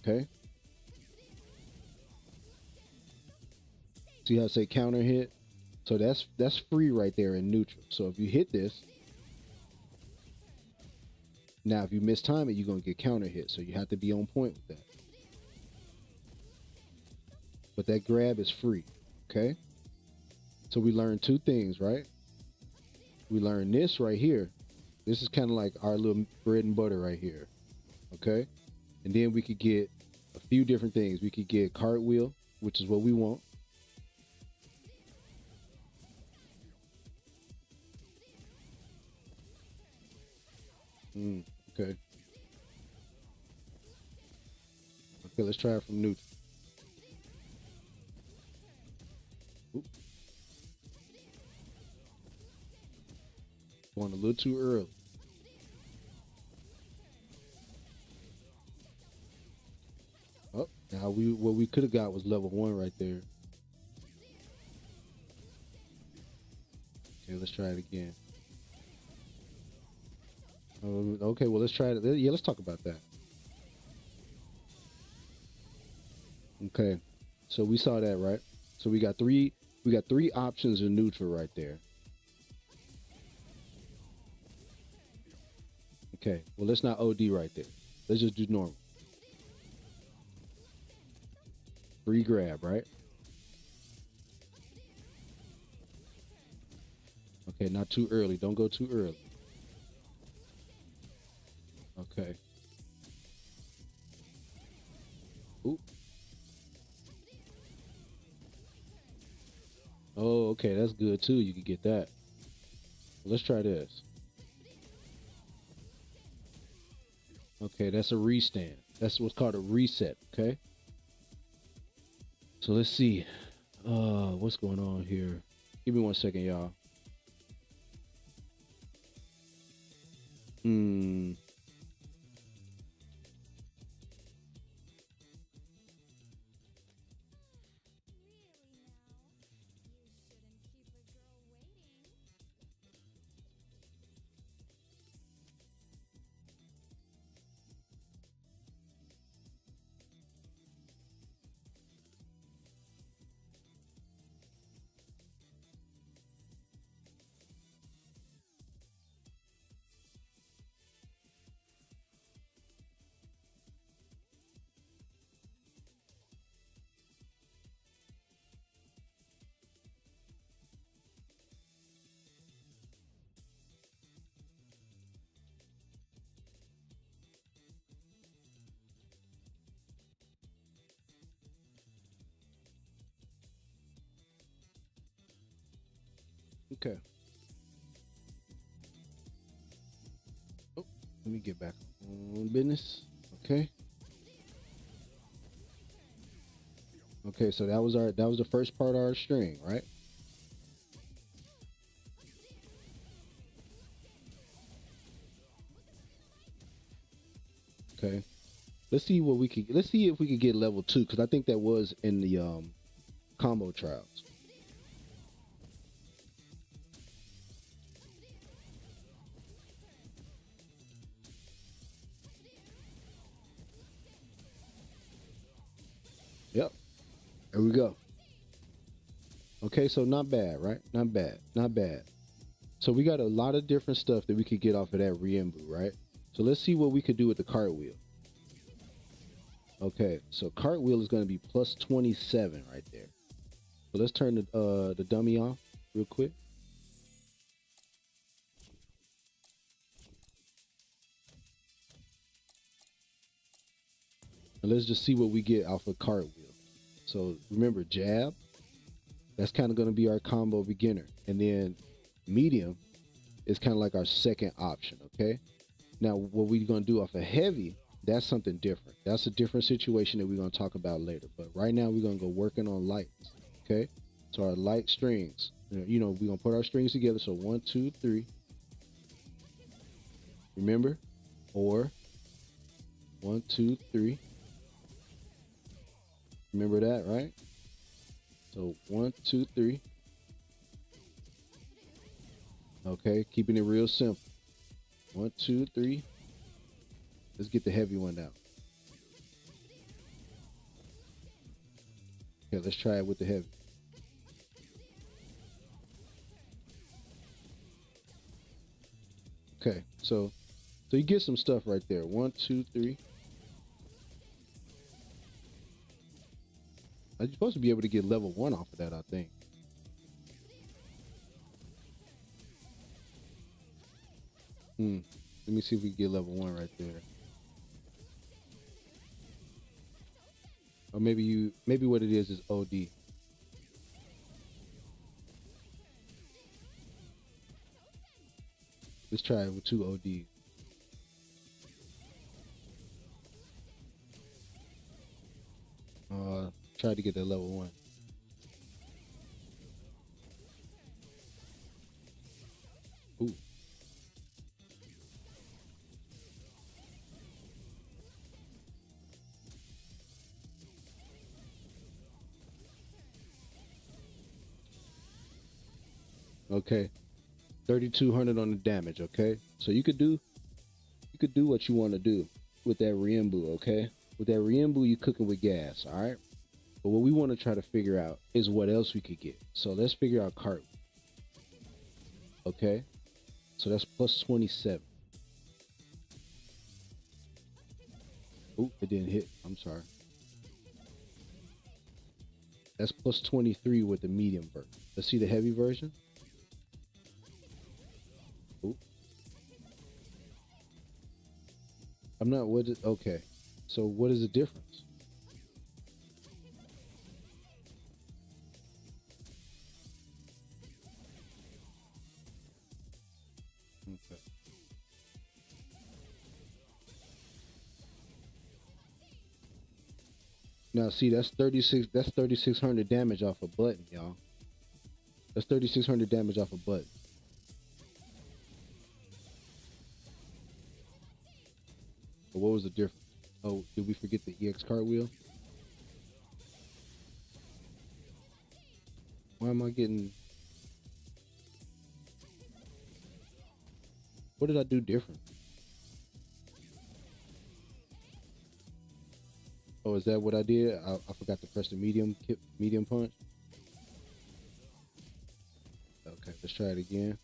Okay. See how I say counter hit? So that's free right there in neutral. So if you hit this, now if you mistime it, you're gonna get counter hit. So you have to be on point with that. But that grab is free. Okay. So we learned two things, right? We learned this right here. This is kind of like our little bread and butter right here. Okay. And then we could get a few different things. We could get cartwheel, which is what we want. Okay. Okay, let's try it from neutral. Oop. Going a little too early. Oh, now what we could have got was level 1 right there. Okay, let's try it again. Okay, well let's try it. Yeah, let's talk about that. Okay, so we saw that, right? So we got three options in neutral right there. Okay, well let's not OD right there. Let's just do normal. Free grab, right? Okay, not too early. Don't go too early. Okay. Oop. Oh, okay, that's good too. You can get that. Let's try this. Okay, that's a restand. That's what's called a reset, okay? So let's see. What's going on here? Give me 1 second, y'all. Okay. Oh, let me get back on business. Okay. Okay, so that was the first part of our string, right? Okay. Let's see if we could get level 2, because I think that was in the combo trials. Yep. There we go. Okay, so not bad, right? Not bad. Not bad. So we got a lot of different stuff that we could get off of that Riembu, right? So let's see what we could do with the cartwheel. Okay, so cartwheel is going to be plus 27 right there. So let's turn the dummy off real quick. And let's just see what we get off of cartwheel. So remember, jab, that's kind of going to be our combo beginner. And then medium is kind of like our second option, okay? Now, what we're going to do off of heavy, that's something different. That's a different situation that we're going to talk about later. But right now, we're going to go working on lights, okay? So our light strings, you know, we're going to put our strings together. So 1, 2, 3. Remember? Or 1, 2, 3. Remember that, right? So 1, 2, 3. Okay, keeping it real simple. 1, 2, 3. Let's get the heavy one out. Okay, let's try it with the heavy. Okay, so you get some stuff right there. 1, 2, 3. I'm supposed to be able to get level 1 off of that, I think. Let me see if we can get level 1 right there. Or maybe what it is OD. Let's try it with 2 OD. Try to get that level 1. Ooh. Okay. 3,200 on the damage, okay? So you could do what you want to do with that Riembu, okay? With that Riembu, you cooking with gas, all right? But what we want to try to figure out is what else we could get. So let's figure out cart. Okay? So that's plus 27. Oop, it didn't hit. I'm sorry. That's plus 23 with the medium version. Let's see the heavy version. Oop. I'm not, okay. So what is the difference? Okay. Now see, that's 3,600 damage off a button, y'all. That's 3,600 damage off a button. But what was the difference? Oh, did we forget the EX cartwheel? Why am I getting... What did I do different? Oh, is that what I did? I forgot to press the medium punch. Okay, let's try it again.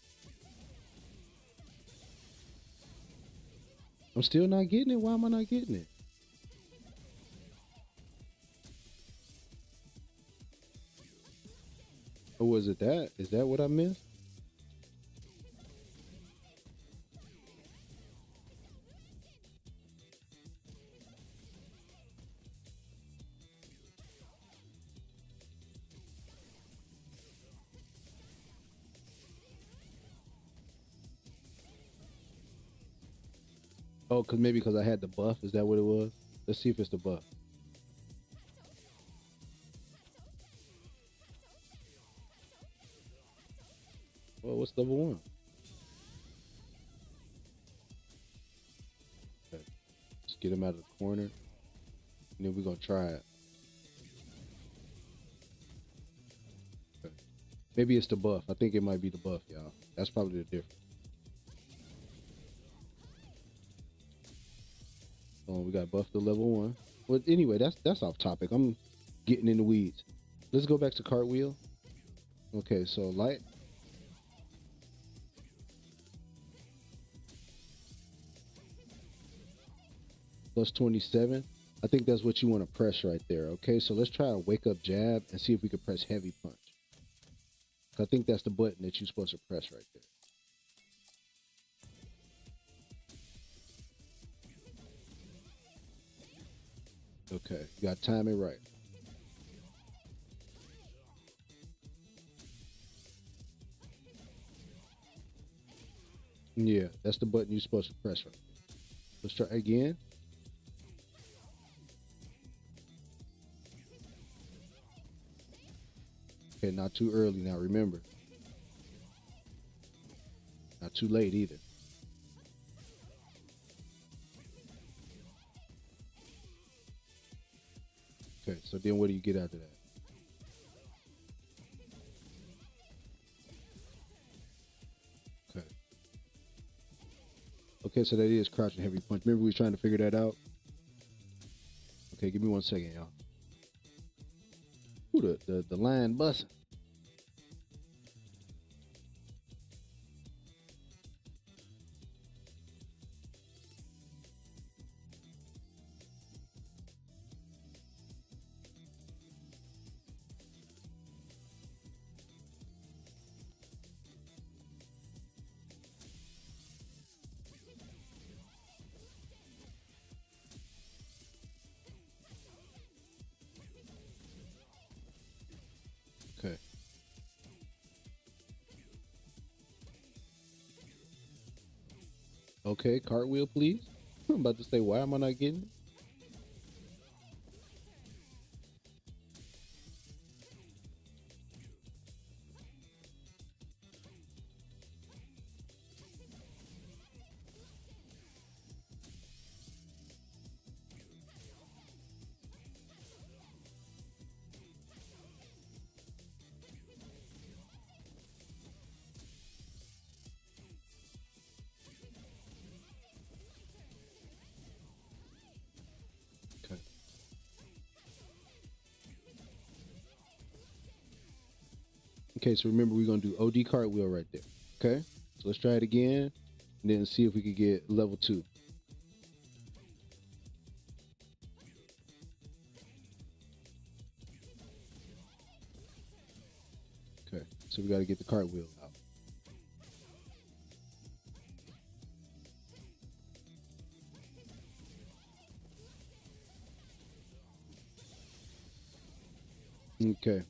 I'm still not getting it. Why am I not getting it? Or was it that? Is that what I missed? Oh, maybe because I had the buff. Is that what it was? Let's see if it's the buff. Well, what's level 1? Okay. Let's get him out of the corner. And then we're going to try it. Okay. Maybe it's the buff. I think it might be the buff, y'all. That's probably the difference. Oh, we got buffed to level 1. Well, anyway, that's off topic. I'm getting in the weeds. Let's go back to cartwheel. Okay, so light. Plus 27. I think that's what you want to press right there. Okay, so let's try a wake up jab and see if we can press heavy punch. I think that's the button that you're supposed to press right there. Okay, you got to time it right. Yeah, that's the button you're supposed to press right there. Let's try again. Okay, not too early now, remember. Not too late either. So then what do you get after that? Okay. Okay, so that is crouching heavy punch. Remember we was trying to figure that out? Okay, give me 1 second, y'all. Ooh, the line busting. Okay. Okay, cartwheel, please. I'm about to say, why am I not getting it? Okay. Okay, so remember we're gonna do OD cartwheel right there. Okay, so let's try it again, and then see if we could get level 2. Okay, so we got to get the cartwheel out. Okay,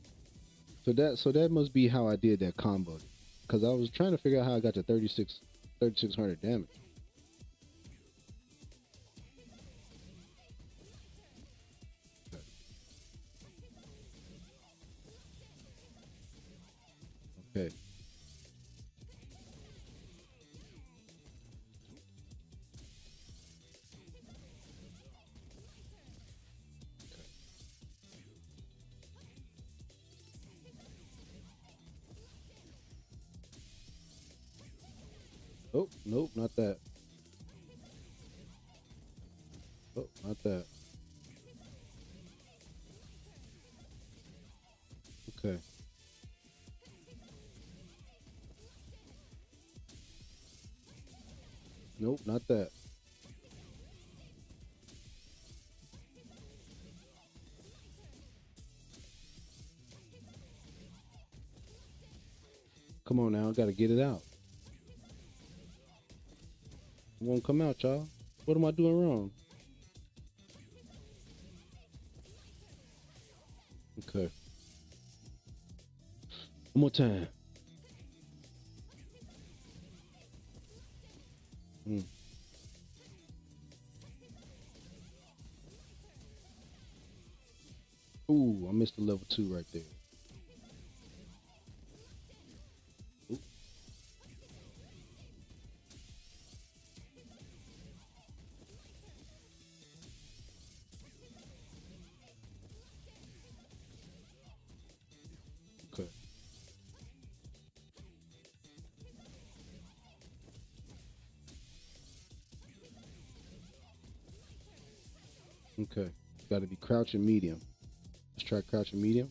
so that must be how I did that combo, because I was trying to figure out how I got to 3600 damage. Okay. Oh, nope, not that. Oh, not that. Okay. Nope, not that. Come on now, got to get it out. It won't come out, y'all. What am I doing wrong? Okay. One more time. Mm. Ooh, I missed the level 2 right there. Ooh, okay. Okay. Got to be crouching medium. Let's try crouching medium.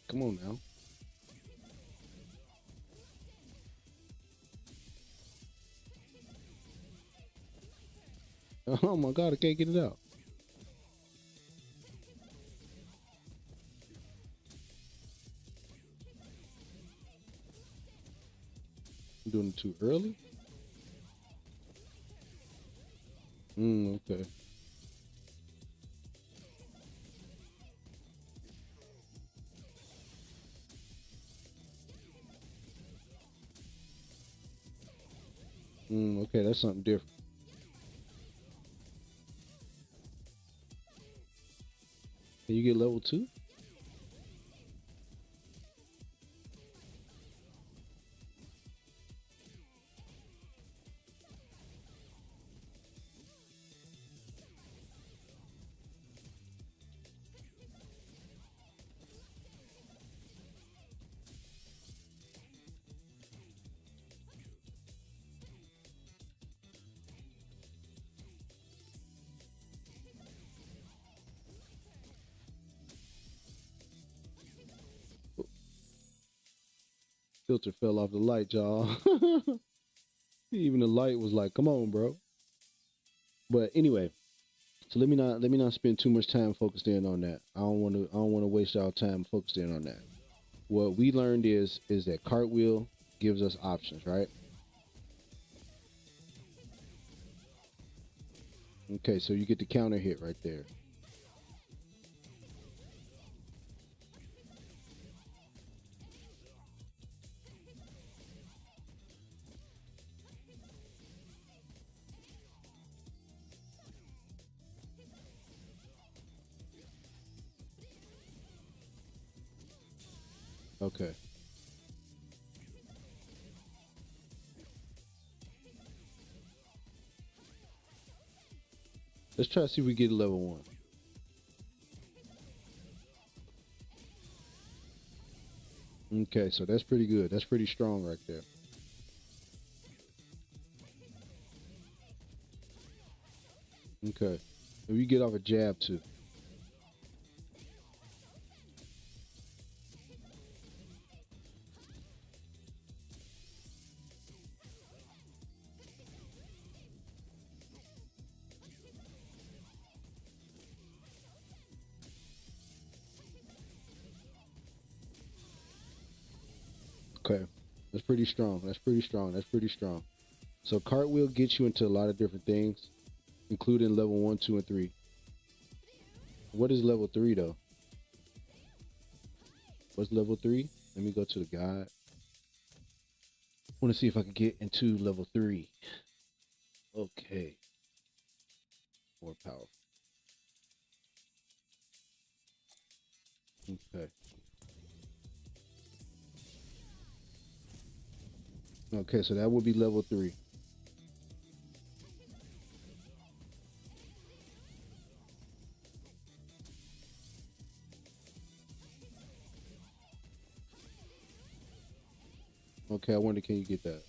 Come on now. Oh my God, I can't get it out. I'm doing it too early. Okay. Okay, that's something different. Can you get level 2? Filter fell off the light, y'all. Even the light was like, "Come on, bro." But anyway, so let me not spend too much time focused in on that. I don't want to waste y'all time focused in on that. What we learned is that cartwheel gives us options, right? Okay, so you get the counter hit right there. Okay, let's try to see if we get level one. Okay, so that's pretty good. That's pretty strong right there. Okay, and we get off a jab too. Okay, that's pretty strong. That's pretty strong. That's pretty strong. So cartwheel gets you into a lot of different things, including level one, two, and three. What is level three though? What's level three? Let me go to the guide. I want to see if I can get into level three. Okay, more powerful. Okay. Okay, so that would be level three. Okay, I wonder, can you get that?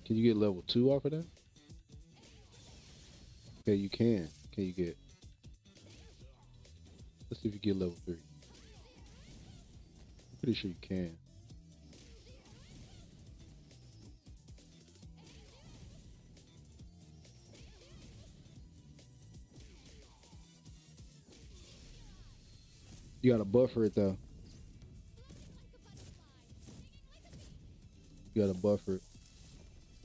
Can you get level two off of that? Okay, you can. Can you get? Let's see if you get level three. I'm pretty sure you can. You gotta buffer it though. You gotta buffer it.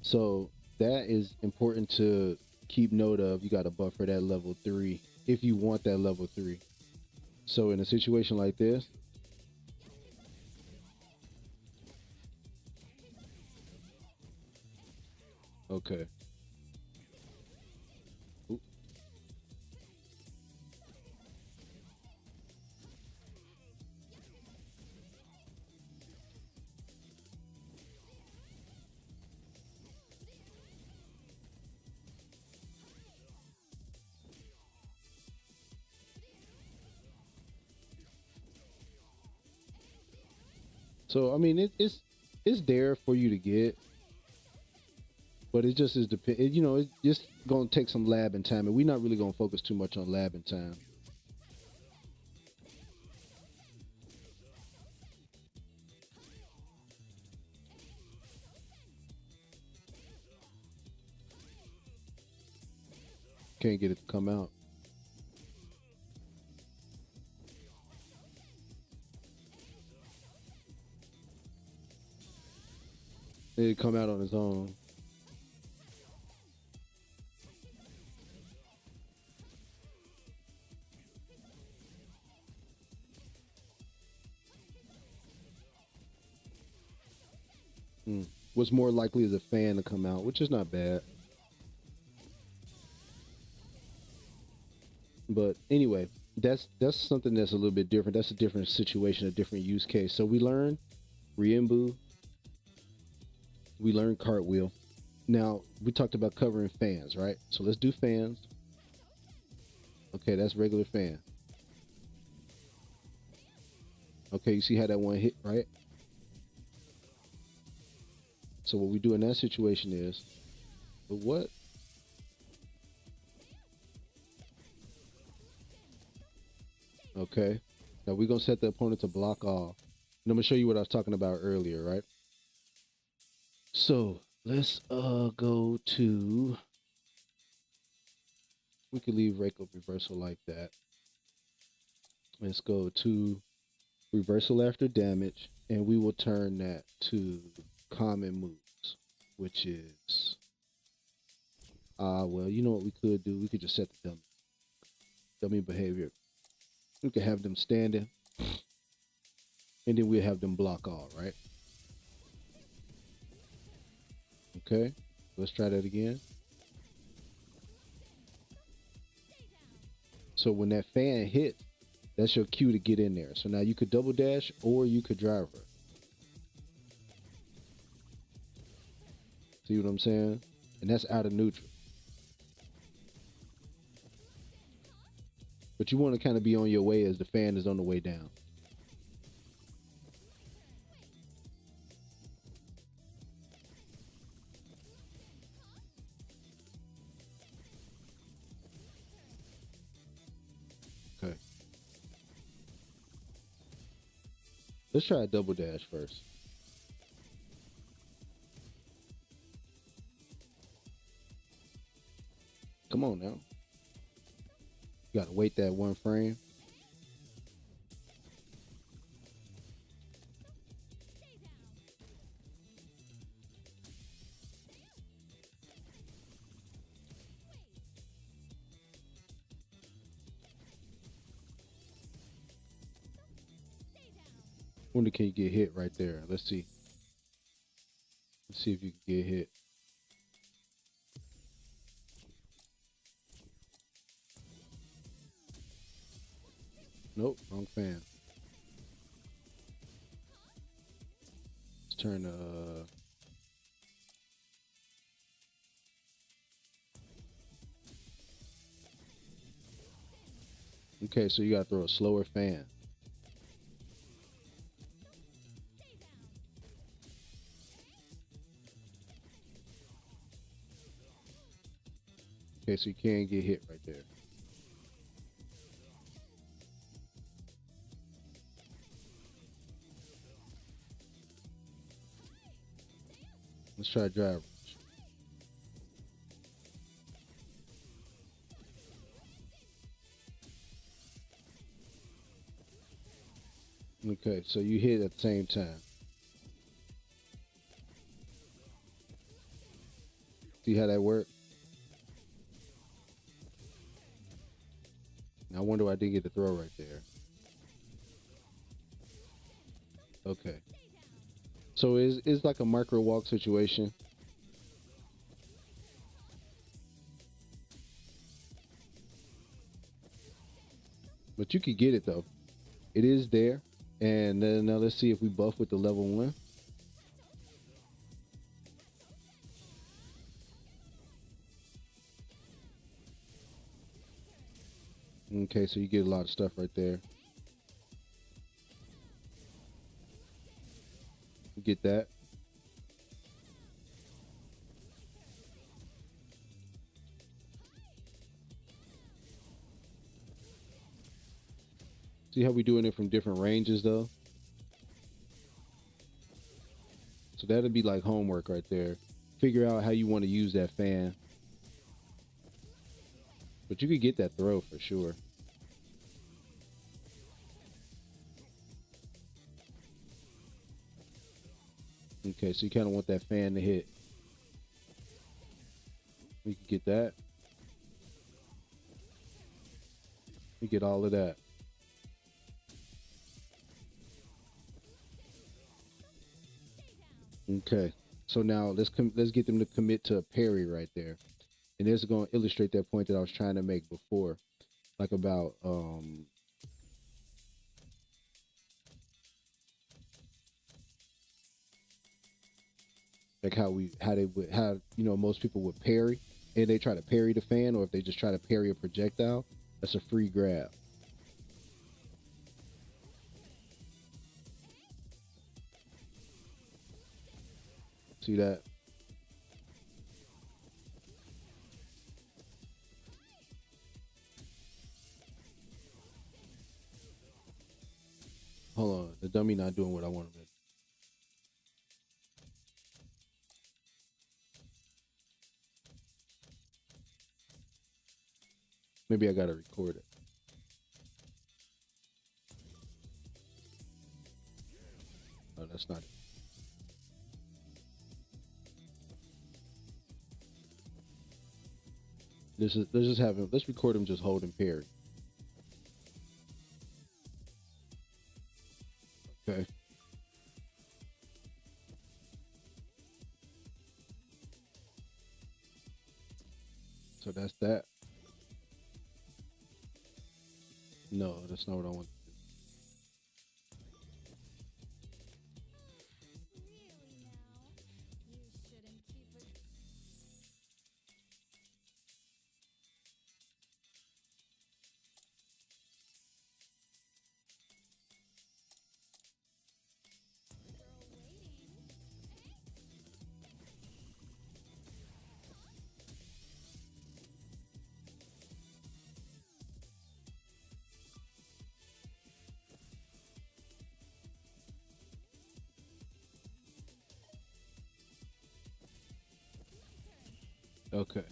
So that is important to keep note of. You gotta buffer that level three if you want that level three. So in a situation like this, okay. Oop. So I mean, it's there for you to get, but it just is depend. You know, it's just gonna take some lab and time, and we're not really gonna focus too much on lab and time. Can't get it to come out. It come out on its own. Mm. What's more likely is a fan to come out, which is not bad. But anyway, that's something that's a little bit different. That's a different situation, a different use case. So we learn Riembu, we learn cartwheel. Now we talked about covering fans, right? So let's do fans. Okay, that's regular fan. Okay, you see how that one hit, right? So what we do in that situation is, what? Okay. Now we're gonna set the opponent to block off. And I'm gonna show you what I was talking about earlier, right? So let's go to, we could leave Reiko reversal like that. Let's go to reversal after damage, and we will turn that to common moves, which is well, you know what we could do? We could just set the dummy behavior. We could have them standing, and then we'll have them block all, right? Okay, let's try that again. So when that fan hits, that's your cue to get in there. So now you could double dash or you could drive her. See what I'm saying? And that's out of neutral. But you want to kind of be on your way as the fan is on the way down. Okay. Let's try a double dash first. Come on now. You gotta wait that one frame. Wonder can you get hit right there? Let's see. Let's see if you can get hit. Nope, wrong fan. Let's turn okay, so you gotta throw a slower fan. Okay, so you can't get hit right there. Let's try drive. Okay, so you hit at the same time. See how that worked? I wonder why I didn't get the throw right there. Okay. So it's like a micro walk situation. But you could get it though. It is there. And then now let's see if we buff with the level 1. Okay, so you get a lot of stuff right there. You get that. See how we doing it from different ranges though? So that'll be like homework right there. Figure out how you want to use that fan. But you could get that throw for sure. Okay, so you kind of want that fan to hit. You can get that. You get all of that. Okay, so now let's get them to commit to a parry right there, and this is going to illustrate that point that I was trying to make before, like about like how you know most people would parry, and they try to parry the fan, or if they just try to parry a projectile, that's a free grab. See that? Hold on. The dummy not doing what I want him to do. Maybe I gotta record it. No, that's not it. Let's just have him. Let's record him just holding parry. Okay. So that's that. No, that's not what I want to do. Okay.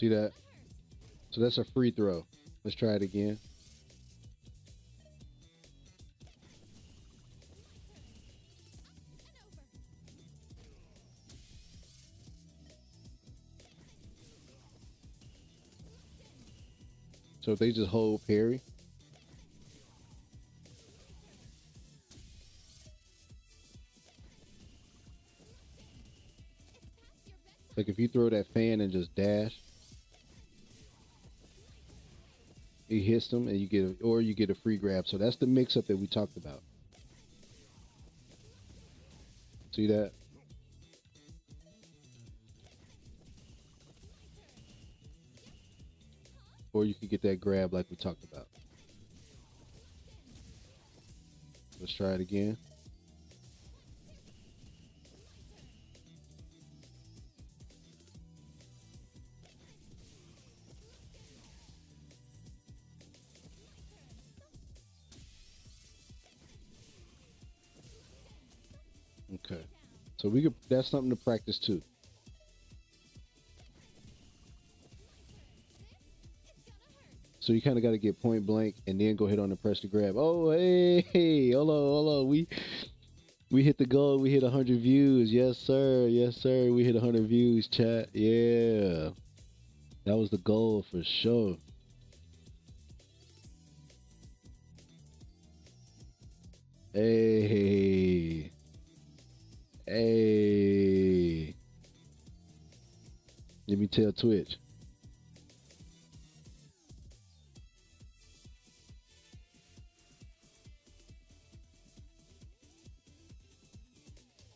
See that? So that's a free throw. Let's try it again. So if they just hold parry. Like if you throw that fan and just dash, it hits them and you get or you get a free grab. So that's the mix up that we talked about. See that? Or you could get that grab like we talked about. Let's try it again. Okay. So we could that's something to practice too. So you kind of got to get point blank and then go ahead on and press the grab. Oh, hey, hold on, hold on. We hit the goal. We hit 100 views. Yes, sir. Yes, sir. We hit 100 views, chat. Yeah. That was the goal for sure. Hey. Hey. Let me tell Twitch.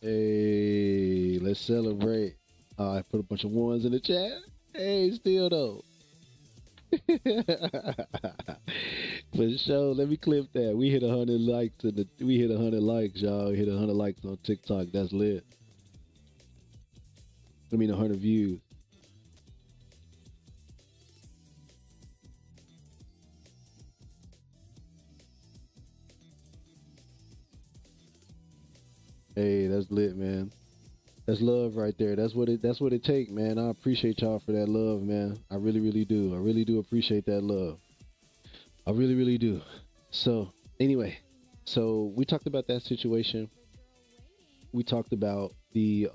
Hey, let's celebrate. I put a bunch of ones in the chat. Hey, still though. For sure. Let me clip that. We hit 100 likes we hit 100 likes, y'all. We hit 100 likes on TikTok. That's lit. I mean 100 views. Hey, that's lit, man. That's love right there. That's what it take, man. I appreciate y'all for that love, man. I really, really do. I really do appreciate that love. I really, really do. So anyway, so we talked about that situation. We talked about the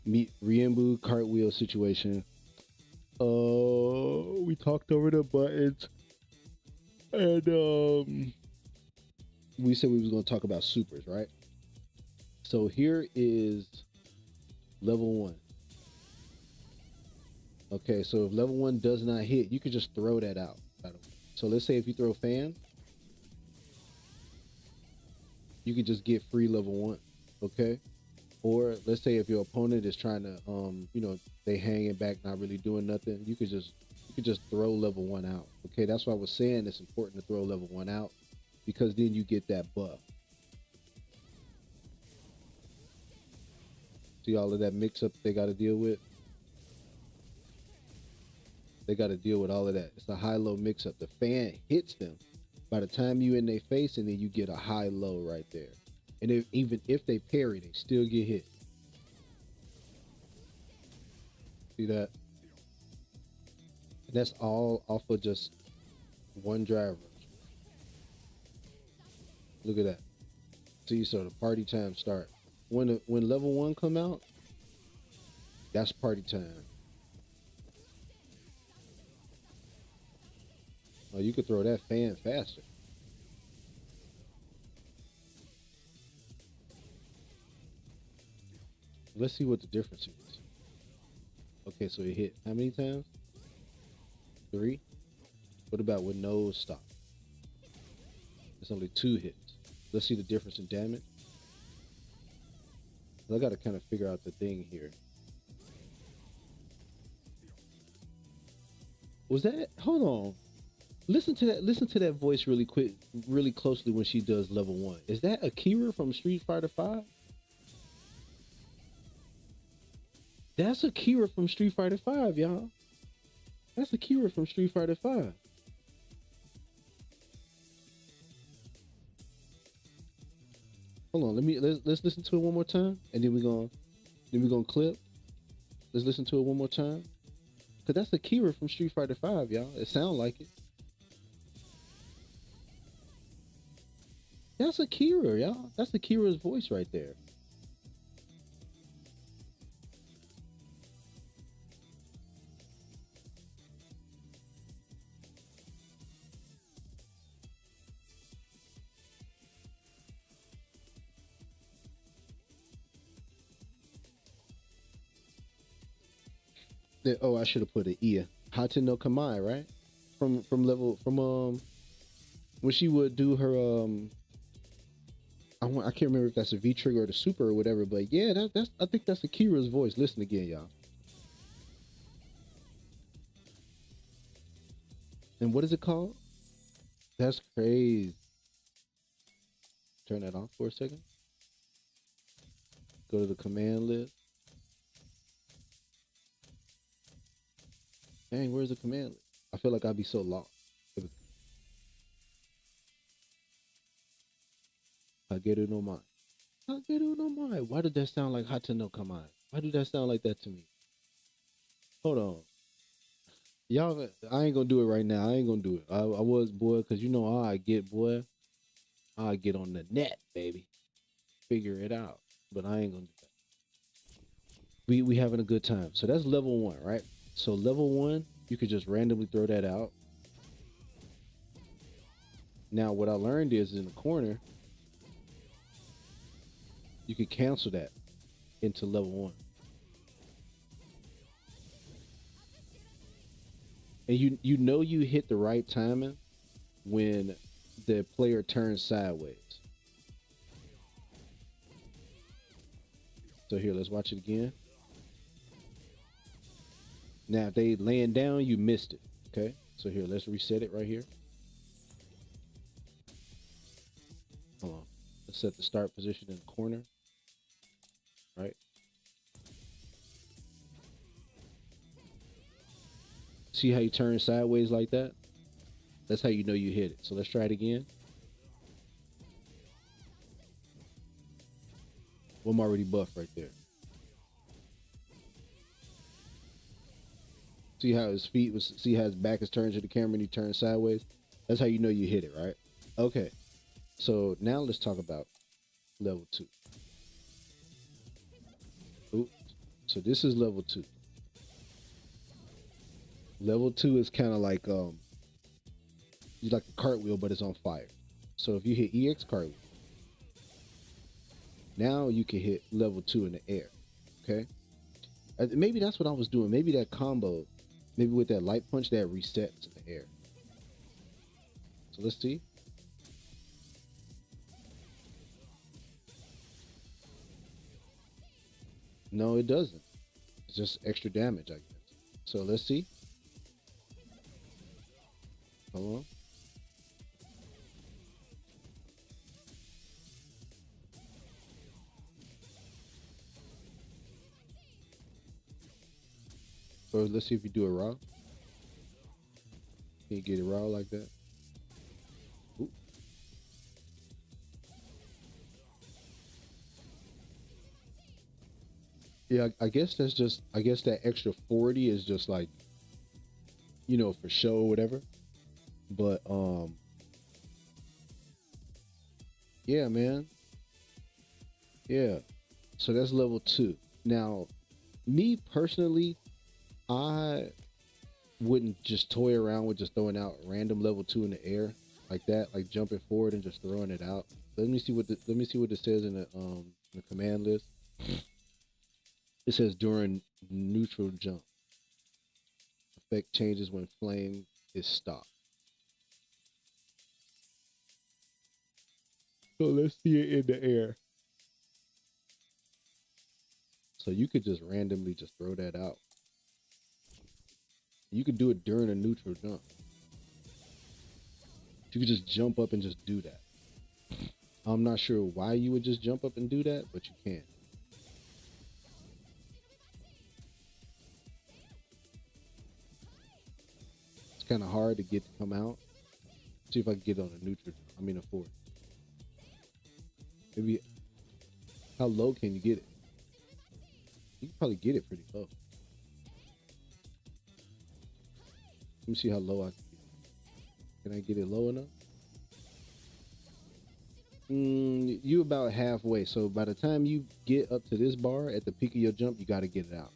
Riembu cartwheel situation. We talked over the buttons, and we said we was going to talk about supers, right? So here is level 1. Okay, so if level 1 does not hit, you could just throw that out. By the way. So let's say if you throw fan, you could just get free level 1. Okay. Or let's say if your opponent is trying to, they hanging back, not really doing nothing, you could just You could just throw level 1 out. Okay, that's why I was saying it's important to throw level 1 out, because then you get that buff. See all of that mix up they got to deal with? They got to deal with all of that. It's a high-low mix up. The fan hits them by the time you in their face, and then you get a high-low right there. And even if they parry, they still get hit. See that? And that's all off of just one driver. Look at that. See, so the party time start. When level 1 come out, that's party time. Oh, you could throw that fan faster. Let's see what the difference is. Okay, so it hit how many times? 3. What about with no stop? It's only 2 hits. Let's see the difference in damage. I got to kind of figure out the thing here. Was that? Hold on. Listen to that. Listen to that voice really quick, really closely when she does level 1. Is that Akira from Street Fighter 5? That's Akira from Street Fighter 5, y'all. That's Akira from Street Fighter 5. Hold on, let's listen to it one more time, and then we're gonna clip. Let's listen to it one more time, cause that's Akira from Street Fighter 5, y'all. It sounds like it. That's Akira, y'all. That's Akira's voice right there. Oh, I should have put an ear. Hata no Kamai, right? From when she would do her I can't remember if that's a V trigger or the super or whatever, but yeah, that's I think that's Akira's voice. Listen again, y'all. And what is it called? That's crazy. Turn that off for a second. Go to the command list. Dang, where's the command list? I feel like I'd be so lost. Hageru no Mai. Hageru no Mai. Why did that sound like Hata no Kamai? Why did that sound like that to me? Hold on. Y'all, I ain't gonna do it right now. I ain't gonna do it. I was, boy, because you know how I get, boy. I get on the net, baby. Figure it out. But I ain't gonna do that. We having a good time. So that's level 1, right? So level 1, you could just randomly throw that out. Now what I learned is in the corner, you could cancel that into level 1. And you know you hit the right timing when the player turns sideways. So here, let's watch it again. Now if they laying down, you missed it. Okay, so here, let's reset it right here. Hold on. Let's set the start position in the corner. Right. See how you turn sideways like that? That's how you know you hit it. So let's try it again. Well, I'm already buffed right there. See how his feet was, see how his back is turned to the camera and he turns sideways? That's how you know you hit it, right? Okay. So now let's talk about level 2. Oops. So this is level 2. Level 2 is kind of like you like a cartwheel, but it's on fire. So if you hit EX cartwheel, now you can hit level 2 in the air. Okay. Maybe that's what I was doing. Maybe that combo, maybe with that light punch, that resets in the air. So let's see. No, it doesn't. It's just extra damage, I guess. So let's see. Hold on. Or let's see if you do it raw. Can you get it raw like that? Ooh. Yeah, I guess that's just. I guess that extra 40 is just like, for show or whatever. But yeah, man. Yeah. So that's level 2. Now, me personally, I wouldn't just toy around with just throwing out random level 2 in the air like that, like jumping forward and just throwing it out. Let me see what it says in the command list. It says during neutral jump, effect changes when flame is stopped. So let's see it in the air. So you could just randomly just throw that out. You could do it during a neutral jump. You could just jump up and just do that. I'm not sure why you would just jump up and do that, but you can. It's kind of hard to get to come out. See if I can get on a neutral. I mean a fourth. Maybe how low can you get it? You can probably get it pretty low. Let me see how low I can get it. Can I get it low enough? You about halfway. So by the time you get up to this bar at the peak of your jump, you got to get it out,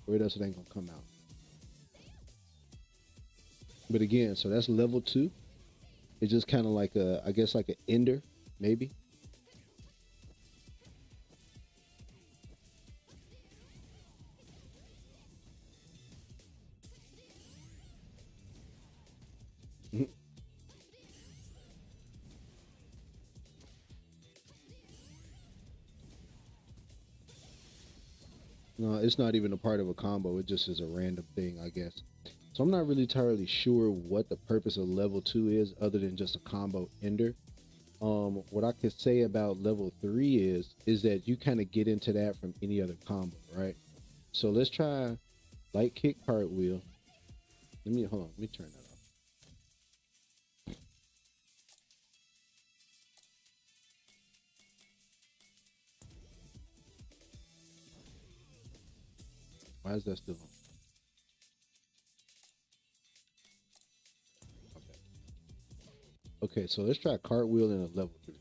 or else it ain't gonna come out. But again, so that's level 2. It's just kind of like I guess like an ender, maybe. No, it's not even a part of a combo. It just is a random thing, I guess. So I'm not really entirely sure what the purpose of level 2 is, other than just a combo ender. What I could say about level 3 is that you kind of get into that from any other combo, right? So let's try light kick cartwheel. Hold on. Let me turn that off. Why is that still on? Okay. Okay, so let's try cartwheel in a level 3.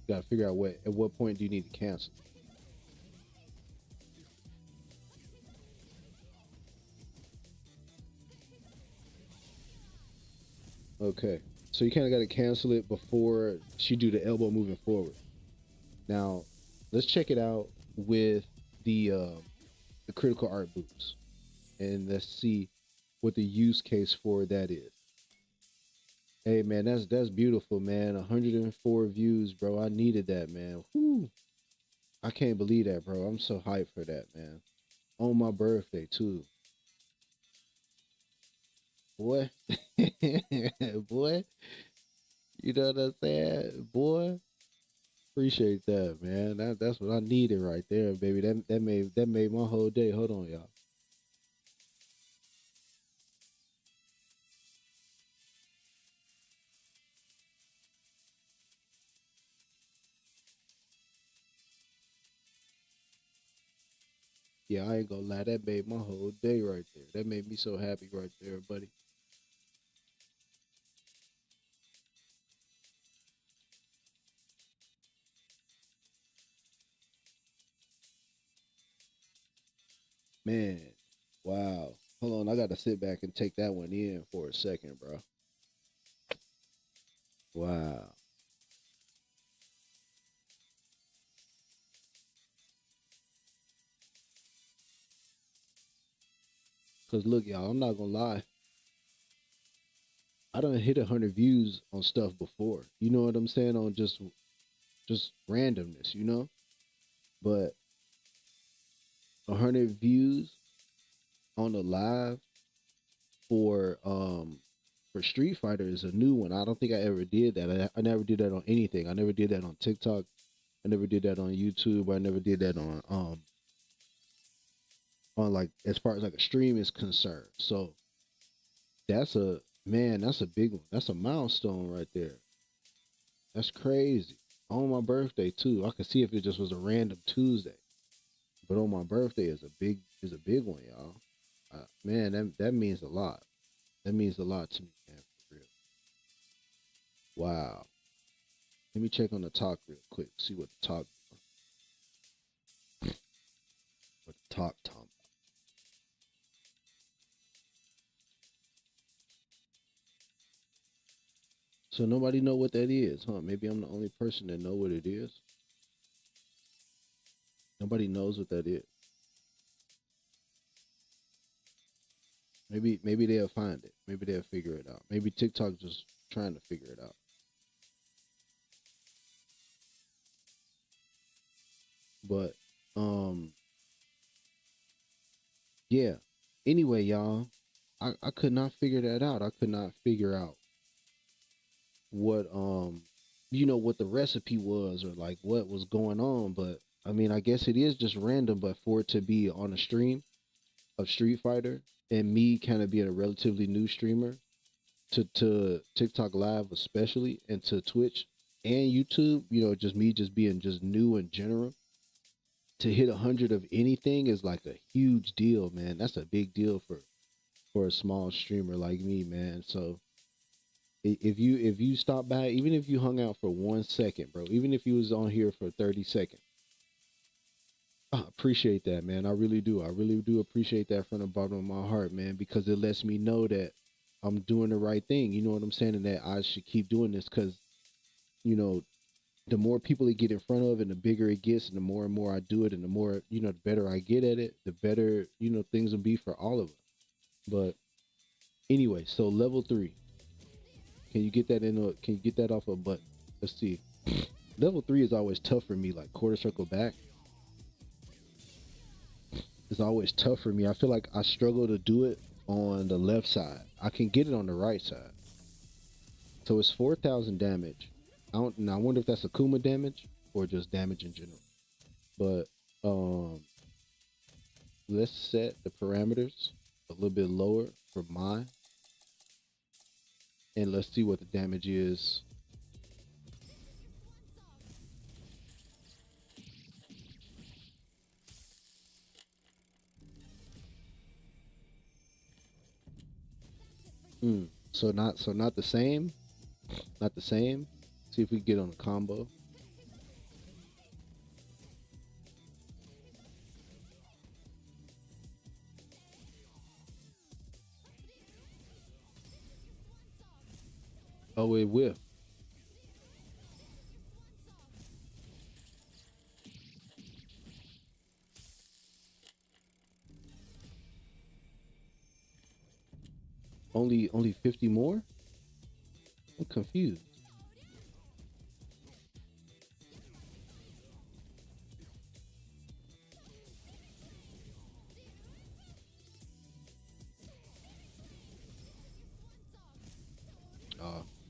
Got to figure out at what point do you need to cancel. Okay, so you kind of got to cancel it before she do the elbow moving forward. Now, let's check it out with the critical art boots, and let's see what the use case for that is. Hey man, that's beautiful, man. 104 views, bro. I needed that, man. Whew. I can't believe that, bro. I'm so hyped for that, man. On my birthday too, boy. Boy, you know what I'm saying, boy. Appreciate that, man. That's what I needed right there, baby. That made my whole day. Hold on, y'all. Yeah, I ain't gonna lie. That made my whole day right there. That made me so happy right there, buddy. Man, wow. Hold on, I gotta sit back and take that one in for a second, bro. Wow. Cause look, y'all, I'm not gonna lie. I done hit 100 views on stuff before. You know what I'm saying? On just randomness, you know? But 100 views on the live for Street Fighter is a new one. I don't think I ever did that. I never did that on anything. I never did that on TikTok. I never did that on YouTube. I never did that on like as far as like a stream is concerned. So that's a man, that's a big one. That's a milestone right there. That's crazy. On my birthday too. I could see if it just was a random Tuesday. But on my birthday is a big one, y'all. Man, that means a lot. That means a lot to me, man, for real. Wow. Let me check on the talk real quick. See what the talk Tom. So nobody know what that is, huh? Maybe I'm the only person that know what it is. Nobody knows what that is. Maybe they'll find it. Maybe they'll figure it out. Maybe TikTok just trying to figure it out. But yeah. Anyway, y'all, I could not figure that out. I could not figure out what what the recipe was or like what was going on. But I mean, I guess it is just random. But for it to be on a stream of Street Fighter and me kind of being a relatively new streamer to TikTok Live especially and to Twitch and YouTube, just me just being just new in general. To hit 100 of anything is like a huge deal, man. That's a big deal for a small streamer like me, man. So if you stop by, even if you hung out for 1 second, bro, even if you was on here for 30 seconds, I appreciate that, man. I really do. I really do appreciate that from the bottom of my heart, man, because it lets me know that I'm doing the right thing. You know what I'm saying? And that I should keep doing this because, you know, the more people it get in front of and the bigger it gets and the more I do it and the more, the better I get at it, the better, things will be for all of us. But anyway, so level 3. Can you get that off a button? Let's see. Level 3 is always tough for me, like quarter circle back. It's always tough for me. I feel like I struggle to do it on the left side. I can get it on the right side. So it's 4,000 damage. I wonder if that's Akuma damage or just damage in general. But let's set the parameters a little bit lower for mine. And let's see what the damage is. So not the same. Not the same. See if we can get on a combo. Oh, it whiffed. Only 50 more? I'm confused.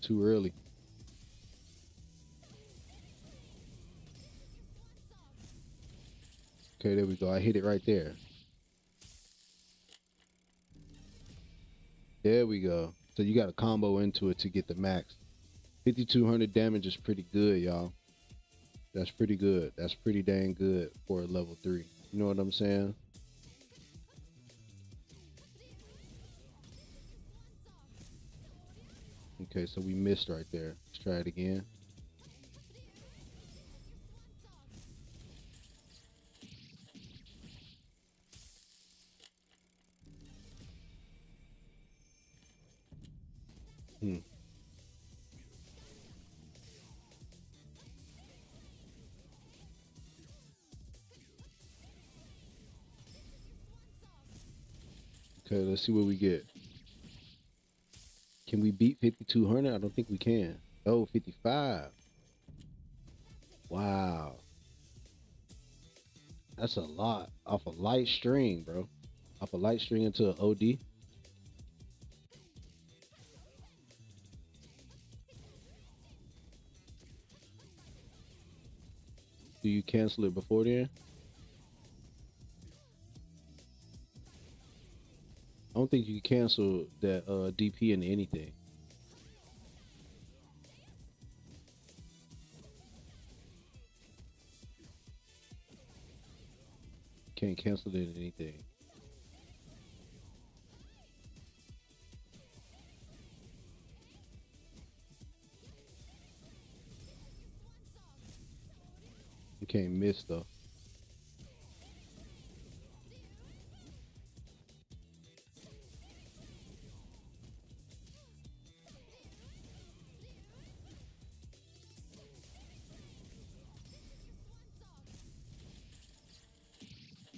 Too early. Okay, there we go. I hit it right there. There we go. So you got to combo into it to get the max. 5,200 damage is pretty good, y'all. That's pretty good. That's pretty dang good for a level 3. You know what I'm saying? Okay, so we missed right there. Let's try it again. Hmm. Okay, let's see what we get. Can we beat 5,200? I don't think we can. Oh, 55. Wow. That's a lot off a light string, bro. Off a light string into an OD. Do you cancel it before then? I don't think you can cancel that DP into anything. Can't cancel it into anything. You can't miss though.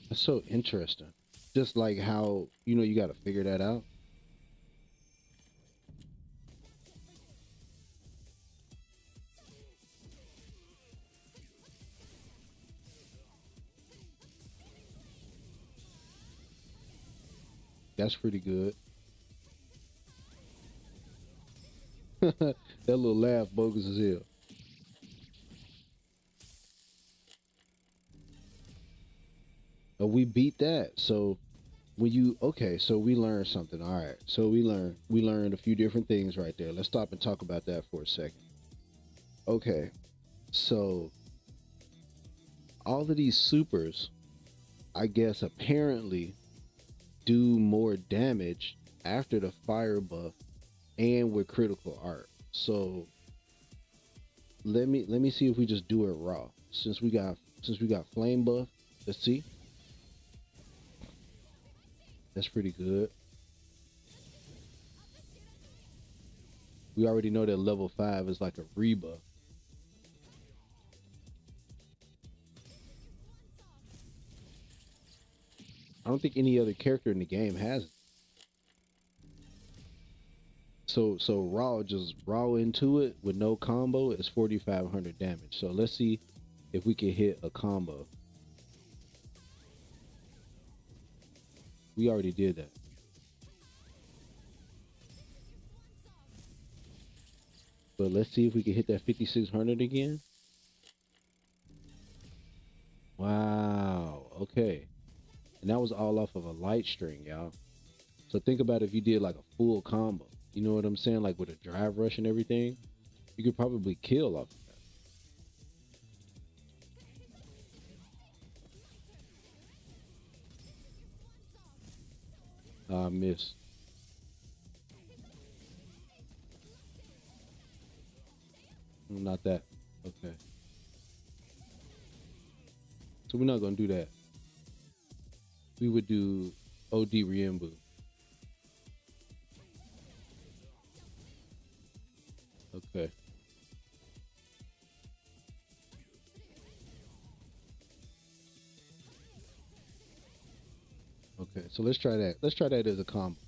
That's so interesting. Just like how, you got to figure that out. That's pretty good. That little laugh bogus as hell. We beat that. So so we learned something. All right. So we learned a few different things right there. Let's stop and talk about that for a second. Okay. So all of these supers, I guess apparently do more damage after the fire buff and with critical art. So let me see if we just do it raw. Since we got flame buff, let's see. That's pretty good. We already know that level 5 is like a rebuff. I don't think any other character in the game has it. So raw into it with no combo is 4,500 damage. So let's see if we can hit a combo. We already did that. But let's see if we can hit that 5,600 again. Wow. Okay. And that was all off of a light string, y'all. So think about if you did like a full combo. You know what I'm saying? Like with a drive rush and everything, you could probably kill off of that. I miss. Not that. Okay. So we're not gonna do that. We would do OD Riembu. Okay. Okay. So let's try that. Let's try that as a combo.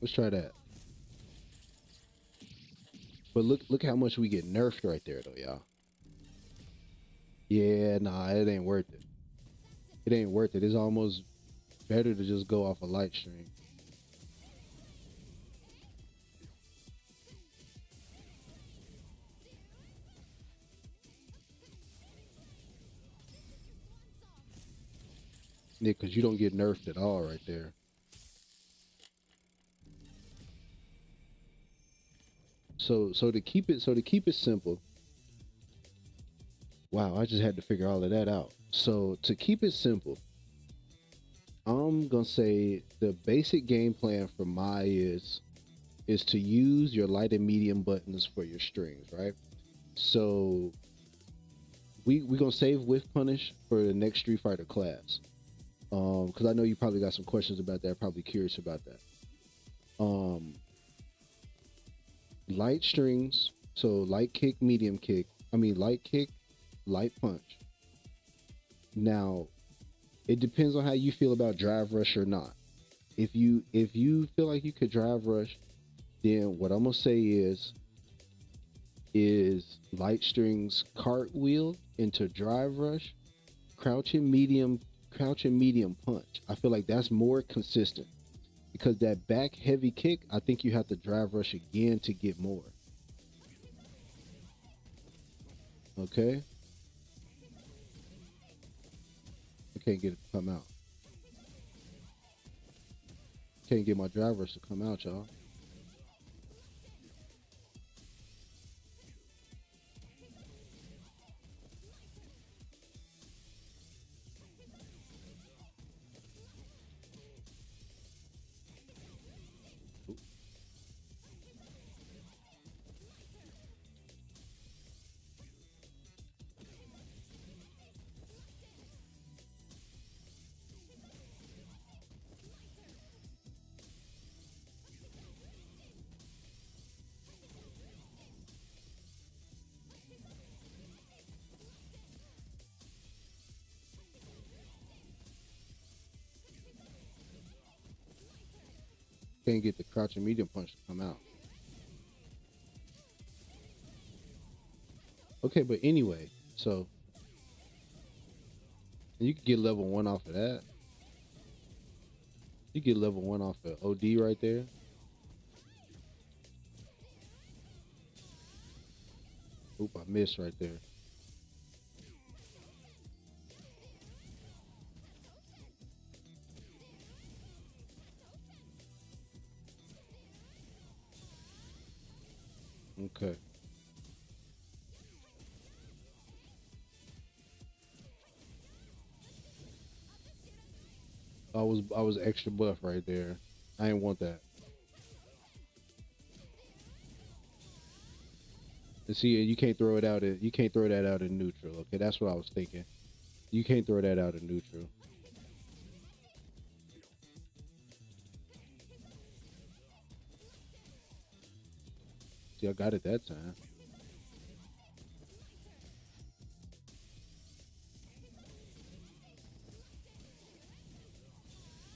Let's try that. But look how much we get nerfed right there though, y'all. Yeah, nah, it ain't worth it. It ain't worth it. It's almost better to just go off a light string. Yeah, because you don't get nerfed at all right there. So to keep it simple. Wow, I just had to figure all of that out. So to keep it simple, I'm gonna say the basic game plan for MAI is to use your light and medium buttons for your strings, right? So we gonna save whiff punish for the next Street Fighter class. Because I know you probably got some questions about that, probably curious about that. Um, Light strings, so light kick, medium kick. I mean light kick, light punch. Now, it depends on how you feel about drive rush or not. If you feel like you could drive rush Then what I'm gonna say is light strings cartwheel into drive rush, crouch and medium punch. I feel like that's more consistent because that back heavy kick, I think you have to drive rush again to get more. Okay, I can't get it to come out. Can't get my drive rush to come out, y'all. Can't get the crouch and medium punch to come out. Okay, but anyway, so you can get level one off of that. You get level one off of OD right there. Oop, I missed right there. Okay. I was extra buff right there. I didn't want that. And see, you can't throw it out. You can't throw that out in neutral. Okay, that's what I was thinking. You can't throw that out in neutral. See, I got it that time.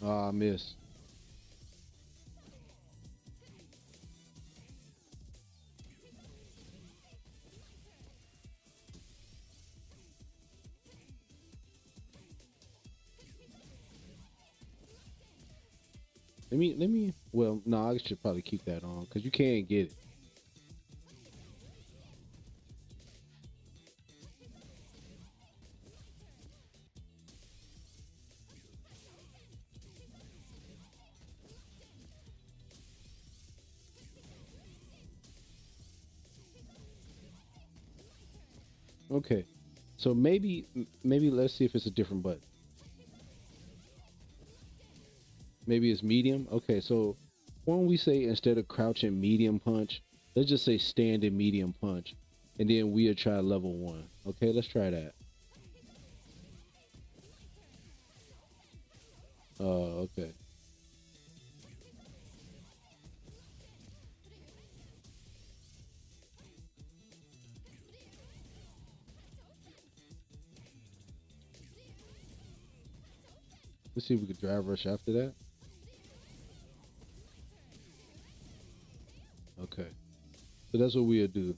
Oh, I missed. Let me. Well, no, I should probably keep that on because you can't get it. Okay, so maybe let's see if it's a different button. Maybe it's medium. Okay, so why don't we say instead of crouching medium punch, let's just say standing medium punch, and then we'll try level one. Okay, let's try that. Okay. Let's see if we can drive rush after that. Okay, so that's what we'll do.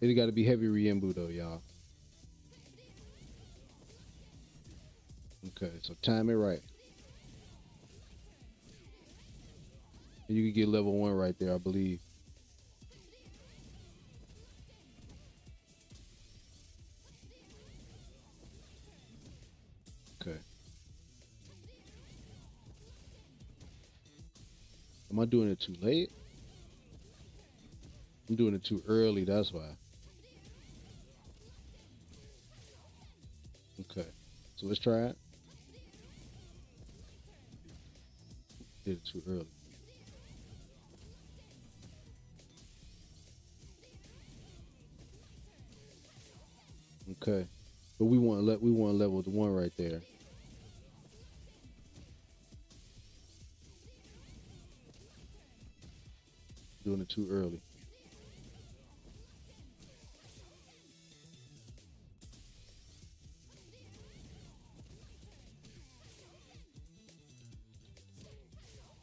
It got to be heavy Riembu though, y'all. Okay, so time it right. And you can get level one right there, I believe. Okay. Am I doing it too late? I'm doing it too early, that's why. Okay. So let's try it. Did it too early. Okay. But we want level one right there. Doing it too early.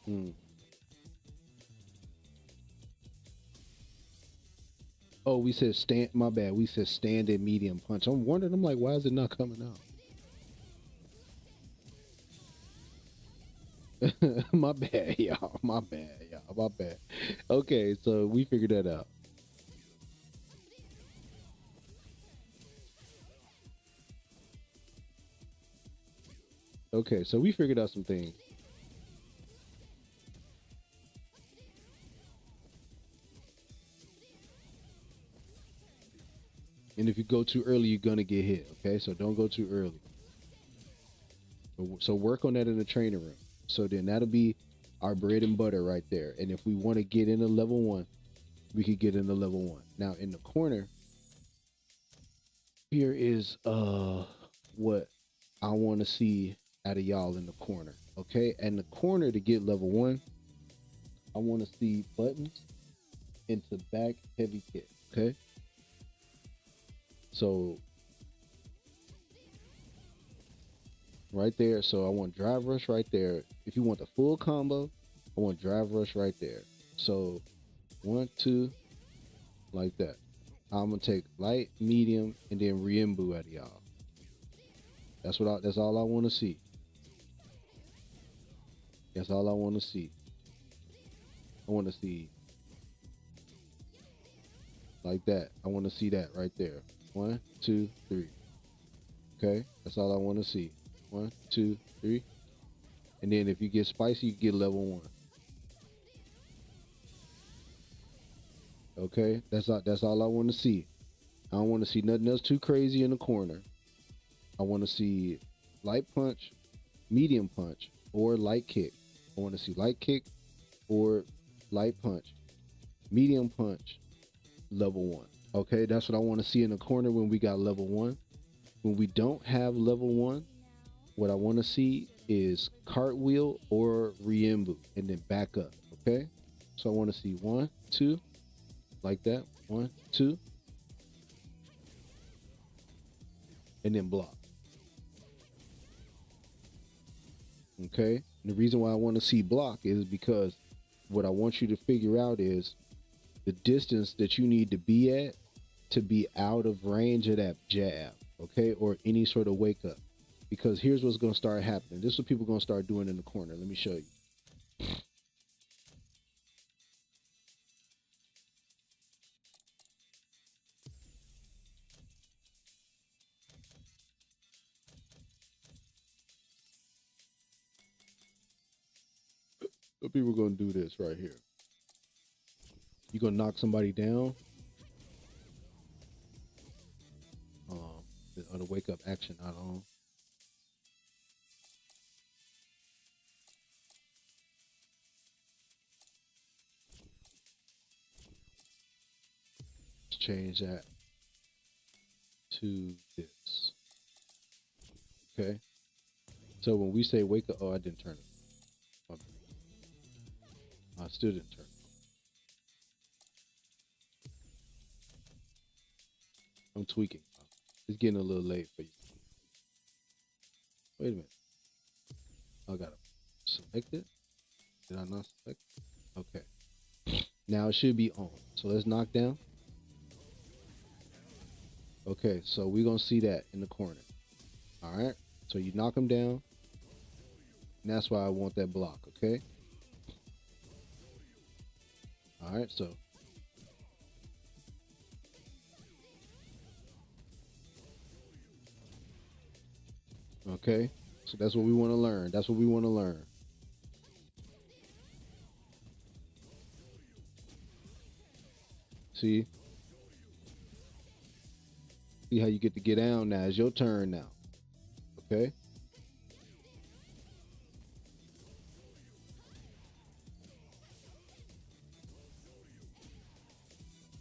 Hmm. Oh, we said stand. My bad. We said standing medium punch. I'm wondering. I'm like, why is it not coming out? My bad, y'all. My bad, y'all. My bad. Okay, so we figured that out. Okay, so we figured out some things. And if you go too early, you're gonna get hit. Okay, so don't go too early. So work on that in the training room. So then that'll be our bread and butter right there. And if we want to get into level 1, we could get into level 1. Now in the corner, here is what I want to see out of y'all in the corner. Okay, and the corner to get level 1, I want to see buttons into back heavy kick. Okay, so right there. So I want drive rush right there. If you want the full combo, I want drive rush right there. So 1, 2, like that. I'm gonna take light, medium, and then Riembu out of y'all. That's all I want to see. That's all I want to see. I want to see like that. I want to see that right there. 1, 2, 3. Okay, that's all I want to see. 1, 2, 3. And then if you get spicy, you get level 1. Okay, that's all I want to see. I don't want to see nothing else too crazy in the corner. I want to see light punch, medium punch, or light kick. I want to see light kick or light punch, medium punch, level 1. Okay, that's what I want to see in the corner when we got level 1. When we don't have level 1, what I want to see is cartwheel or Riembu and then back up. Okay, so I want to see 1, 2, like that. 1, 2, and then block. Okay, and the reason why I want to see block is because what I want you to figure out is the distance that you need to be at to be out of range of that jab, okay, or any sort of wake up. Because here's what's going to start happening. This is what people are going to start doing in the corner. Let me show you. So people are going to do this right here. You're going to knock somebody down. On the wake up action not on. Let's change that to this. Okay. So when we say wake up, oh, I didn't turn it. I still didn't turn it. I'm tweaking. It's getting a little late for you. Wait a minute. I gotta select it. Did I not select it? Okay. Now it should be on. So let's knock down. Okay, so we're gonna see that in the corner. All right. So you knock them down. And that's why I want that block, okay? All right, so okay. So that's what we want to learn. That's what we want to learn. See? See how you get to get down now. It's your turn now. Okay?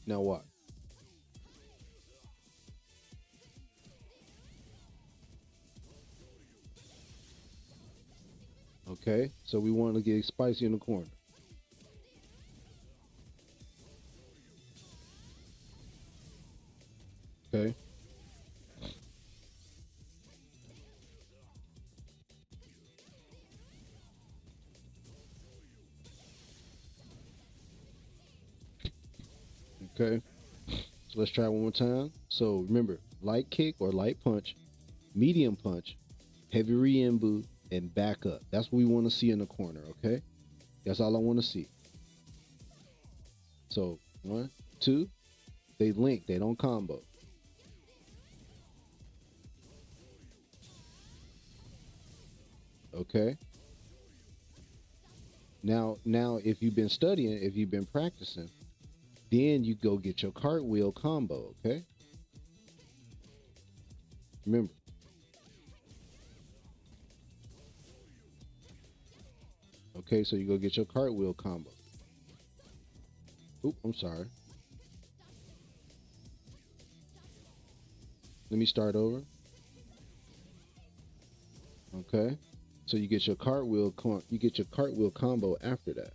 Now what? Okay? So we want to get spicy in the corner. Okay? Okay? Let's try one more time. So remember, light kick or light punch, medium punch, heavy Riembu, and back up. That's what we want to see in the corner, okay? That's all I want to see. So 1, 2, they link, they don't combo. Okay. Now, if you've been studying, if you've been practicing, then you go get your cartwheel combo, okay? Remember. Okay, so you go get your cartwheel combo. Oop, I'm sorry. Let me start over. Okay. So you get your cartwheel combo after that.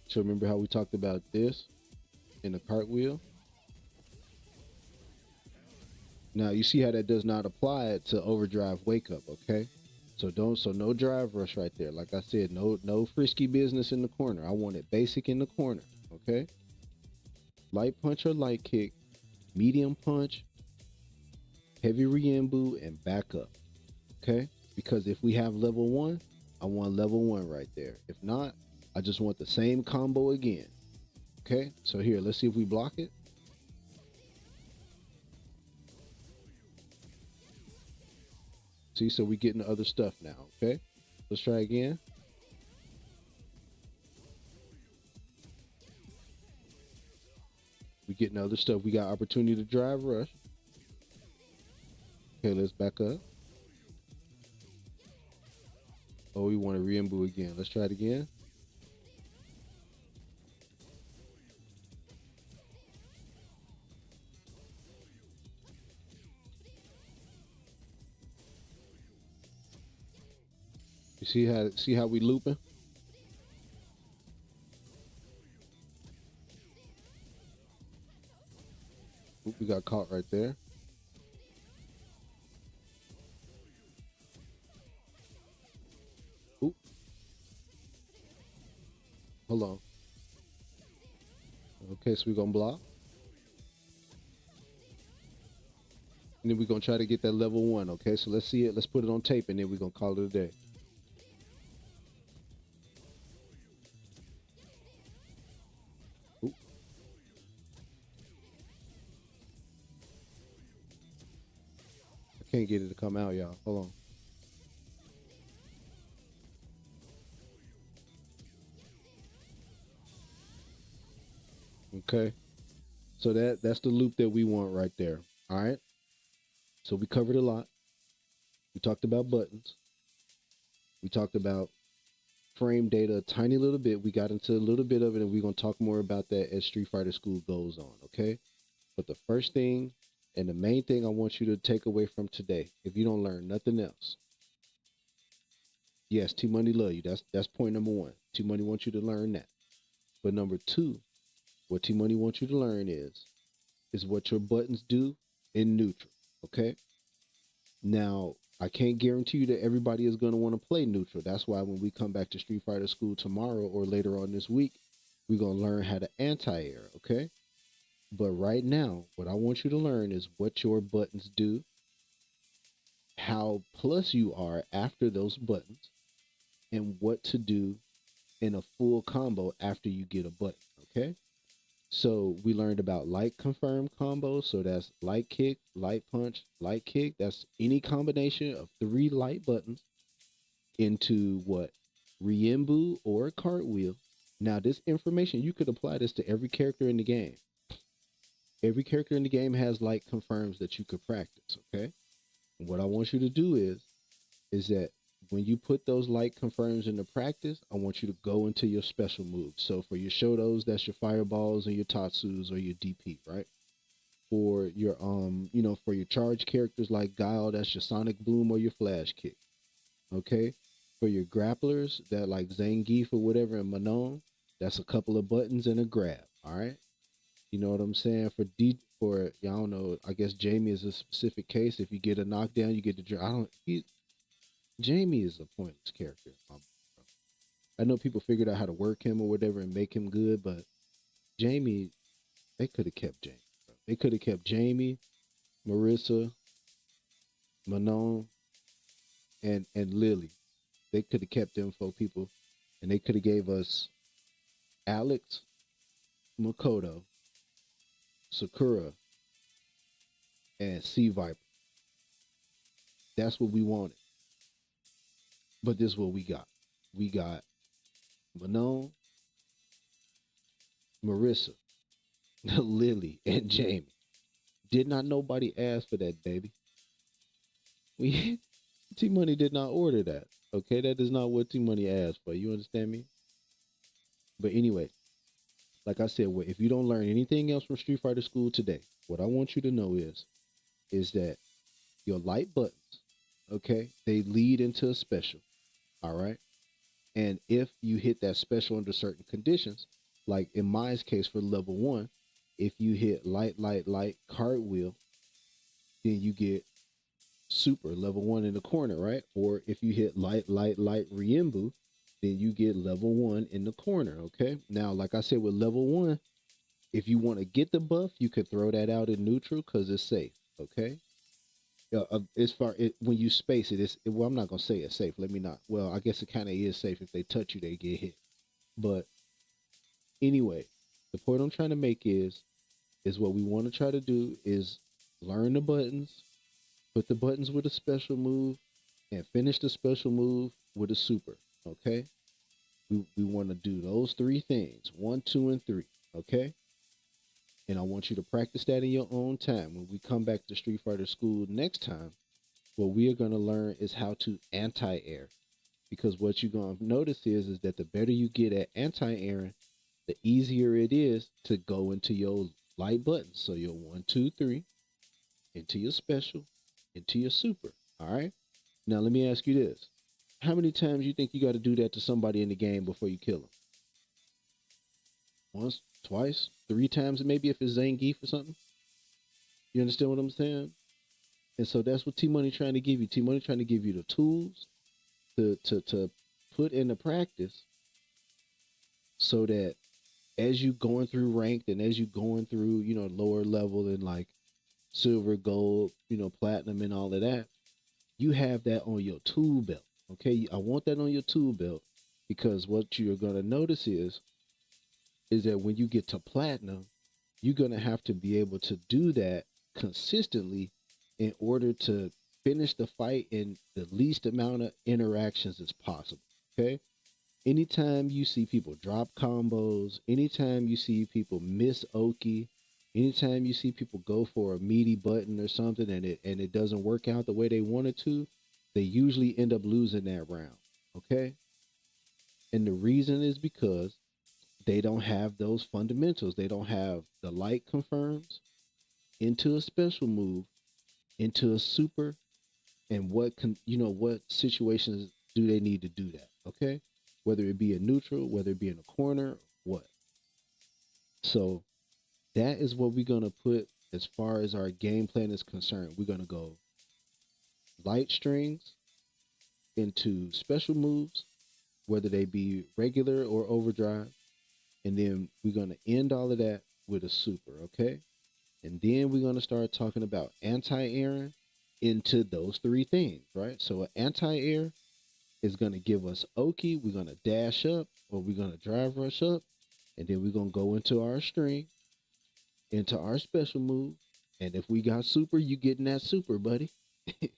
So remember how we talked about this in the cartwheel? Now you see how that does not apply to overdrive wake up, okay? So no drive rush right there. Like I said, no frisky business in the corner. I want it basic in the corner, okay? Light punch or light kick, medium punch, heavy Riembu, and back up, okay? Because if we have level 1, I want level 1 right there. If not, I just want the same combo again, okay? So here, let's see if we block it. See, so we getting the other stuff now, okay? Let's try again. We getting other stuff. We got opportunity to drive rush. Okay, let's back up. Oh, we want to Riembu again. Let's try it again. You see how we looping? Oop, we got caught right there. Oop. Hold on. Okay, so we're gonna block. And then we're gonna try to get that level 1, okay? So let's see it. Let's put it on tape and then we're gonna call it a day. Oop. I can't get it to come out, y'all. Hold on. Okay. So that's the loop that we want right there. All right. So we covered a lot. We talked about buttons. We talked about frame data a tiny little bit. We got into a little bit of it, and we're gonna talk more about that as Street Fighter School goes on. Okay. But the first thing and the main thing I want you to take away from today, if you don't learn nothing else, yes, T Money love you. That's point number 1. T Money wants you to learn that. But number 2, what T Money wants you to learn is what your buttons do in neutral. Okay. Now, I can't guarantee you that everybody is going to want to play neutral. That's why when we come back to Street Fighter School tomorrow or later on this week, we're going to learn how to anti-air, okay? But right now, what I want you to learn is what your buttons do, how plus you are after those buttons, and what to do in a full combo after you get a button, okay? So we learned about light confirm combos. So that's light kick, light punch, light kick. That's any combination of 3 light buttons into what? Riembu or cartwheel. Now this information, you could apply this to every character in the game. Every character in the game has light confirms that you could practice, okay? And what I want you to do is that when you put those light confirms into practice, I want you to go into your special moves. So for your Shotos, that's your fireballs and your Tatsus or your DP, right? For your for your charge characters like Guile, that's your Sonic Boom or your Flash Kick. Okay? For your grapplers, that like Zangief or whatever and Manon, that's a couple of buttons and a grab. All right. You know what I'm saying? For y'all don't know, I guess Jamie is a specific case. If you get a knockdown, you get the I don't Jamie is a pointless character. I know people figured out how to work him or whatever and make him good, but Jamie, they could have kept Jamie. Bro. They could have kept Jamie, Marissa, Manon, and Lily. They could have kept them four people, and they could have gave us Alex, Makoto, Sakura, and Sea Viper. That's what we wanted. But this is what we got. We got Manon, Marissa, Lily, and Jamie. Did not nobody ask for that, baby. We T Money did not order that. Okay, that is not what T Money asked for. You understand me? But anyway, like I said, if you don't learn anything else from Street Fighter School today, what I want you to know is that your light buttons, okay, they lead into a special. All right. And if you hit that special under certain conditions, like in my case for level one, if you hit light, cartwheel, then you get super level one in the corner, right? Or if you hit light, Riembu, then you get level one in the corner, okay? Now, like I said, with level one, if you want to get the buff, you could throw that out in neutral because it's safe, okay? As far when you space it, well, I'm not gonna say it's safe. Let me not. Well, I guess it kind of is safe. If they touch you, they get hit. But anyway, the point I'm trying to make is what we want to try to do is learn the buttons, put the buttons with a special move, and finish the special move with a super. Okay, we want to do those three things: one, two, and three. Okay, and I want you to practice that in your own time. When we come back to Street Fighter School next time, what we are going to learn is how to anti-air. Because what you're going to notice is that the better you get at anti-airing, the easier it is to go into your light buttons. So your one, two, three, into your special, into your super. All right. Now let me ask you this: how many times you think you got to do that to somebody in the game before you kill them? Once, twice, three times, maybe if it's Zangief or something. You understand what I'm saying? And so that's what T Money trying to give you. T Money trying to give you the tools to put into practice so that as you going through ranked and as you going through, lower level and like silver, gold, platinum and all of that, you have that on your tool belt. Okay. I want that on your tool belt because what you're gonna notice is that when you get to platinum, you're gonna have to be able to do that consistently in order to finish the fight in the least amount of interactions as possible. Okay. Anytime you see people drop combos, anytime you see people miss Oki, anytime you see people go for a meaty button or something and it doesn't work out the way they wanted to, they usually end up losing that round. Okay? And the reason is because they don't have those fundamentals. They don't have the light confirms into a special move, into a super, and what situations do they need to do that? Okay? Whether it be a neutral, whether it be in a corner, what. So that is what we're gonna put as far as our game plan is concerned. We're gonna go light strings into special moves, whether they be regular or overdrive, and then we're gonna end all of that with a super, okay? And then we're gonna start talking about anti-airing into those three things, right? So an anti-air is gonna give us Oki, we're gonna dash up or we're gonna drive rush up, and then we're gonna go into our string, into our special move. And if we got super, you getting that super, buddy.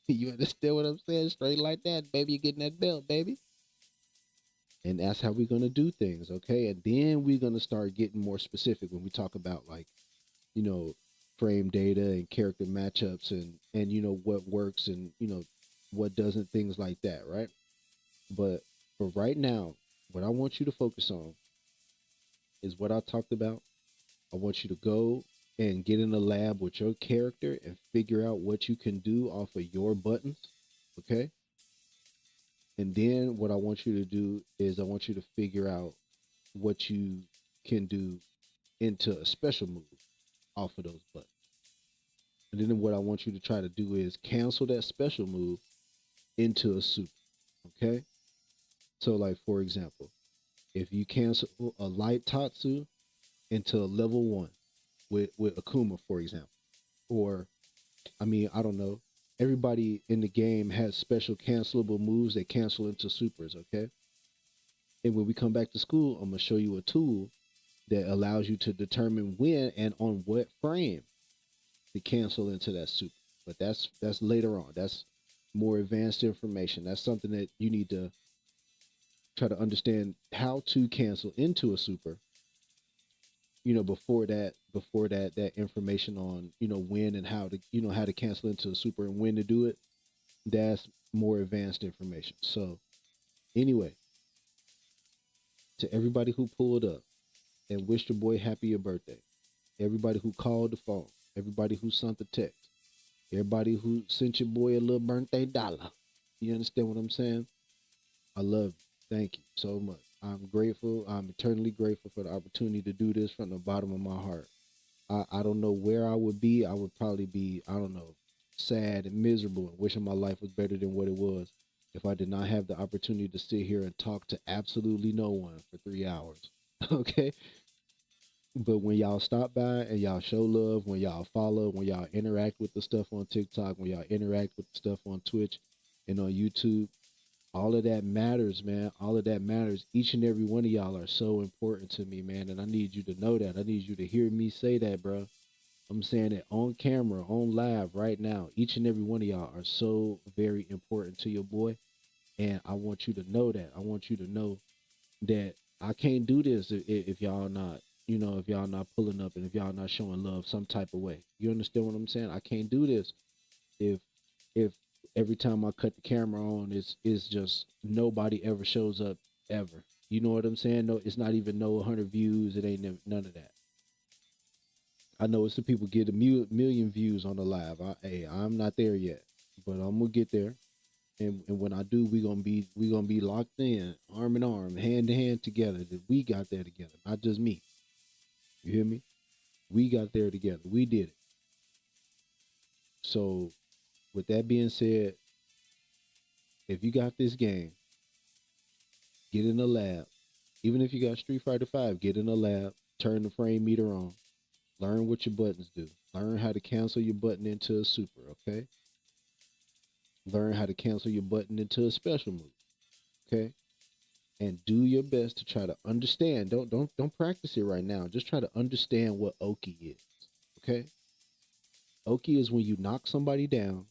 You understand what I'm saying? Straight like that, baby. You getting that belt, baby. And that's how we're gonna do things, okay? And then we're gonna start getting more specific when we talk about like, you know, frame data and character matchups and what works and what doesn't, things like that, right? But for right now, what I want you to focus on is what I talked about. I want you to go and get in the lab with your character and figure out what you can do off of your buttons. Okay. And then what I want you to do is I want you to figure out what you can do into a special move off of those buttons. And then what I want you to try to do is cancel that special move into a super. Okay. So, like, for example, if you cancel a light Tatsu, into level one with Akuma, for example. Or I mean, I don't know. Everybody in the game has special cancelable moves that cancel into supers, okay? And when we come back to school, I'm gonna show you a tool that allows you to determine when and on what frame to cancel into that super. But that's later on. That's more advanced information. That's something that you need to try to understand how to cancel into a super, before that information on, when and how to, how to cancel into a super and when to do it. That's more advanced information. So anyway, to everybody who pulled up and wished your boy happy your birthday, everybody who called the phone, everybody who sent the text, everybody who sent your boy a little birthday dollar. You understand what I'm saying? I love you. Thank you so much. I'm grateful. I'm eternally grateful for the opportunity to do this from the bottom of my heart. I don't know where I would be. I would probably be, I don't know, sad and miserable and wishing my life was better than what it was if I did not have the opportunity to sit here and talk to absolutely no one for 3 hours. Okay. But when y'all stop by and y'all show love, when y'all follow, when y'all interact with the stuff on TikTok, when y'all interact with the stuff on Twitch and on YouTube, all of that matters, man. All of that matters. Each and every one of y'all are so important to me, man. And I need you to know that. I need you to hear me say that, bro. I'm saying it on camera, on live right now. Each and every one of y'all are so very important to your boy. And I want you to know that. I want you to know that I can't do this if y'all not, if y'all not pulling up and if y'all not showing love some type of way. You understand what I'm saying? I can't do this if if every time I cut the camera on, it's just nobody ever shows up ever. You know what I'm saying? No, it's not even no 100 views. It ain't none of that. I know it's the people get a million views on the live. I'm not there yet, but I'm gonna get there. And when I do, we gonna be locked in, arm in arm, hand to hand together. That we got there together, not just me. You hear me? We got there together. We did it. So with that being said, if you got this game, get in the lab. Even if you got Street Fighter 5, get in the lab, turn the frame meter on, learn what your buttons do. Learn how to cancel your button into a super, okay? Learn how to cancel your button into a special move, okay? And do your best to try to understand. Don't practice it right now. Just try to understand what Oki is. Okay? Oki is when you knock somebody down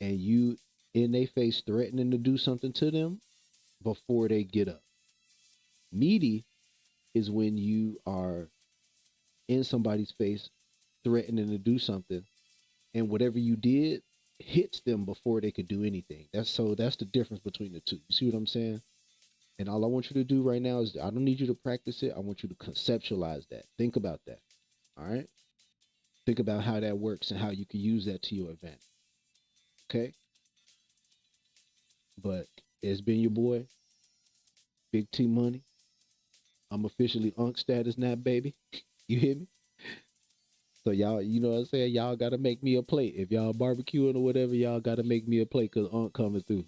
and you in their face threatening to do something to them before they get up. Meaty is when you are in somebody's face threatening to do something and whatever you did hits them before they could do anything. That's the difference between the two. You see what I'm saying? And all I want you to do right now is I don't need you to practice it. I want you to conceptualize that. Think about that. All right? Think about how that works and how you can use that to your advantage. Okay? But it's been your boy, Big T Money. I'm officially Unk status now, baby. You hear me? So y'all, you know what I'm saying? Y'all gotta make me a plate. If y'all barbecuing or whatever, y'all gotta make me a plate because Unk coming through.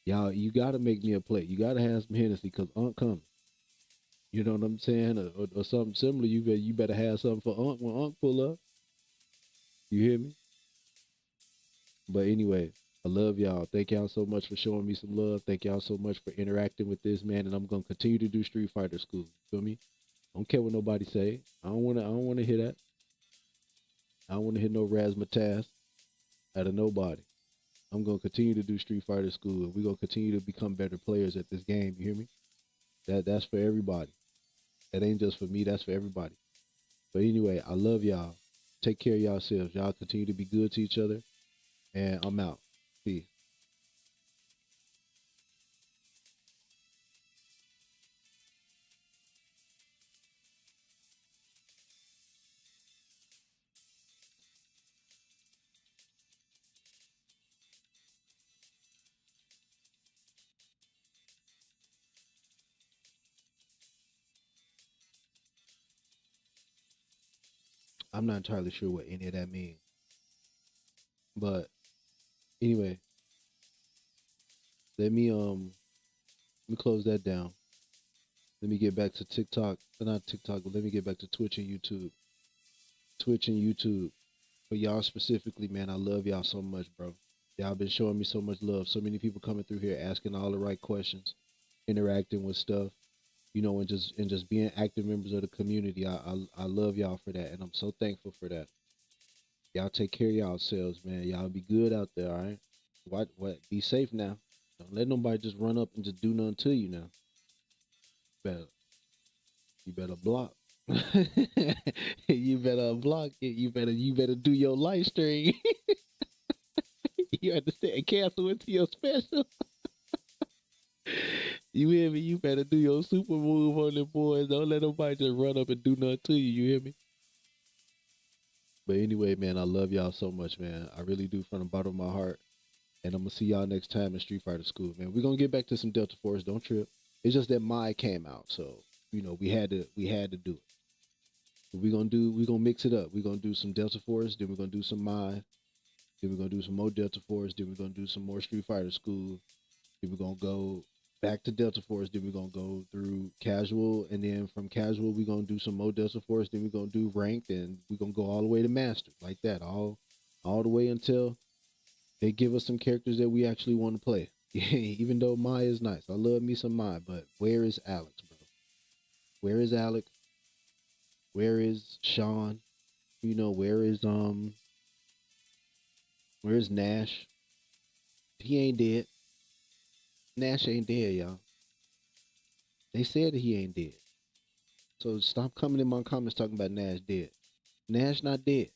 Y'all, you gotta make me a plate. You gotta have some Hennessy because Unk coming. You know what I'm saying? Or something similar. You better have something for Unk when Unk pull up. You hear me? But anyway, I love y'all. Thank y'all so much for showing me some love. Thank y'all so much for interacting with this man. And I'm gonna continue to do Street Fighter School. Feel me? I don't care what nobody say. I don't wanna hear that. I don't wanna hear no razzmatazz out of nobody. I'm gonna continue to do Street Fighter School and we're gonna continue to become better players at this game. You hear me? That's for everybody. That ain't just for me, that's for everybody. But anyway, I love y'all. Take care of yourselves. Y'all continue to be good to each other. And I'm out. Peace. I'm not entirely sure what any of that means. But anyway, let me close that down. Let me get back to TikTok. Not TikTok, but let me get back to Twitch and YouTube. Twitch and YouTube. For y'all specifically, man, I love y'all so much, bro. Y'all been showing me so much love. So many people coming through here asking all the right questions, interacting with stuff, you know, and just being active members of the community. I love y'all for that, and I'm so thankful for that. Y'all take care of yourselves, man. Y'all be good out there, all right? What? Be safe now. Don't let nobody just run up and just do nothing to you now. Better you better block. You better block it. You better do your live stream. You understand? Cancel into your special. You hear me? You better do your super move on them boys. Don't let nobody just run up and do nothing to you. You hear me? But anyway, man, I love y'all so much, man. I really do from the bottom of my heart. And I'm gonna see y'all next time in Street Fighter School, man. We're gonna get back to some Delta Force. Don't trip. It's just that MAI came out, so you know we had to do it. But we're gonna mix it up. We're gonna do some Delta Force, then we're gonna do some MAI, then we're gonna do some more Delta Force, then we're gonna do some more Street Fighter School, then we're gonna go back to Delta Force, then we're gonna go through casual, and then from casual we're gonna do some more Delta Force, then we're gonna do ranked, and we're gonna go all the way to master, like that, all the way until they give us some characters that we actually want to play. Even though Maya is nice, I love me some Maya, but where is Alex, bro? Where is Alex? Where is Sean? You know, where's Nash? He ain't dead. Nash ain't dead, y'all. They said that he ain't dead. So stop coming in my comments talking about Nash dead. Nash not dead,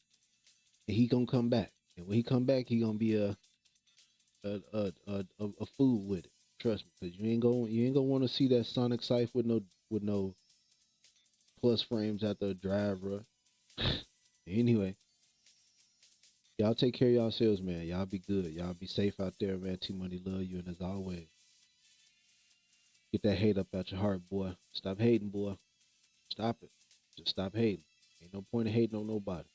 and he gonna come back. And when he come back, he gonna be a fool with it. Trust me, because you ain't gonna want to see that Sonic Scythe with no plus frames after a drive rush. Anyway, y'all take care of yourselves, man. Y'all be good. Y'all be safe out there, man. T Money love you, and as always, get that hate up out your heart, boy. Stop hating, boy. Stop it. Just stop hating. Ain't no point in hating on nobody.